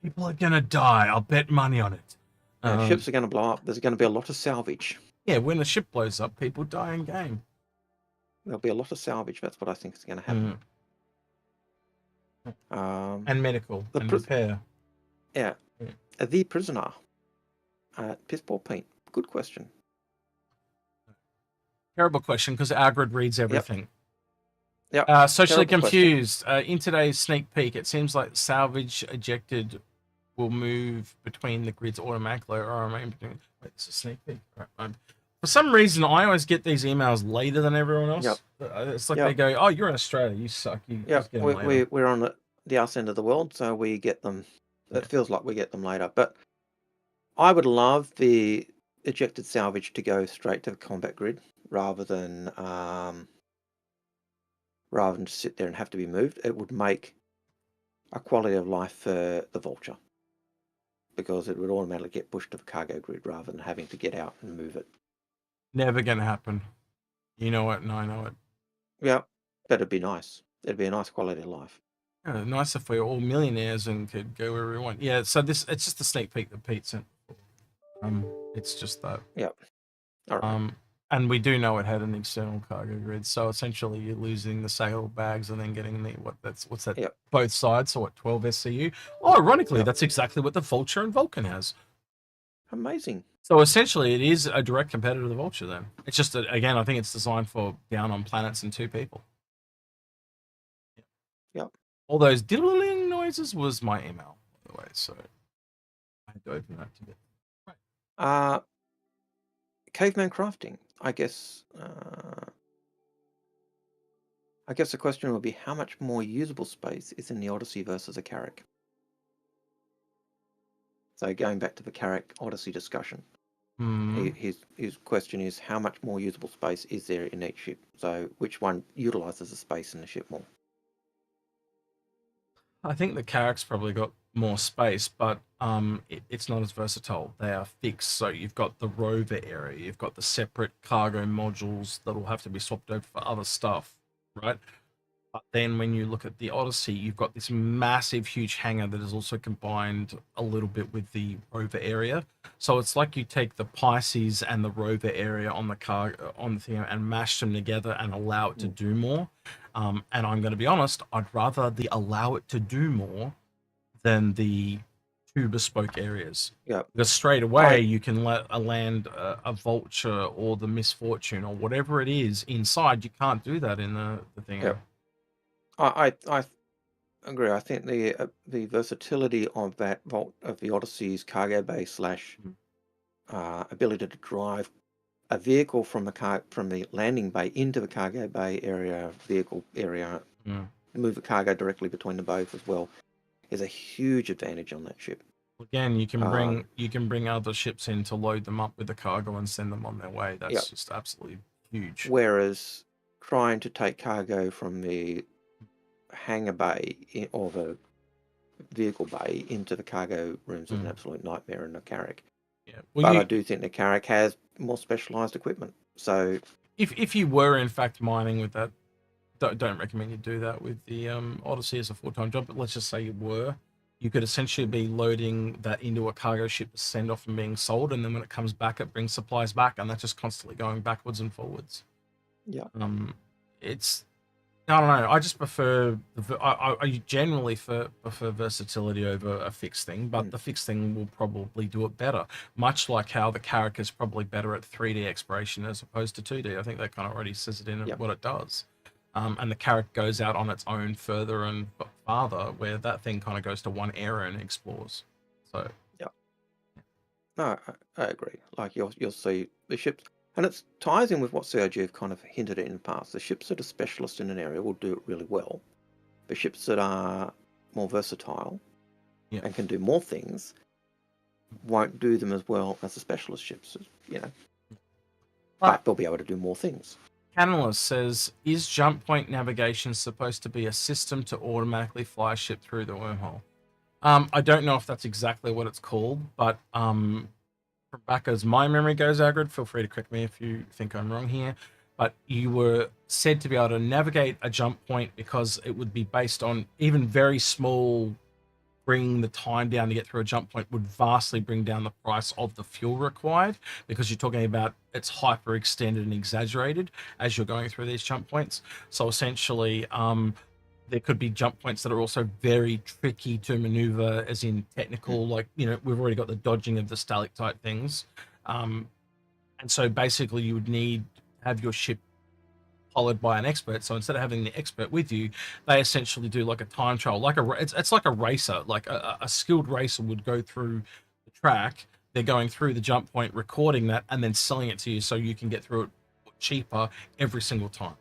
People are going to die. I'll bet money on it. Ships are going to blow up. There's going to be a lot of salvage. Yeah, when a ship blows up, people die in game. There'll be a lot of salvage. That's what I think is going to happen. And medical and repair. Yeah. The prisoner. Pissball Paint. Good question. Terrible question because Algared reads everything. Yep. Socially confused. In today's sneak peek, it seems like Salvage ejected will move between the grids automatically or remain between. Wait, it's a sneak peek. Right. For some reason, I always get these emails later than everyone else. It's like they go, "Oh, you're in Australia. You suck. You just get them later." We're on the arse end of the world, so we get them. It feels like we get them later. But I would love the ejected salvage to go straight to the combat grid rather than just sit there and have to be moved. It would make a quality of life for the Vulture because it would automatically get pushed to the cargo grid rather than having to get out and move it. Never gonna happen. You know it, and I know it. Yeah, but it'd be nice. It'd be a nice quality of life. Yeah, nice if we were all millionaires and could go wherever we want. Yeah, so it's just a sneak peek that Pete sent. It's just that. Yeah. All right. And we do know it had an external cargo grid, so essentially you're losing the sail bags and then getting the what's that? Yep. Both sides, so what, 12 SCU? Oh, ironically, that's exactly what the Vulture and Vulcan has. Amazing. So essentially, it is a direct competitor to the Vulture. Then it's just again, I think it's designed for down on planets and 2 people. Yep. All those diddling noises was my email, by the way. So I had to open that to get. Right. Caveman crafting. I guess the question would be how much more usable space is in the Odyssey versus a Carrick? So going back to the Carrick Odyssey discussion, his question is how much more usable space is there in each ship? So which one utilizes the space in the ship more? I think the Carrick's probably got more space, but it's not as versatile. They are fixed, so you've got the rover area, you've got the separate cargo modules that'll have to be swapped over for other stuff, right? But then when you look at the Odyssey, you've got this massive, huge hangar that is also combined a little bit with the rover area. So it's like you take the Pisces and the rover area on the thing and mash them together and allow it to do more. And I'm going to be honest, I'd rather the allow it to do more than the 2 bespoke areas. Yeah. Because straight away you can land a Vulture or the Misfortune or whatever it is inside. You can't do that in the thing. Yeah. I agree. I think the versatility of that of the Odyssey's cargo bay / ability to drive a vehicle from the landing bay into the cargo bay vehicle area, move the cargo directly between the both as well, is a huge advantage on that ship. Again, you can bring other ships in to load them up with the cargo and send them on their way. That's just absolutely huge. Whereas trying to take cargo from the hangar bay or the vehicle bay into the cargo rooms is an absolute nightmare in a Carrick. Yeah, but I do think the Carrick has more specialized equipment. So if you were in fact mining with that, don't recommend you do that with the Odyssey as a full-time job. But let's just say you were, you could essentially be loading that into a cargo ship to send off and being sold, and then when it comes back, it brings supplies back, and that's just constantly going backwards and forwards. Yeah. I don't know. I just prefer. I generally prefer versatility over a fixed thing, but the fixed thing will probably do it better. Much like how the Carrick is probably better at 3D exploration as opposed to 2D. I think that kind of already says it in what it does. And the Carrick goes out on its own further and farther, where that thing kind of goes to one area and explores. So yeah. No, I agree. Like you'll see the ships. And it ties in with what CIG have kind of hinted at in the past. The ships that are specialists in an area will do it really well. The ships that are more versatile and can do more things won't do them as well as the specialist ships, But they'll be able to do more things. Canalist says, is jump point navigation supposed to be a system to automatically fly a ship through the wormhole? I don't know if that's exactly what it's called, but back as my memory goes, Algared, feel free to correct me if you think I'm wrong here, but you were said to be able to navigate a jump point because it would be based on even very small bring the time down to get through a jump point would vastly bring down the price of the fuel required, because you're talking about it's hyper extended and exaggerated as you're going through these jump points. So essentially, there could be jump points that are also very tricky to maneuver, as in technical, like, you know, we've already got the dodging of the stalactite things. And so basically you would need to have your ship followed by an expert. So instead of having the expert with you, they essentially do like a time trial, like it's like a racer, like a skilled racer would go through the track. They're going through the jump point, recording that, and then selling it to you so you can get through it cheaper every single time.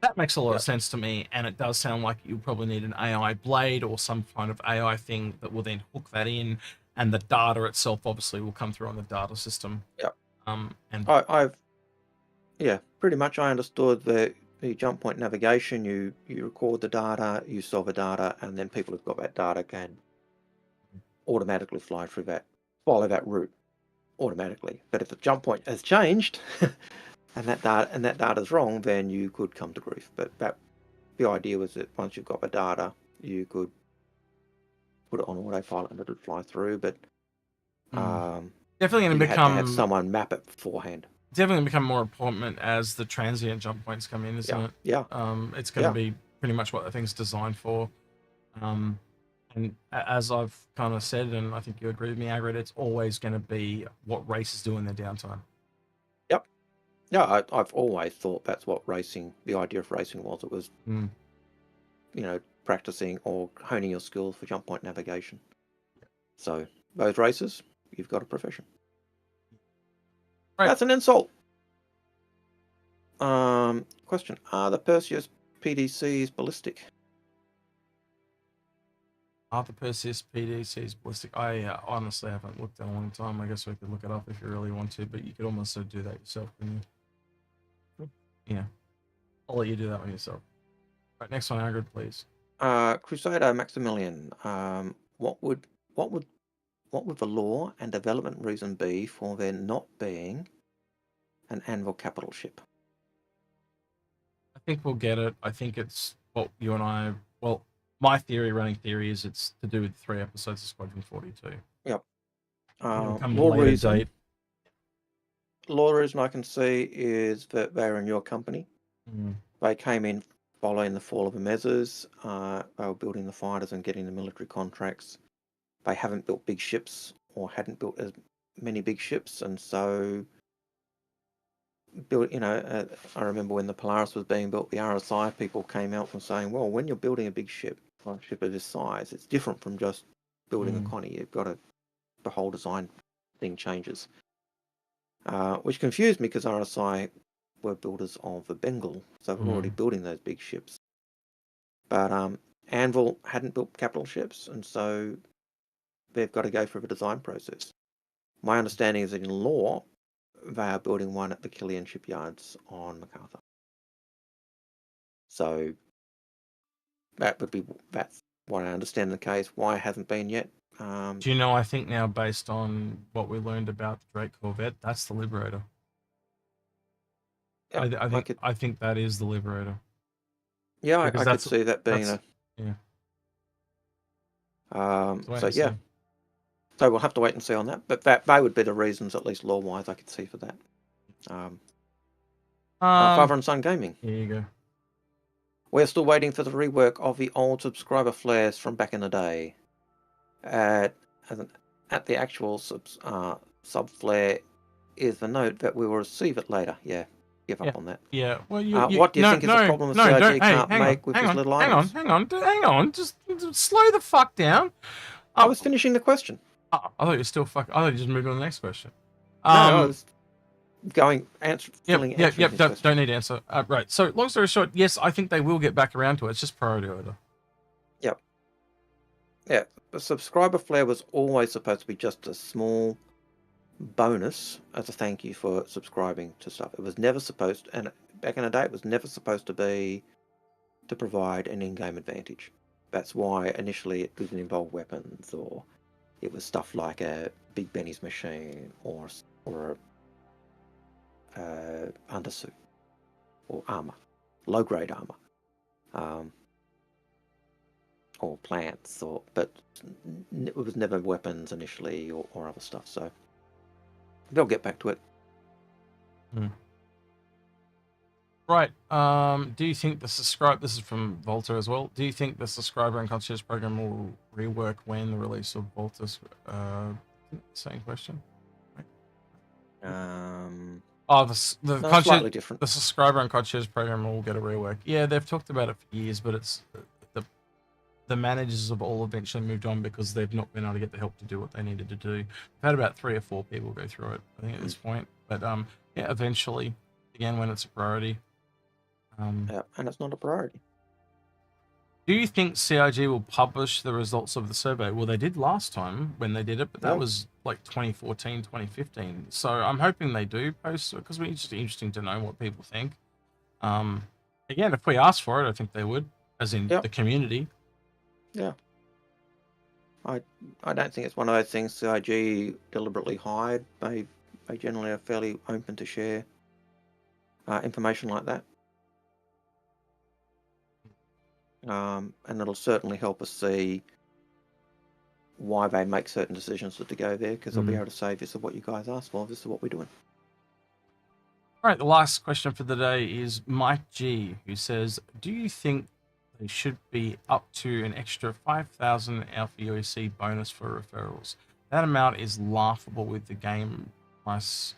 That makes a lot of sense to me, and it does sound like you probably need an AI blade or some kind of AI thing that will then hook that in, and the data itself obviously will come through on the data system. Yep. And pretty much I understood the jump point navigation. You record the data, you solve the data, and then people who've got that data can automatically follow that route automatically. But if the jump point has changed and that data is wrong, then you could come to grief. But the idea was that once you've got the data, you could put it on autopilot and let it fly through. But definitely going to had to have someone map it beforehand. Definitely become more important as the transient jump points come in, isn't it? Yeah. It's going to be pretty much what the thing's designed for. And as I've kind of said, and I think you agree with me, Algared, it's always going to be what races do in their downtime. Yep. Yeah, I've always thought that's what the idea of racing was. It was, you know, practicing or honing your skills for jump point navigation. So those races, you've got a profession. Right. That's an insult. Question: are the Perseus PDCs ballistic? Are the Perseus PDCs ballistic? I honestly haven't looked in a long time. I guess we could look it up if you really want to, but you could almost do that yourself, couldn't you? Yeah. I'll let you do that one yourself. Right, next one, Algared, please. Crusader Maximilian. What would the law and development reason be for there not being an Anvil capital ship? I think we'll get it. I think it's what you and I. Well, my running theory is it's to do with 3 episodes of Squadron 42. Yep. Law reason I can see is that they're in your company. They came in following the fall of the Mezzers. They were building the fighters and getting the military contracts. They haven't built big ships or hadn't built as many big ships, and so I remember when the Polaris was being built, the RSI people came out and saying, well, when you're building a big ship, like a ship of this size, it's different from just building a Connie. You've got the whole design thing changes. Which confused me because RSI were builders of the Bengal, so we're already building those big ships. But Anvil hadn't built capital ships, and so they've got to go through the design process. My understanding is that in law, they are building one at the Killian shipyards on MacArthur. So that's what I understand the case. Why it hasn't been yet? Do you know, I think now, based on what we learned about the Drake Corvette, that's the Liberator. Yeah, I think that is the Liberator. Yeah, I could see that being So we'll have to wait and see on that. But that would be the reasons, at least law-wise, I could see for that. Father and Son Gaming. Here you go. We're still waiting for the rework of the old subscriber flares from back in the day. At the actual sub flare is the note that we will receive it later. Yeah, give up on that. Yeah. Well, what do you think is the problem with CRG can't make with his little items? Hang on. Just slow the fuck down. I was finishing the question. I thought you were still I thought you just moved on to the next question. No, I was going filling. Don't need to answer. Right. So, long story short, yes, I think they will get back around to it. It's just priority order. Yep. Yeah. The subscriber flare was always supposed to be just a small bonus as a thank you for subscribing to stuff. It was never supposed, and back in the day, it was never supposed to be to provide an in-game advantage. That's why initially it didn't involve weapons, or it was stuff like a Big Benny's machine, or undersuit, or armor, low-grade armor. or plants, but it was never weapons initially or other stuff. So they'll get back to it. Right. Do you think the this is from Volta as well. Do you think the subscriber and concierge program will rework when the release of Volta's same question? Oh, the no, slightly different. The subscriber and concierge program will get a rework. Yeah, they've talked about it for years, but it's the managers have all eventually moved on because they've not been able to get the help to do what they needed to do. We've had about 3 or 4 people go through it, I think, at this point. But yeah, eventually, again, when it's a priority. Yeah, and it's not a priority. Do you think CIG will publish the results of the survey? Well, they did last time when they did it, but that was like 2014, 2015. So I'm hoping they do post it because it's just interesting to know what people think. Again, if we asked for it, I think they would, as in the community. Yeah. I don't think it's one of those things CIG deliberately hide. They generally are fairly open to share information like that. And it'll certainly help us see why they make certain decisions to go there, because they'll be able to say, this is what you guys asked for, this is what we're doing. All right, the last question for the day is Mike G, who says, do you think they should be up to an extra 5,000 Alpha UEC bonus for referrals? That amount is laughable with the game price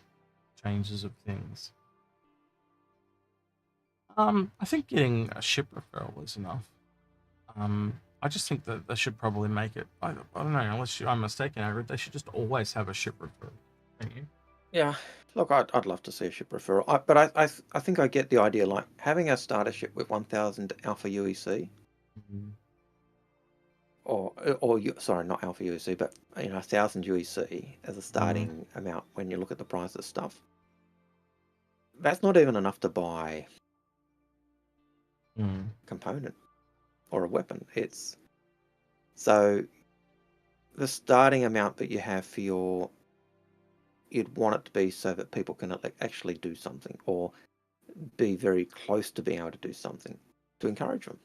changes of things. I think getting a ship referral is enough. I just think that they should probably make it. I don't know, unless I'm mistaken, Algared, they should just always have a ship referral. Don't you? Yeah, look, I'd love to see a ship referral, but I think I get the idea, like having a starter ship with 1,000 Alpha UEC, or sorry, not Alpha UEC, but 1,000 UEC as a starting amount when you look at the price of stuff. That's not even enough to buy a component or a weapon. So the starting amount that you have for you'd want it to be so that people can actually do something or be very close to being able to do something to encourage them.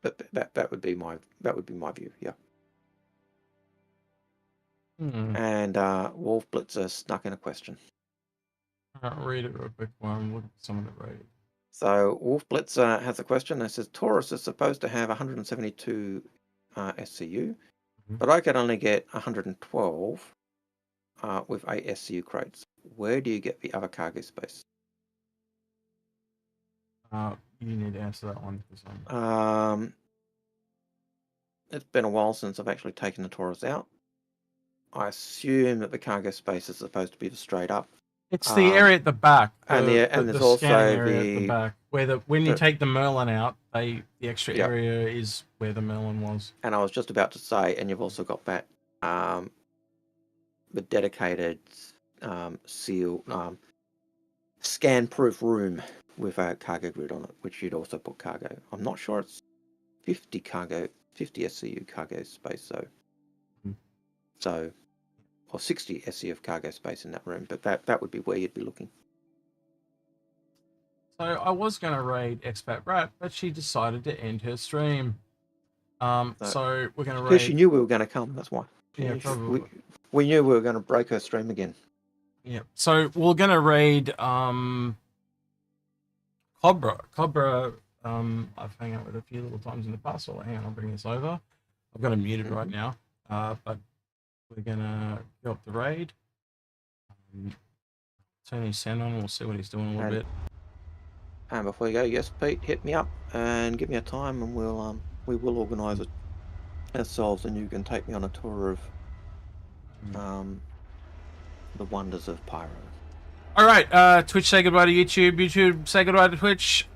But that would be my view. Yeah. And Wolf Blitzer snuck in a question. I'll read it real quick while I'm looking at some of the raid. So Wolf Blitzer has a question that says Taurus is supposed to have 172 SCU, but I can only get 112 with 8 SCU crates. Where do you get the other cargo space? You need to answer that one. It's been a while since I've actually taken the Taurus out. I assume that the cargo space is supposed to be the straight up. It's the area at the back, and there's also area at the back where when you take the Merlin out, the extra area is where the Merlin was. And I was just about to say, and you've also got that the dedicated scan-proof room with a cargo grid on it, which you'd also put cargo. I'm not sure it's 50 SCU cargo space, so. Or 60 SC of cargo space in that room, but that would be where you'd be looking. So I was going to raid Expat Rat, but she decided to end her stream. So we're going to raid... Because she knew we were going to come, that's why. Yeah, probably. We knew we were going to break her stream again. Yeah, so we're going to raid Cobra. Cobra, I've hung out with a few little times in the past, so hang on, I'll bring this over. I've got him muted right now, but... We're gonna go up the raid. Turn his sound on. We'll see what he's doing a little bit. And before you go, yes, Pete, hit me up and give me a time, and we will organise it ourselves, and you can take me on a tour of the wonders of Pyro. All right, Twitch, say goodbye to YouTube. YouTube, say goodbye to Twitch.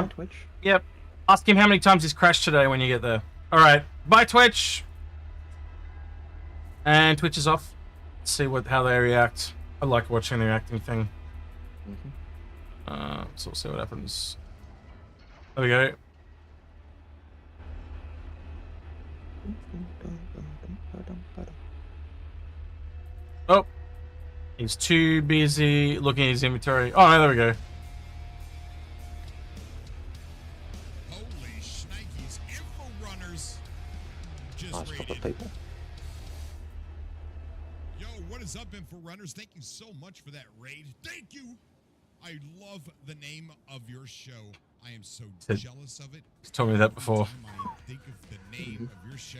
Twitch. Yep. Ask him how many times he's crashed today when you get there. All right, bye, Twitch. And Twitch is off. Let's see how they react. I like watching the reacting thing. So we'll see what happens. There we go. Oh, he's too busy looking at his inventory. Oh no, there we go. Inforunners. Just Nice couple of people. Yo, what is up, Inforunners? Thank you so much for that raid. Thank you. I love the name of your show. I am so jealous of it. He's told me that before. Every time I think of the name of your show,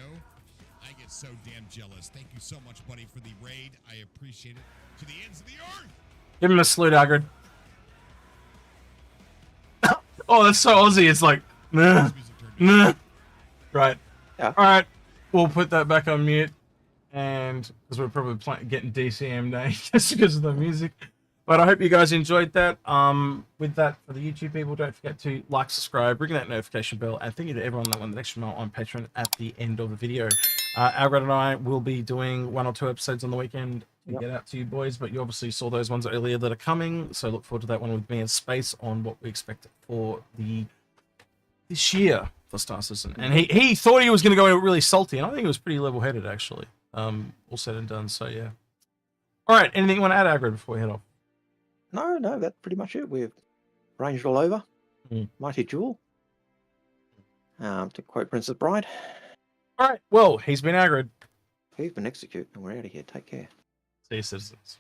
I get so damn jealous. Thank you so much, buddy, for the raid. I appreciate it. To the ends of the earth. Give him a salute, Algared. Oh, that's so Aussie. It's like, nah, nah. Right. Yeah. All right. We'll put that back on mute. And because we're probably getting DCM now just because of the music. But I hope you guys enjoyed that. With that, for the YouTube people, don't forget to like, subscribe, ring that notification bell, and thank you to everyone that won the extra mile on Patreon at the end of the video. Algared and I will be doing 1 or 2 episodes on the weekend to get out to you boys, but you obviously saw those ones earlier that are coming, so look forward to that one with me and Space on what we expect for this year for Star Citizen. And he thought he was going to go really salty, and I think he was pretty level-headed, actually. All said and done, so yeah. All right, anything you want to add, Algared, before we head off? No, that's pretty much it. We've ranged all over. Mighty Jewel. To quote Princess Bride. All right, well, he's been Algared. He's been executed, and we're out of here. Take care. See you, citizens.